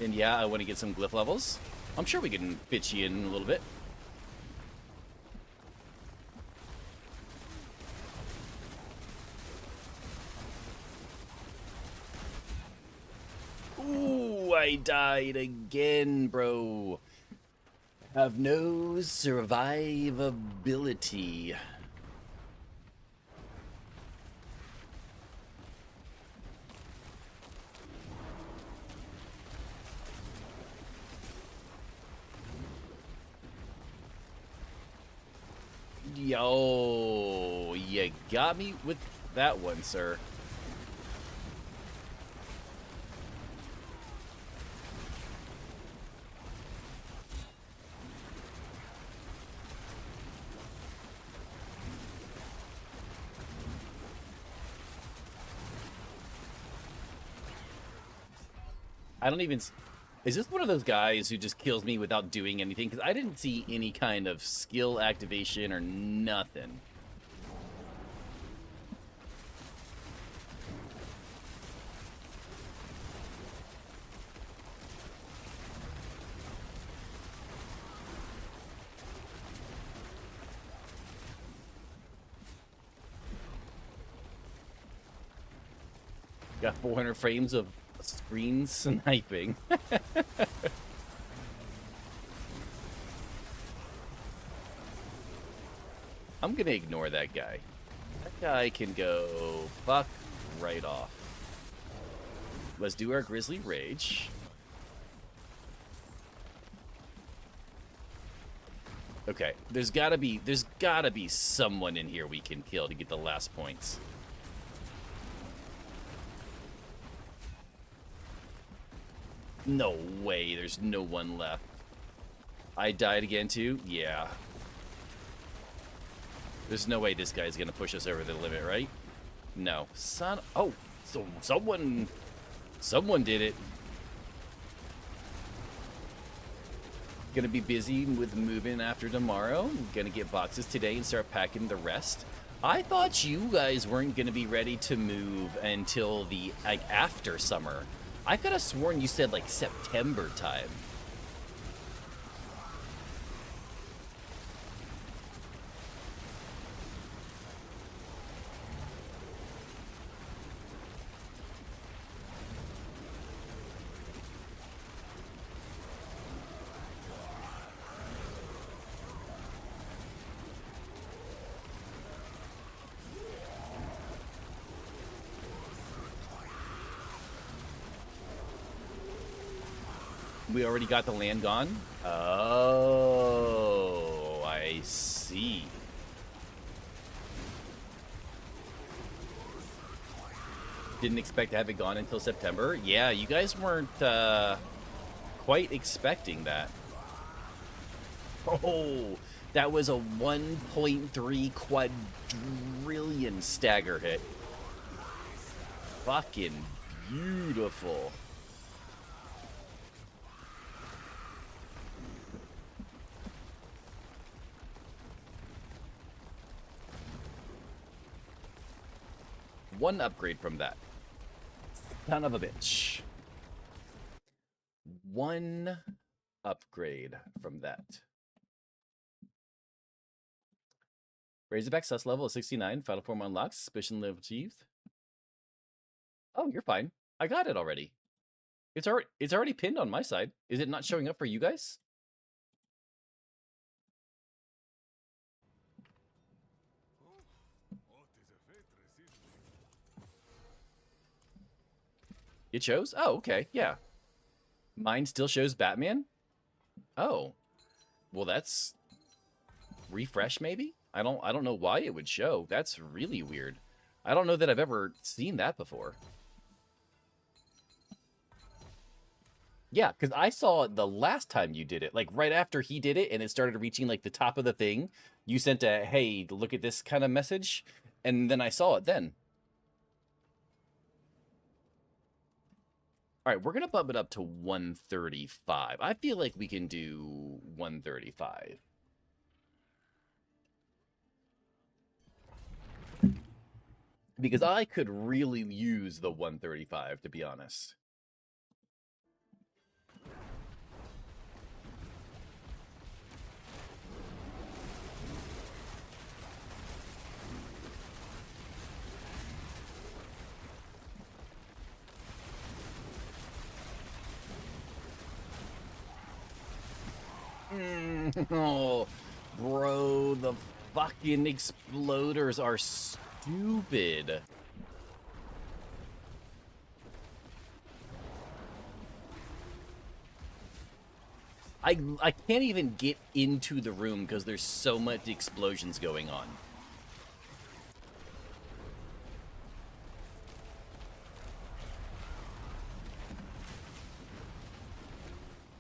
And yeah, I want to get some glyph levels. I'm sure we can fit you in a little bit. Ooh, I died again, bro. Have no survivability. Yo, you got me with that one, sir. I don't even... Is this one of those guys who just kills me without doing anything? Because I didn't see any kind of skill activation or nothing. Got 400 frames of screen sniping. I'm gonna ignore that guy. That guy can go fuck right off. Let's do our Grizzly Rage. Okay, there's gotta be someone in here we can kill to get the last points. No way, there's no one left. I died again too? Yeah. There's no way this guy's gonna push us over the limit, right? No. Son... Oh, so someone did it. Gonna be busy with moving after tomorrow. Gonna get boxes today and start packing the rest. I thought you guys weren't gonna be ready to move until the, like, after summer. I could have sworn you said, like, September time. We already got the land gone? Oh, I see. Didn't expect to have it gone until September? Yeah, you guys weren't quite expecting that. Oh, that was a 1.3 quadrillion stagger hit. Fucking beautiful. One upgrade from that. Son of a bitch. One upgrade from that. Razorback sus level is 69. Final form unlocks. Suspicion level achieved. Oh, you're fine. I got it already. It's already pinned on my side. Is it not showing up for you guys? It shows? Oh, okay, yeah. Mine still shows Batman? Oh. Well, that's... Refresh, maybe? I don't know why it would show. That's really weird. I don't know that I've ever seen that before. Yeah, because I saw it the last time you did it. Like, right after he did it, and it started reaching, like, the top of the thing. You sent a, hey, look at this kind of message. And then I saw it then. All right, we're going to bump it up to 135. I feel like we can do 135. Because I could really use the 135, to be honest. Oh, bro, the fucking exploders are stupid. I can't even get into the room because there's so much explosions going on.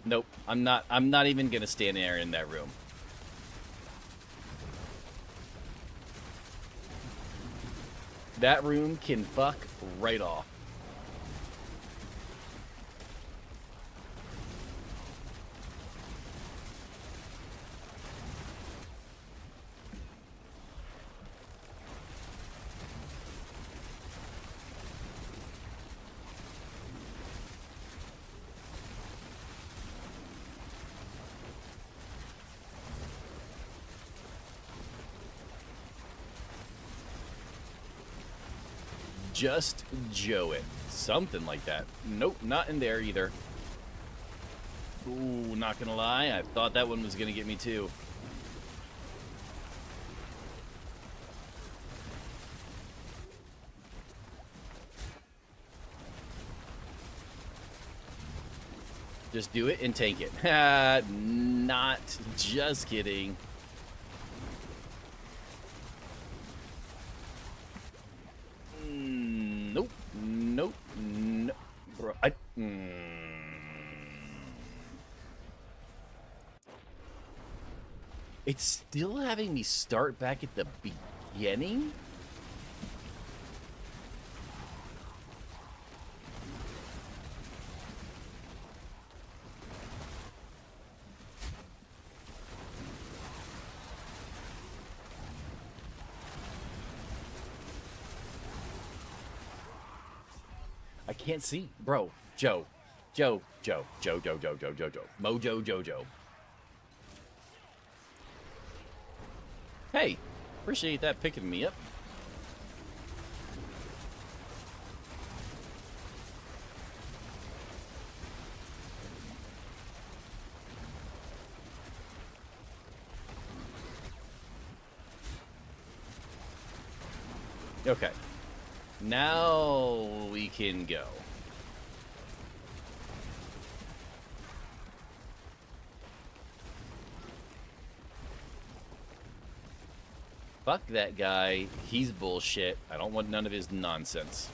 Nope, I'm not even gonna stand there in that room. That room can fuck right off. Just Joe it. Something like that. Nope, not in there either. Ooh, not gonna lie, I thought that one was gonna get me too. Just do it and tank it. Not just kidding. Nope. Nope. No. Bro, It's still having me start back at the beginning? I can't see. Bro, Joe. Mojo Jojo. Hey, appreciate that picking me up. Okay. Now we can go. Fuck that guy. He's bullshit. I don't want none of his nonsense.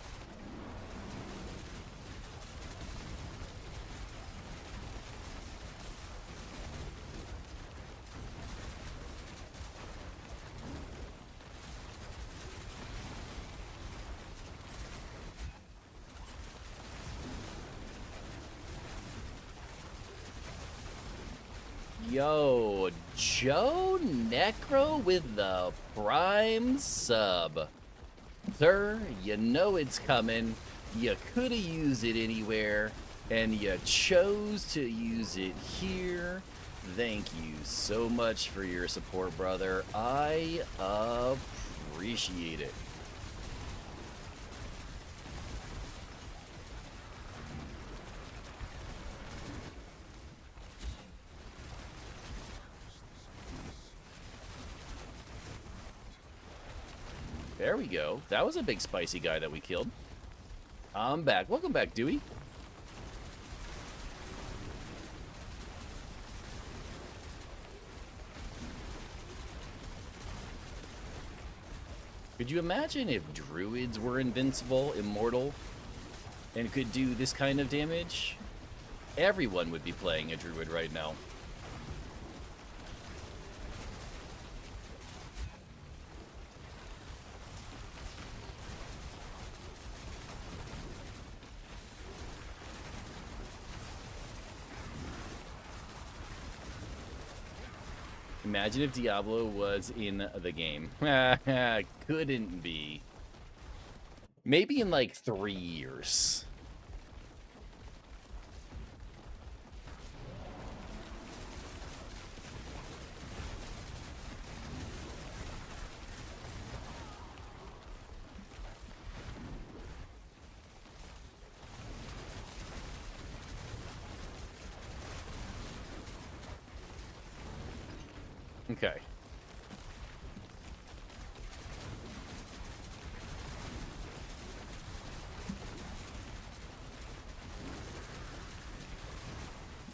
Yo, Joe Necro with the Prime sub. Sir, you know it's coming. You could have used it anywhere, and you chose to use it here. Thank you so much for your support, brother. I appreciate it. There we go. That was a big spicy guy that we killed. I'm back. Welcome back, Dewey. Could you imagine if druids were invincible, immortal, and could do this kind of damage? Everyone would be playing a druid right now. Imagine if Diablo was in the game. Couldn't be. Maybe in like 3 years. Okay.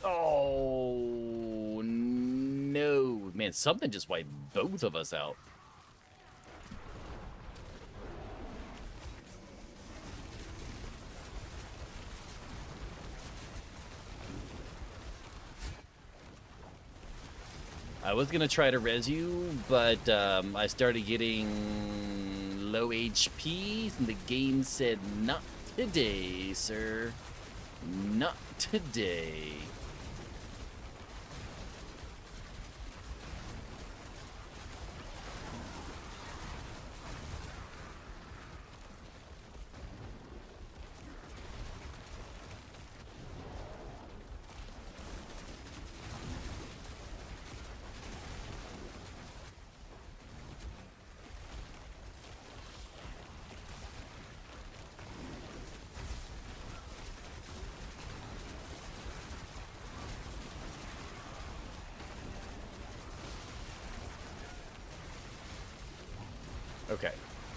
Oh, no. Man, something just wiped both of us out. I was gonna try to res you, but I started getting low HP, and the game said, "Not today, sir. Not today." Okay.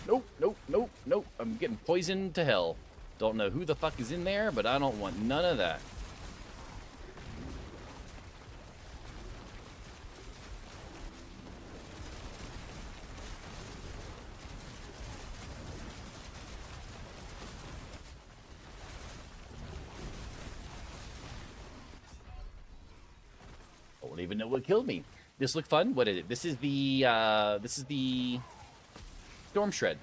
Nope, nope, nope, nope. I'm getting poisoned to hell. Don't know who the fuck is in there, but I don't want none of that. I don't even know what killed me. This looked fun. What is it? This is the Storm Shred.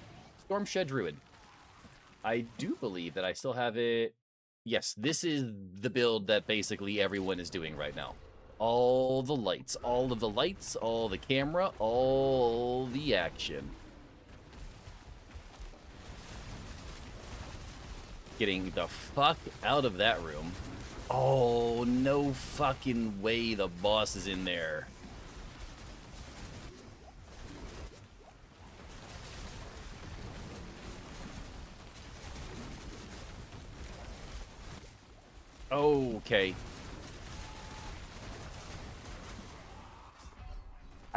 Storm Shred Druid. I do believe that I still have it. Yes, this is the build that basically everyone is doing right now. All the lights, all of the lights, all the camera, all the action. Getting the fuck out of that room. Oh, no fucking way the boss is in there. Okay.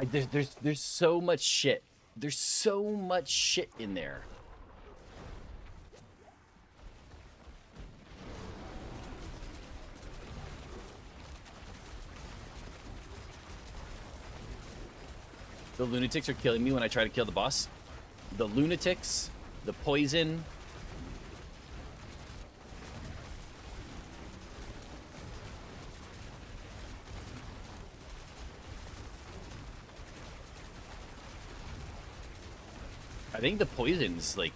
There's so much shit. There's so much shit in there. The lunatics are killing me when I try to kill the boss. The lunatics, the poison. I think the poison's, like,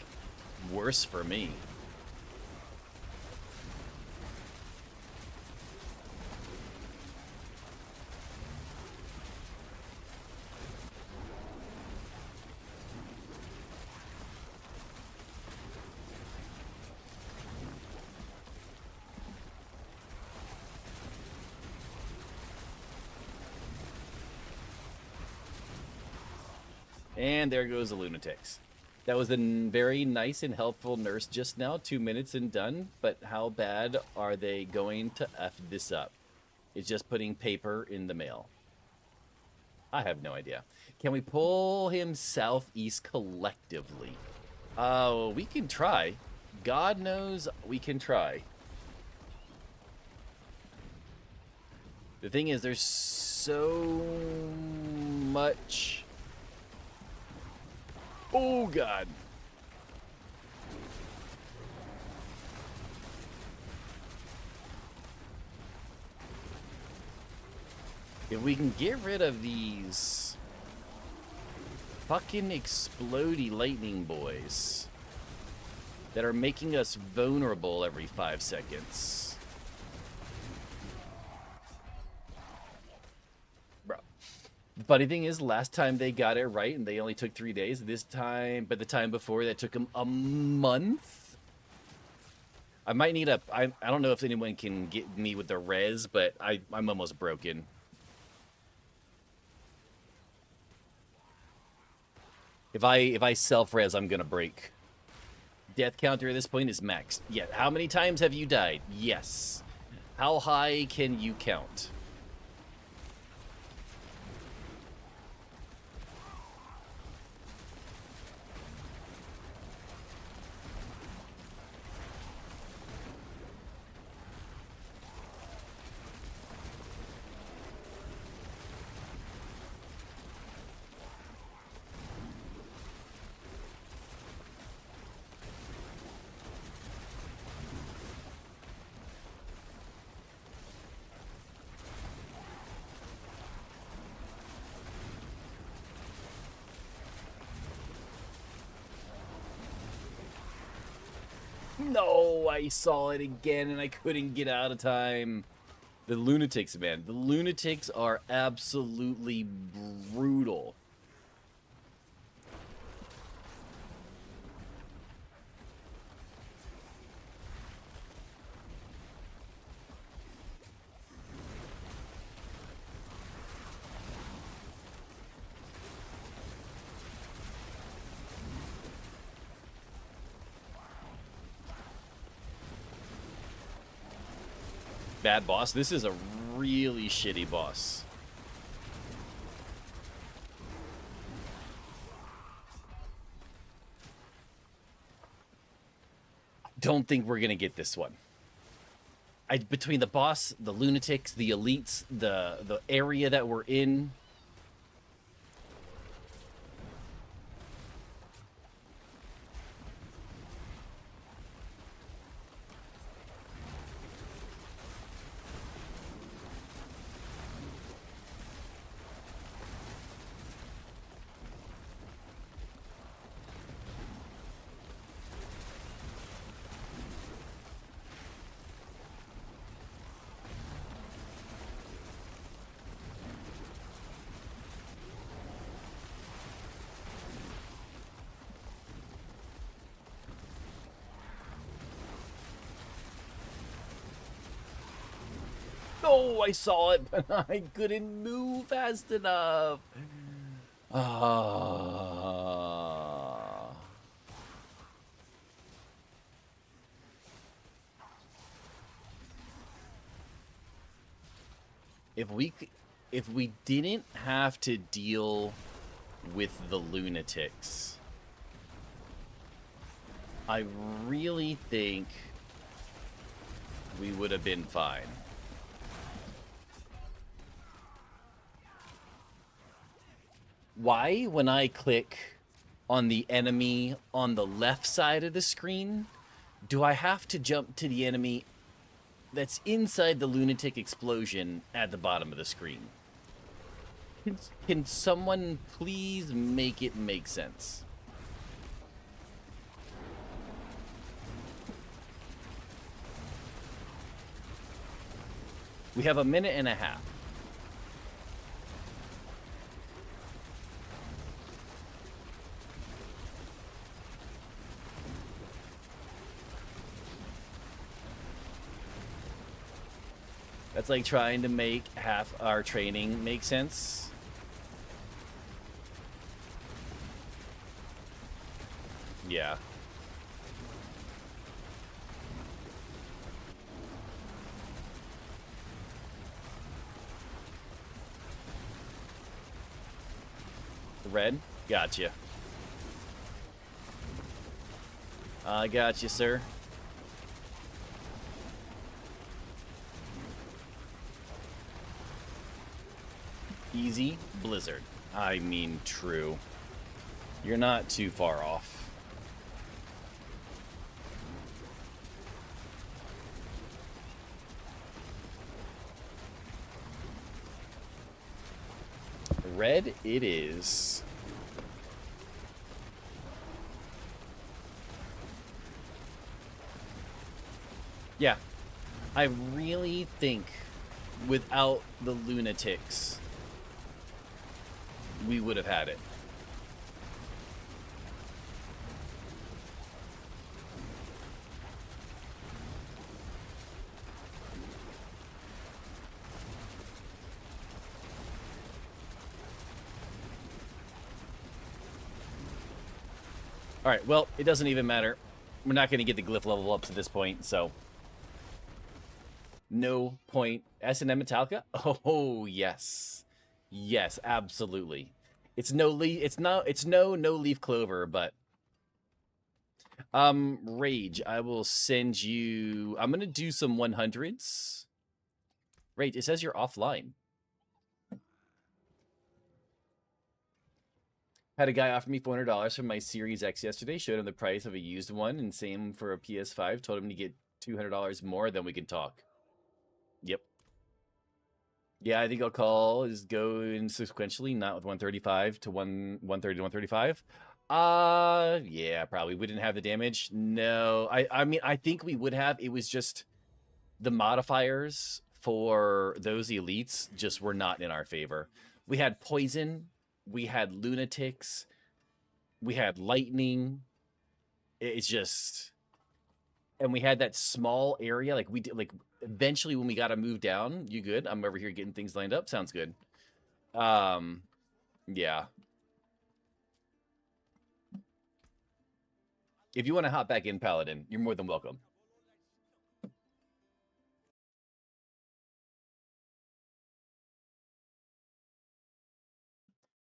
worse for me. And there goes the lunatics. That was a very nice and helpful nurse just now. 2 minutes and done. But how bad are they going to F this up? It's just putting paper in the mail. I have no idea. Can we pull him southeast collectively? Oh, we can try. God knows we can try. The thing is, there's so much... Oh, God. If we can get rid of these fucking explodey lightning boys that are making us vulnerable every 5 seconds. Funny thing is, last time they got it right, and they only took 3 days. This time, but the time before, that took them a month. I might need a... I don't know if anyone can get me with the res, but I'm almost broken. If I self-res, I'm gonna break. Death counter at this point is maxed. Yeah. How many times have you died? Yes. How high can you count? No, I saw it again and I couldn't get out of time. The lunatics, man. The lunatics are absolutely brutal. Bad boss. This is a really shitty boss. don't think we're gonna get this one. Between the boss, the lunatics, the elites, the area that we're in. Oh, I saw it, but I couldn't move fast enough. Ah. If we didn't have to deal with the lunatics, I really think we would have been fine. Why, when I click on the enemy on the left side of the screen, do I have to jump to the enemy that's inside the lunatic explosion at the bottom of the screen? Can someone please make it make sense? We have a minute and a half. That's like trying to make half our training make sense. Yeah. Red? Gotcha. I got you, sir. Easy blizzard. I mean, true. You're not too far off. Red it is. Yeah. I really think without the lunatics, we would have had it. All right, well, it doesn't even matter. We're not going to get the glyph level ups at this point, so no point. S&M Metallica? Oh, yes. Yes, absolutely. It's no leaf, it's no leaf clover, but Rage, I will send you. I'm going to do some 100s. Rage, it says you're offline. Had a guy offer me $400 for my Series X yesterday. Showed him the price of a used one, and same for a PS5. Told him to get $200 more, then we can talk. Yep. Yeah, I think I'll call is going sequentially, not with 135 to 130 to 135. Yeah, probably. We didn't have the damage. No, I mean, I think we would have. It was just the modifiers for those elites just were not in our favor. We had poison. We had lunatics. We had lightning. It's just, and we had that small area. Like we did, like eventually when we got to move down. You good? I'm over here getting things lined up. Sounds good. Yeah. If you want to hop back in, Paladin, you're more than welcome.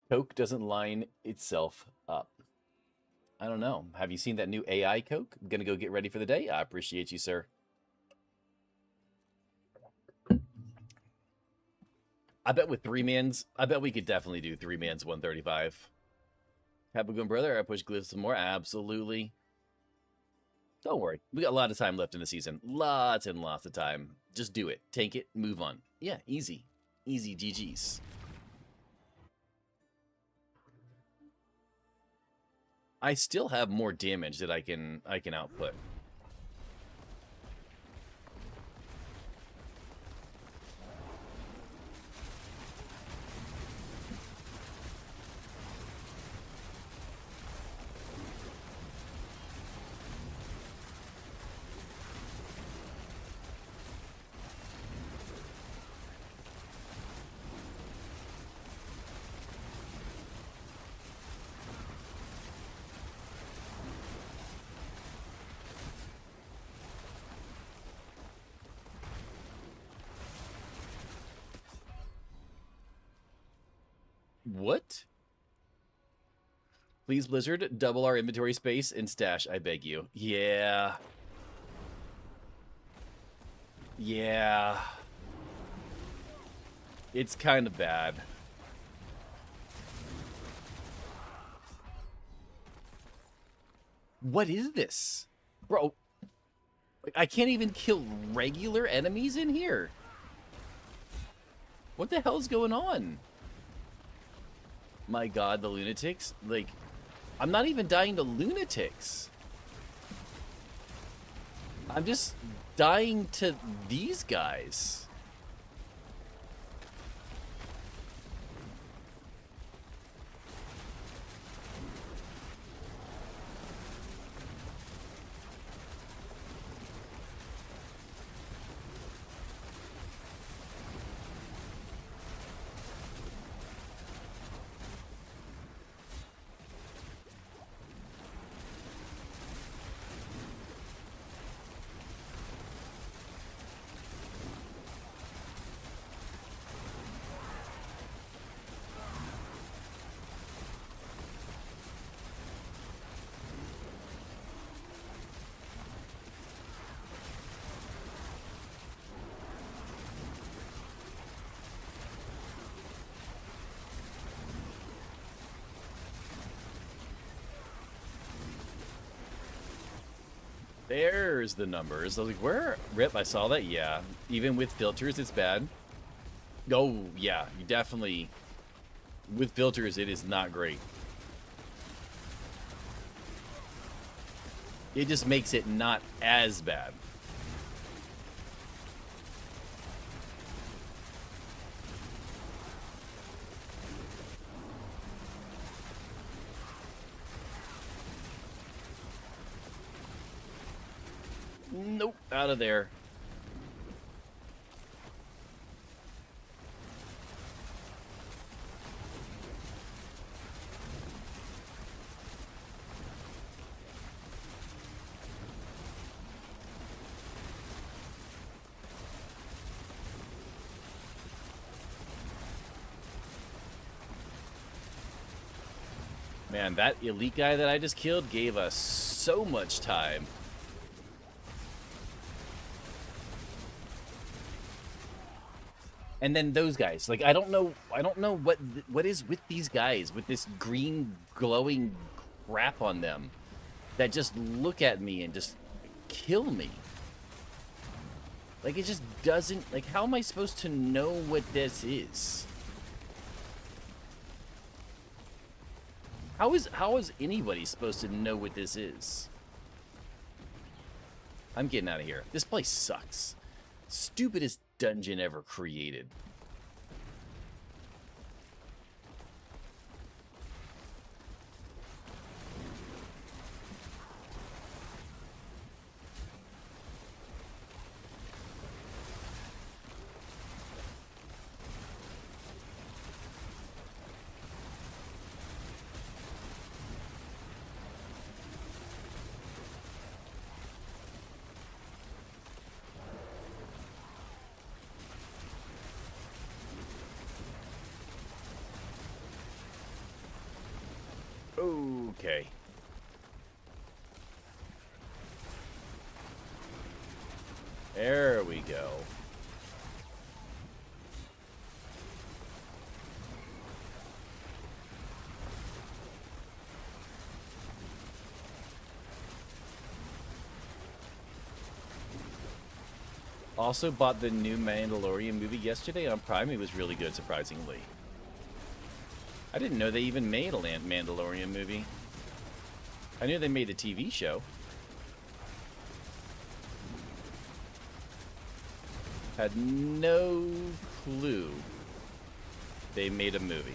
Coke doesn't line itself up. I don't know. Have you seen that new AI Coke? I'm gonna go get ready for the day. I appreciate you, sir. I bet with 3-mans, I bet we could definitely do 3-mans 135. Have a good brother. I push glyphs some more. Absolutely. Don't worry. We got a lot of time left in the season. Lots and lots of time. Just do it. Take it. Move on. Yeah, easy. Easy GG's. I still have more damage that I can output. What? Please, Blizzard, double our inventory space and stash, I beg you. Yeah. Yeah. It's kind of bad. What is this? Bro, like, I can't even kill regular enemies in here. What the hell's going on? My god, the lunatics. Like, I'm not even dying to lunatics. I'm just dying to these guys. There's the numbers. I was like, where? Rip, I saw that. Yeah. Even with filters, it's bad. Oh, yeah. You definitely... With filters, it is not great. It just makes it not as bad. Nope, out of there. Man, that elite guy that I just killed gave us so much time. And then those guys, like, I don't know what is with these guys with this green glowing crap on them that just look at me and just kill me. Like, it just doesn't, like, how am I supposed to know what this is? How is anybody supposed to know what this is? I'm getting out of here. This place sucks. Stupidest dungeon ever created. Okay. There we go. Also bought the new Mandalorian movie yesterday on Prime. It was really good, surprisingly. I didn't know they even made a Mandalorian movie. I knew they made a TV show. Had no clue they made a movie.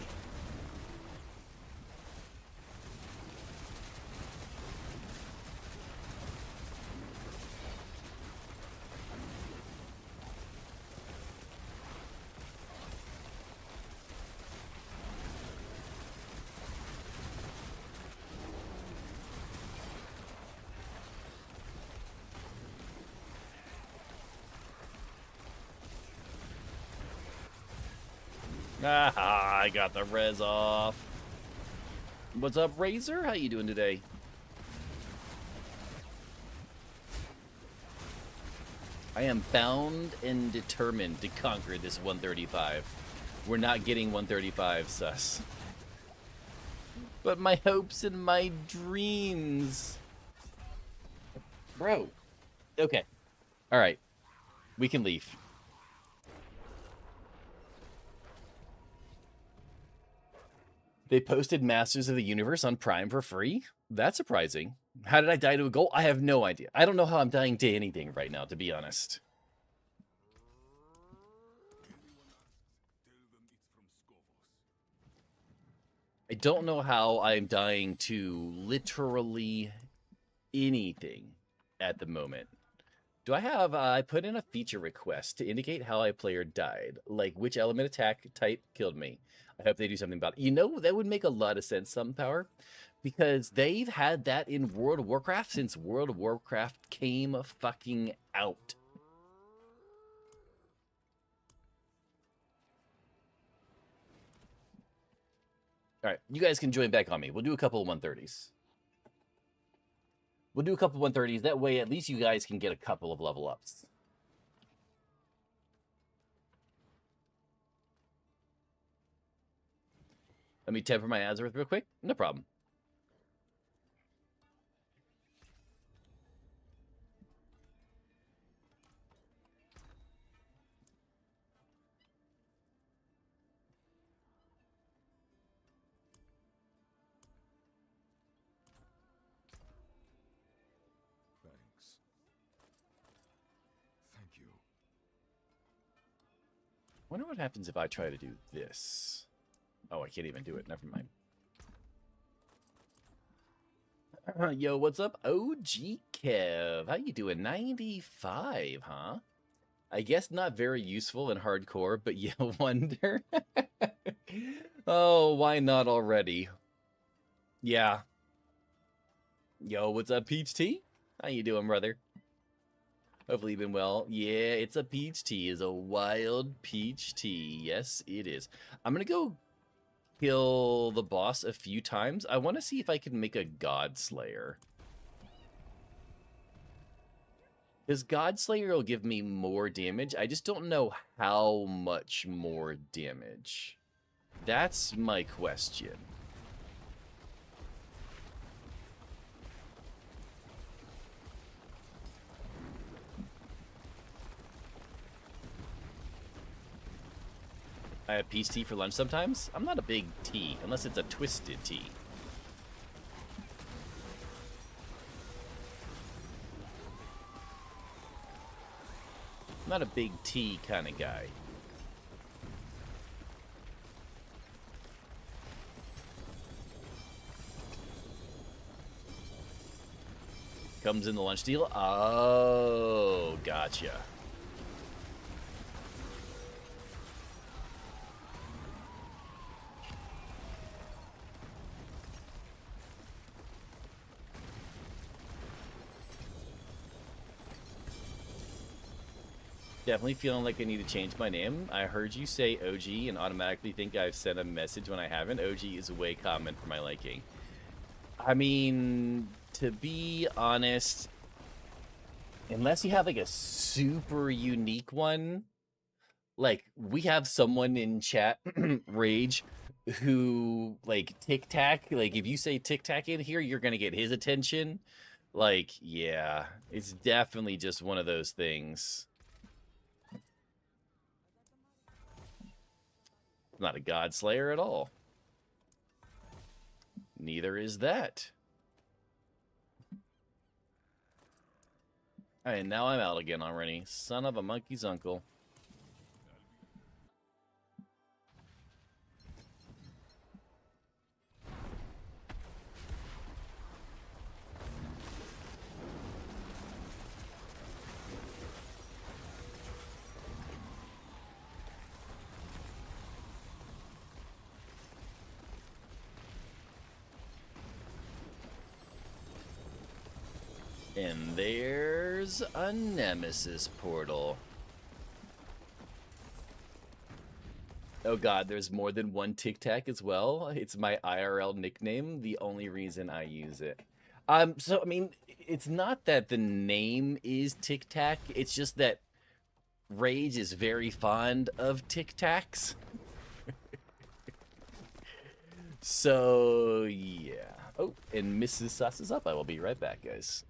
Ah, I got the res off. What's up, Razor? How you doing today? I am bound and determined to conquer this 135. We're not getting 135, sus. But my hopes and my dreams. Bro. Okay. All right. We can leave. They posted Masters of the Universe on Prime for free? That's surprising. How did I die to a goal? I have no idea. I don't know how I'm dying to anything right now, to be honest. I don't know how I'm dying to literally anything at the moment. Do I have, I put in a feature request to indicate how a player died, like which element attack type killed me. I hope they do something about it. You know, that would make a lot of sense, Sunpower, because they've had that in World of Warcraft since World of Warcraft came fucking out. All right, you guys can join back on me. We'll do a couple of 130s. We'll do a couple of 130s. That way, at least you guys can get a couple of level ups. Let me temper my Azeroth real quick. No problem. Thanks. Thank you. Wonder what happens if I try to do this. Oh, I can't even do it. Never mind. Yo, what's up? OG Kev. How you doing? 95, huh? I guess not very useful in hardcore, but you wonder. Oh, why not already? Yeah. Yo, what's up, Peach Tea? How you doing, brother? Hopefully you've been well. Yeah, it's a peach tea. It's a wild peach tea. Yes, it is. I'm going to go kill the boss a few times. I want to see if I can make a God Slayer. Because God Slayer will give me more damage. I just don't know how much more damage. That's my question. I have peach tea for lunch sometimes. I'm not a big tea, unless it's a twisted tea. I'm not a big tea kind of guy. Comes in the lunch deal. Oh, gotcha. Definitely feeling like I need to change my name. I heard you say OG and automatically think I've sent a message when I haven't. OG is way common for my liking. I mean, to be honest, unless you have like a super unique one, like we have someone in chat, Rage, who like Tic Tac, like if you say Tic Tac in here, you're gonna get his attention. Like, yeah, it's definitely just one of those things. Not a God Slayer at all. Neither is that. Alright, now I'm out again already. Son of a monkey's uncle. And there's a Nemesis portal. Oh god, there's more than one Tic Tac as well. It's my IRL nickname, the only reason I use it. So I mean, it's not that the name is Tic Tac, it's just that Rage is very fond of Tic Tacs. So, yeah. Oh, and Mrs. Sauce is up. I will be right back, guys.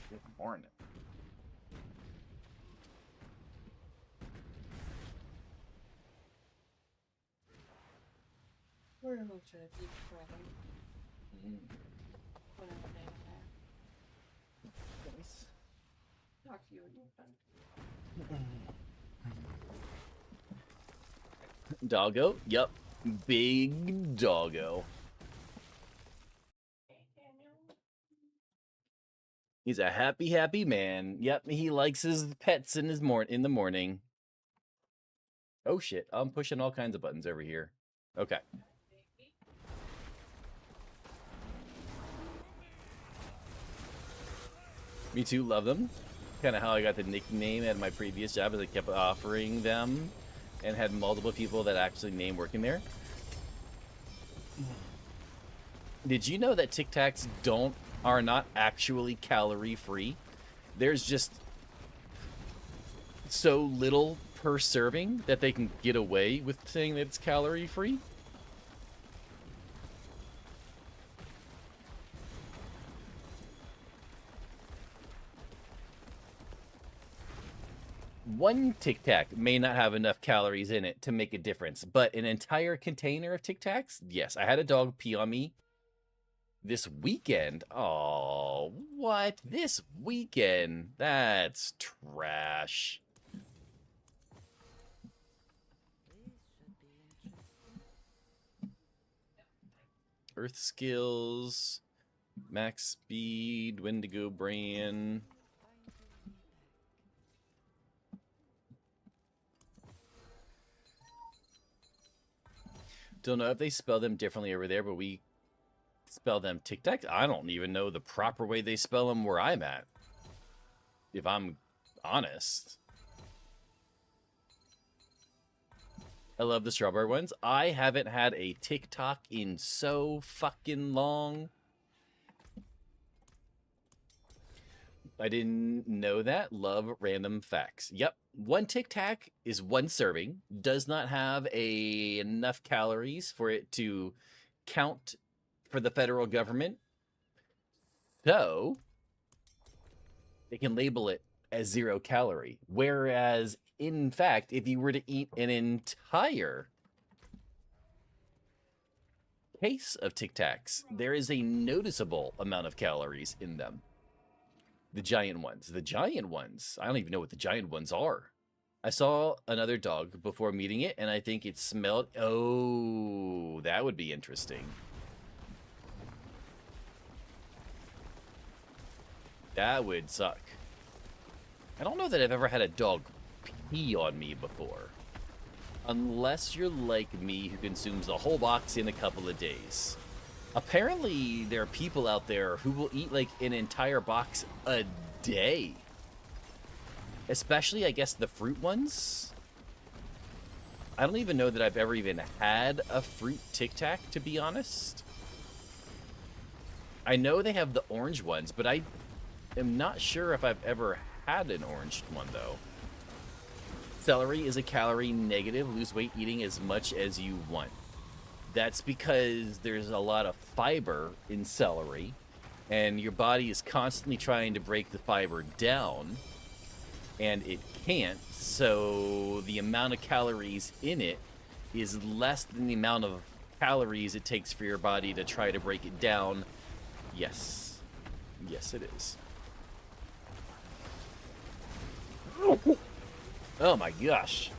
Good morning. We're going to keep forever. Whatever they have. Nice. Talk to you when you're done. Doggo? Yup. Big doggo. He's a happy, happy man. Yep, he likes his pets in his in the morning. Oh shit, I'm pushing all kinds of buttons over here. Okay. Me too, love them. Kind of how I got the nickname at my previous job, as I kept offering them and had multiple people that actually name working there. Did you know that Tic Tacs are not actually calorie free? There's just so little per serving that they can get away with saying that it's calorie free. One Tic Tac may not have enough calories in it to make a difference, but an entire container of Tic Tacs, yes. I had a dog pee on me this weekend. Oh, what? This weekend? That's trash. Earth skills, max speed, Wendigo brain. Don't know if they spell them differently over there, but we spell them Tic Tac. I don't even know the proper way they spell them where I'm at, if I'm honest. I love the strawberry ones. I haven't had a TikTok in so fucking long. I didn't know that. Love random facts. Yep. One Tic Tac is one serving. Does not have enough calories for it to count for the federal government. So they can label it as 0 calorie. Whereas, in fact, if you were to eat an entire case of Tic Tacs, there is a noticeable amount of calories in them. The giant ones. The giant ones. I don't even know what the giant ones are. I saw another dog before meeting it, and I think it smelled... Oh, that would be interesting. That would suck. I don't know that I've ever had a dog pee on me before. Unless you're like me who consumes a whole box in a couple of days. Apparently, there are people out there who will eat like an entire box a day. Especially, I guess, the fruit ones. I don't even know that I've ever even had a fruit Tic Tac, to be honest. I know they have the orange ones, but I am not sure if I've ever had an orange one, though. Celery is a calorie negative. Lose weight eating as much as you want. That's because there's a lot of fiber in celery, and your body is constantly trying to break the fiber down, and it can't, so the amount of calories in it is less than the amount of calories it takes for your body to try to break it down. Yes. Yes, it is. Oh my gosh.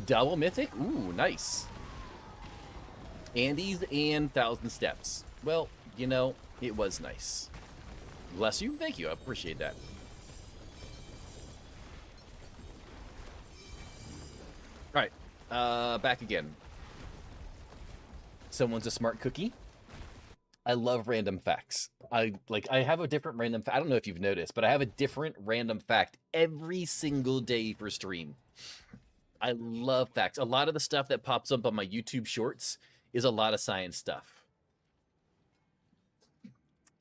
Double mythic? Ooh, nice. Andes and 1,000 steps. Well, you know, it was nice. Bless you. Thank you. I appreciate that. All right. Back again. Someone's a smart cookie. I love random facts. I have a different random I don't know if you've noticed, but I have a different random fact every single day for stream. I love facts. A lot of the stuff that pops up on my YouTube shorts is a lot of science stuff.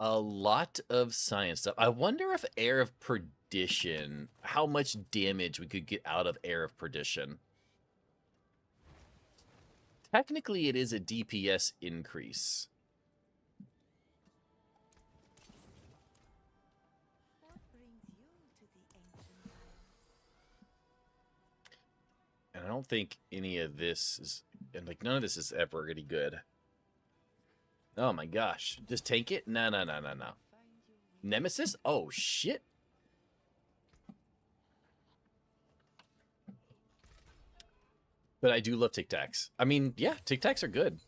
A lot of science stuff. I wonder if Air of Perdition, how much damage we could get out of Air of Perdition. Technically, it is a DPS increase. And I don't think any of this is, and like none of this is ever any good. Oh my gosh. Just tank it? No. Nemesis? Oh shit. But I do love Tic Tacs. I mean, yeah, Tic Tacs are good.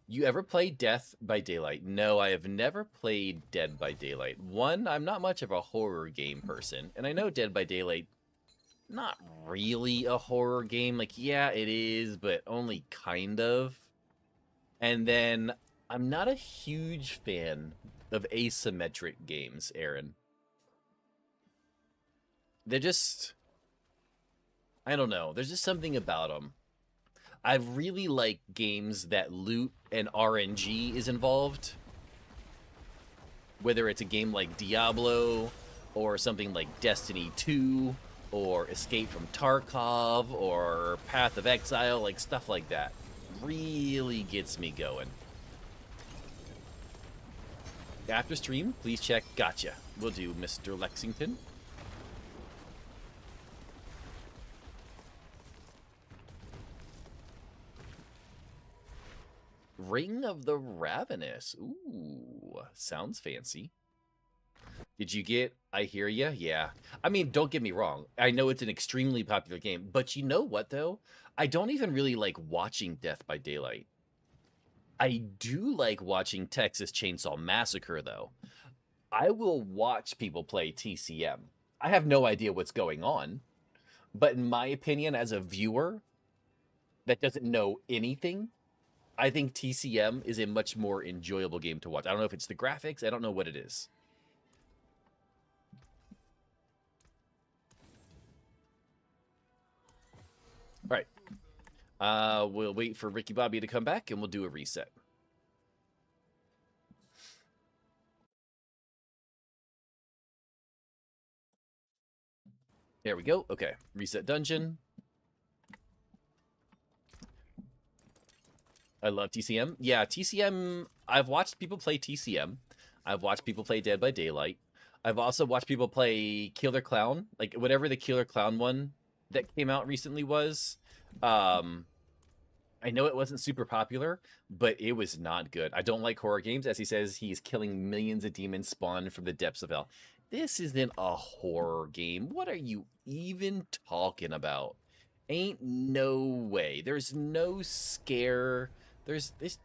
You ever play Death by Daylight? No, I have never played Dead by Daylight. One, I'm not much of a horror game person, and I know Dead by Daylight, not really a horror game. Like, yeah, it is, but only kind of. And then, I'm not a huge fan of asymmetric games, Aaron. They're just, I don't know. There's just something about them. I really like games that loot and RNG is involved. Whether it's a game like Diablo, or something like Destiny 2, or Escape from Tarkov, or Path of Exile, like stuff like that. Really gets me going. After stream, please check Gotcha. Will do, Mr. Lexington. Ring of the Ravenous. Ooh, sounds fancy. Did you get I Hear Ya? Yeah. I mean, don't get me wrong. I know it's an extremely popular game, but you know what, though? I don't even really like watching Death by Daylight. I do like watching Texas Chainsaw Massacre, though. I will watch people play TCM. I have no idea what's going on, but in my opinion, as a viewer that doesn't know anything, I think TCM is a much more enjoyable game to watch. I don't know if it's the graphics. I don't know what it is. All right. We'll wait for Ricky Bobby to come back, and we'll do a reset. There we go. Okay. Reset dungeon. I love TCM. Yeah, TCM, I've watched people play TCM. I've watched people play Dead by Daylight. I've also watched people play Killer Clown, like whatever the Killer Clown one that came out recently was. I know it wasn't super popular, but it was not good. I don't like horror games. As he says, he's killing millions of demons spawned from the depths of hell. This isn't a horror game. What are you even talking about? Ain't no way. There's no scare. There's this.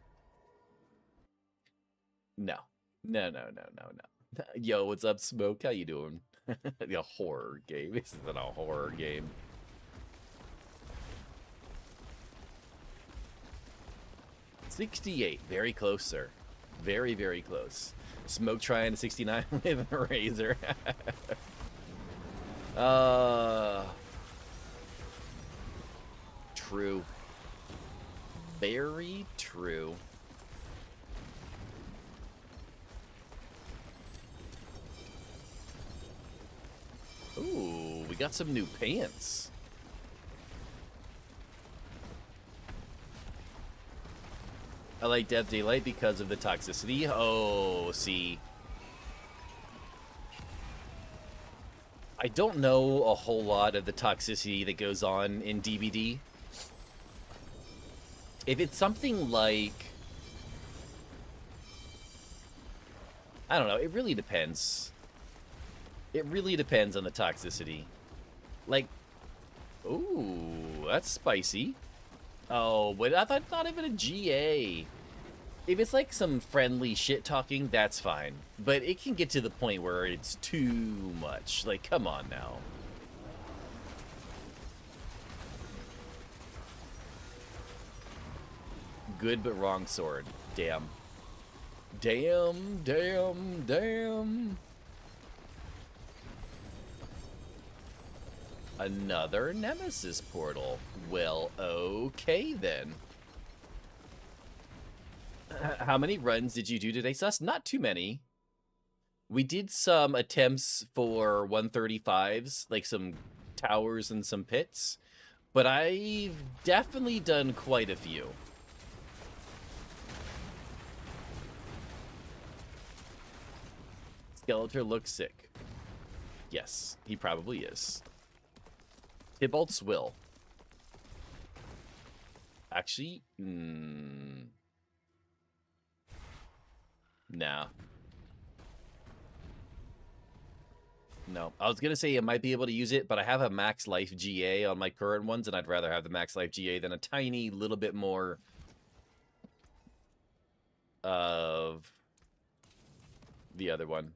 No. No. Yo, what's up, Smoke? How you doing? A horror game. This isn't a horror game. $68. Very close, sir. Very, very close. Smoke trying to 69 with a razor. True. Very true. Ooh, we got some new pants. I like Dead Daylight because of the toxicity. Oh, see. I don't know a whole lot of the toxicity that goes on in DBD. If it's something like... I don't know, it really depends. It really depends on the toxicity. Like... Ooh, that's spicy. Oh, but I thought not even a GA. If it's like some friendly shit talking, that's fine. But it can get to the point where it's too much. Like, come on now. Good but wrong sword. Damn. Damn, damn, damn. Another Nemesis portal. Well, okay then. How many runs did you do today, Sus? Not too many. We did some attempts for 135s, like some towers and some pits, but I've definitely done quite a few. Skeletor looks sick. Yes, he probably is. Tybalt's will. Actually, nah. No, I was gonna say I might be able to use it, but I have a max life GA on my current ones, and I'd rather have the max life GA than a tiny little bit more of the other one.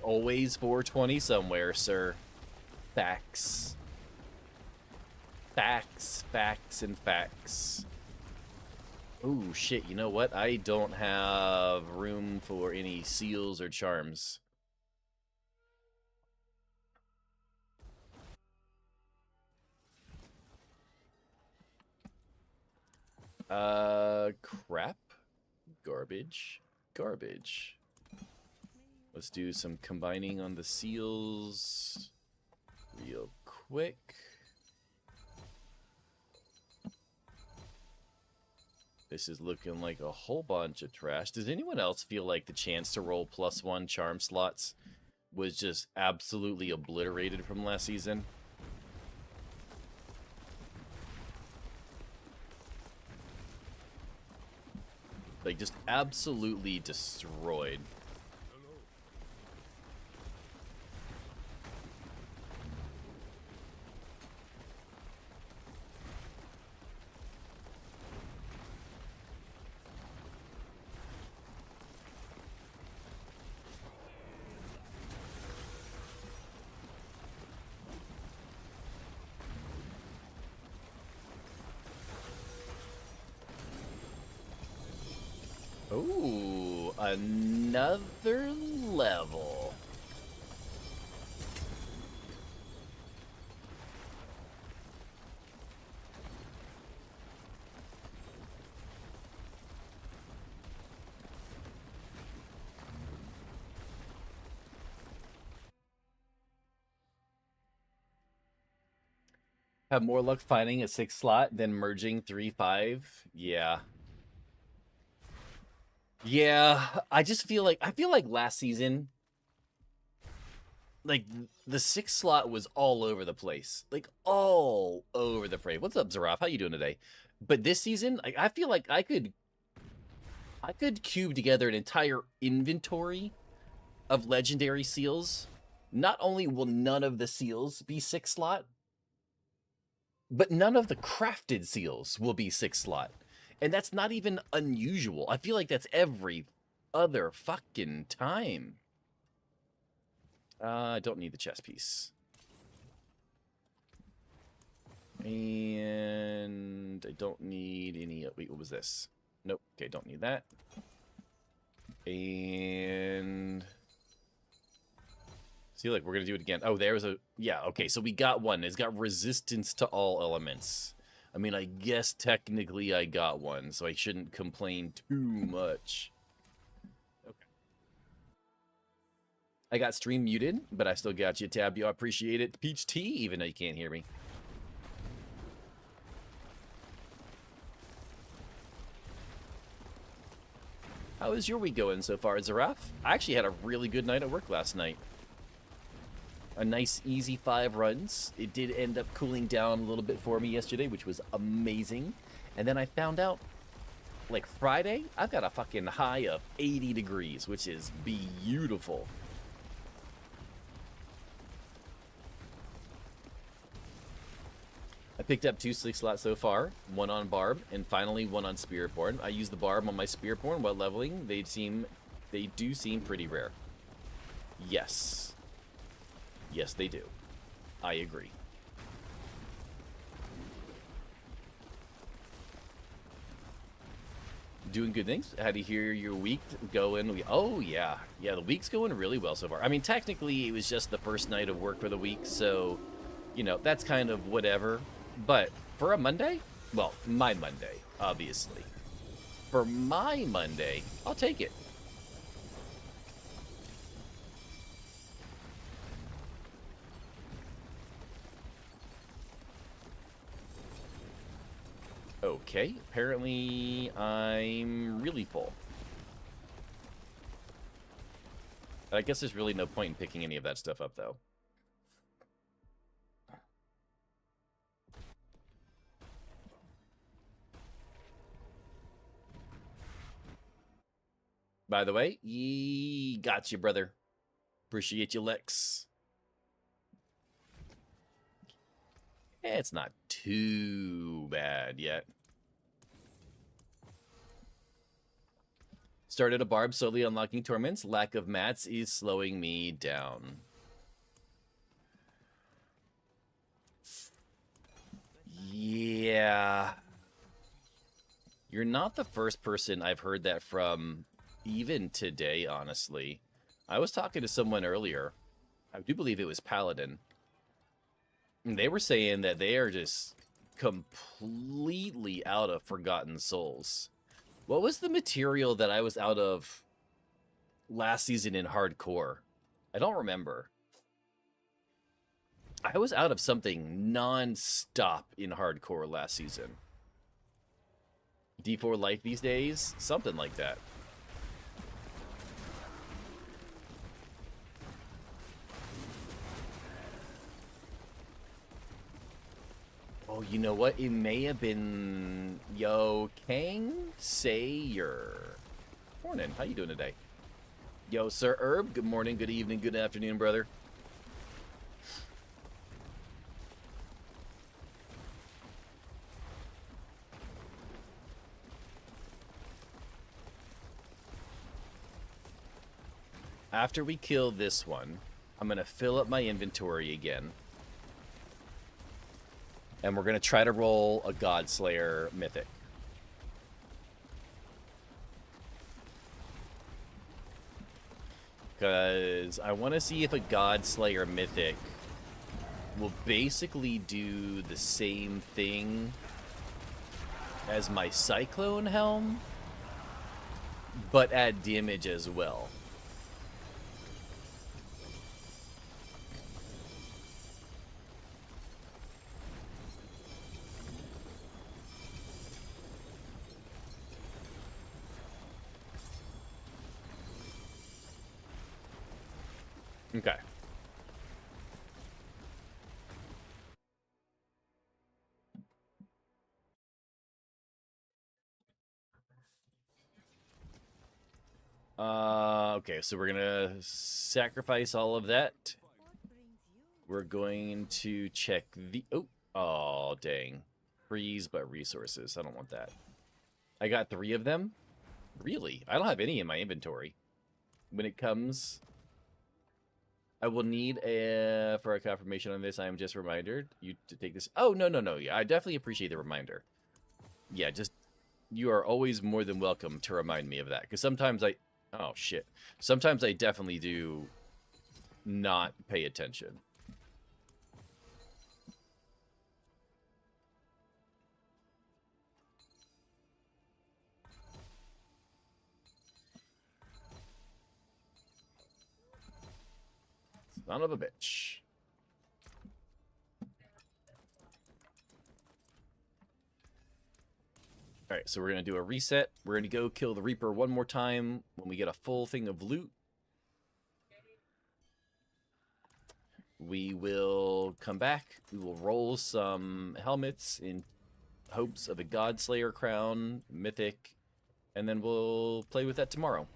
Always 420 somewhere, sir. Facts. Facts, facts, and facts. Ooh, shit, you know what? I don't have room for any seals or charms. Crap. Garbage. Garbage. Let's do some combining on the seals real quick. This is looking like a whole bunch of trash. Does anyone else feel like the chance to roll +1 charm slots was just absolutely obliterated from last season? Like, just absolutely destroyed. Ooh, another level. Have more luck finding a 6 slot than merging 3-5? Yeah. Yeah, I just feel like last season, like the 6 slot was all over the place, like all over the place. What's up, Zaraf? How you doing today? But this season, I feel like I could cube together an entire inventory of legendary seals. Not only will none of the seals be 6 slot, but none of the crafted seals will be 6 slot. And that's not even unusual. I feel like that's every other fucking time. I don't need the chest piece. And I don't need any... Wait, what was this? Nope. Okay, don't need that. And... See, like, we're going to do it again. Oh, there's a... Yeah, okay, so we got one. It's got resistance to all elements. I mean, I guess technically I got one, so I shouldn't complain too much. Okay. I got stream muted, but I still got you, Tabio. I appreciate it. Peach Tea, even though you can't hear me. How is your week going so far, Zaraf? I actually had a really good night at work last night. A nice, easy 5 runs. It did end up cooling down a little bit for me yesterday, which was amazing. And then I found out, like Friday, I've got a fucking high of 80 degrees, which is beautiful. I picked up 2 slick slots so far, 1 on Barb, and finally 1 on Spiritborn. I use the Barb on my Spiritborn while leveling. They do seem pretty rare. Yes. Yes, they do. I agree. Doing good things. How do you hear your week going? Oh, yeah. Yeah, the week's going really well so far. I mean, technically, it was just the first night of work for the week, so, you know, that's kind of whatever. But for a Monday, well, my Monday, obviously. For my Monday, I'll take it. Okay, apparently I'm really full. I guess there's really no point in picking any of that stuff up, though. By the way, got you, brother. Appreciate you, Lex. It's not too bad yet. Started a Barb, slowly unlocking torments. Lack of mats is slowing me down. Yeah. You're not the first person I've heard that from, even today, honestly. I was talking to someone earlier. I do believe it was Paladin. And they were saying that they are just completely out of Forgotten Souls. What was the material that I was out of last season in Hardcore? I don't remember. I was out of something non-stop in Hardcore last season. D4 life these days? Something like that. Oh, you know what? It may have been Yo Kang Sayer. Morning. How you doing today? Yo, Sir Herb. Good morning, good evening, good afternoon, brother. After we kill this one, I'm going to fill up my inventory again. And we're going to try to roll a Godslayer Mythic. Because I want to see if a Godslayer Mythic will basically do the same thing as my Cyclone Helm, but add damage as well. Okay. Okay, so we're gonna sacrifice all of that. We're going to check the... Oh, Oh, dang. Freeze, but resources. I don't want that. I got 3 of them? Really? I don't have any in my inventory. When it comes... I will need for a confirmation on this. I am just reminded you to take this. Oh, no. Yeah, I definitely appreciate the reminder. Yeah, just... You are always more than welcome to remind me of that. Because sometimes I... Oh, shit. Sometimes I definitely do not pay attention. Son of a bitch. Alright, so we're going to do a reset. We're going to go kill the Reaper one more time when we get a full thing of loot. We will come back. We will roll some helmets in hopes of a Godslayer crown, mythic, and then we'll play with that tomorrow.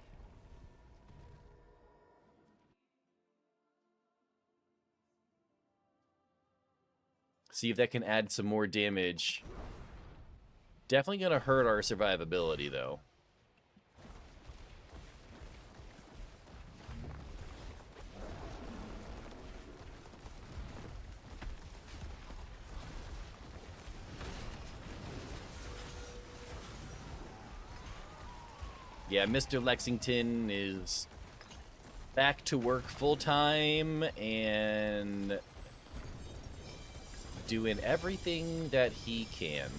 See if that can add some more damage. Definitely going to hurt our survivability, though. Yeah, Mr. Lexington is back to work full-time and doing everything that he can.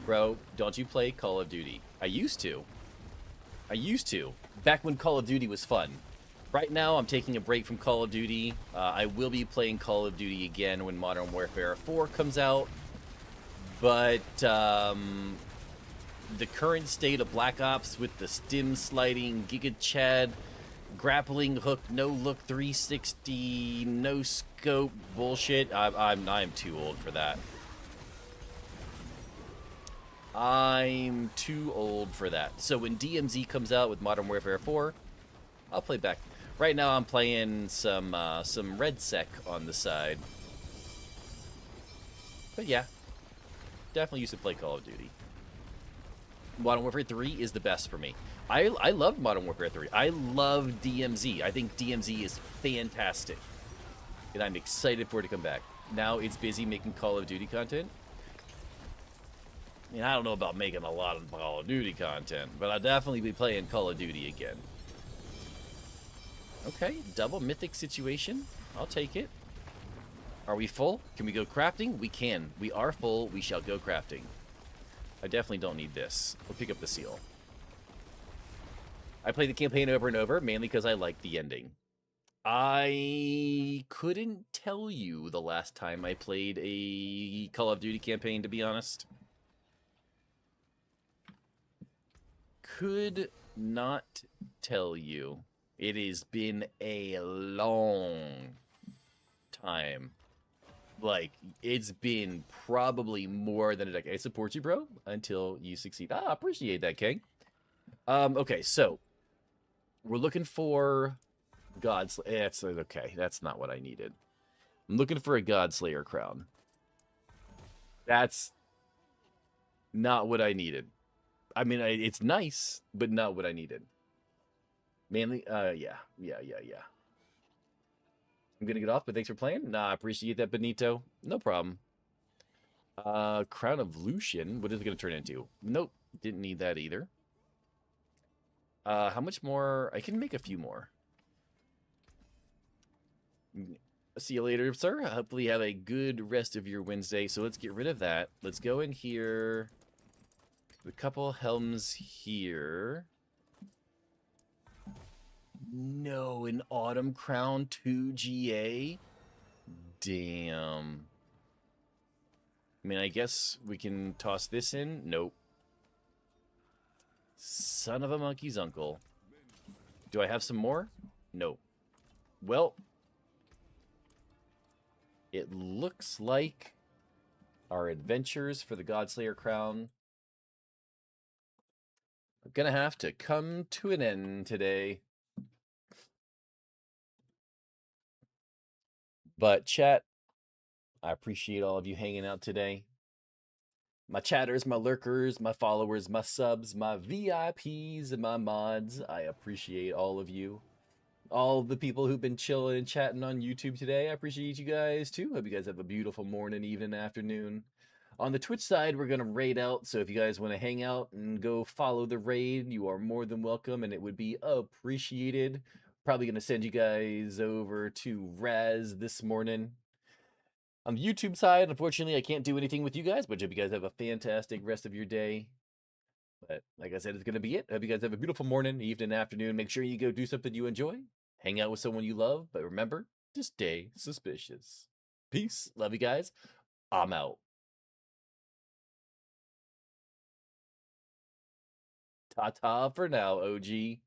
Bro, don't you play Call of Duty? I used to. Back when Call of Duty was fun. Right now, I'm taking a break from Call of Duty. I will be playing Call of Duty again when Modern Warfare 4 comes out. But the current state of Black Ops with the stim sliding, Giga Chad, grappling hook, no look 360, no scope bullshit. I'm too old for that. I'm too old for that. So when DMZ comes out with Modern Warfare 4, I'll play back. Right now I'm playing some Red Sec on the side. But yeah. Definitely used to play Call of Duty. Modern Warfare 3 is the best for me. I love Modern Warfare 3. I love DMZ. I think DMZ is fantastic. And I'm excited for it to come back. Now it's busy making Call of Duty content. I mean, I don't know about making a lot of Call of Duty content, but I'll definitely be playing Call of Duty again. Okay, double mythic situation. I'll take it. Are we full? Can we go crafting? We can. We are full. We shall go crafting. I definitely don't need this. We'll pick up the seal. I play the campaign over and over, mainly because I like the ending. I couldn't tell you the last time I played a Call of Duty campaign, to be honest. Could not tell you. It has been a long time. Like, it's been probably more than a decade. I support you, bro, until you succeed. I appreciate that, King. Okay, so we're looking for Godslayer. Okay, that's not what I needed. I'm looking for a Godslayer crown. That's not what I needed. I mean, it's nice, but not what I needed. Mainly, yeah. I'm gonna get off, but thanks for playing. Nah, I appreciate that, Benito. No problem. Crown of Lucian. What is it gonna turn into? Nope, didn't need that either. How much more? I can make a few more. See you later, sir. Hopefully you have a good rest of your Wednesday. So let's get rid of that. Let's go in here. A couple helms here. No, an Autumn Crown 2 GA? Damn. I mean, I guess we can toss this in. Nope. Son of a monkey's uncle. Do I have some more? Nope. Well, it looks like our adventures for the Godslayer crown are gonna have to come to an end today. But chat, I appreciate all of you hanging out today. My chatters, my lurkers, my followers, my subs, my VIPs, and my mods. I appreciate all of you. All the people who've been chilling and chatting on YouTube today. I appreciate you guys too. Hope you guys have a beautiful morning, evening, afternoon. On the Twitch side, we're going to raid out. So if you guys want to hang out and go follow the raid, you are more than welcome and it would be appreciated. Probably going to send you guys over to Raz this morning. On the YouTube side, unfortunately, I can't do anything with you guys, but hope you guys have a fantastic rest of your day. But like I said, it's going to be it. Hope you guys have a beautiful morning, evening, afternoon. Make sure you go do something you enjoy. Hang out with someone you love. But remember to stay suspicious. Peace. Love you guys. I'm out. Ta-ta for now, OG.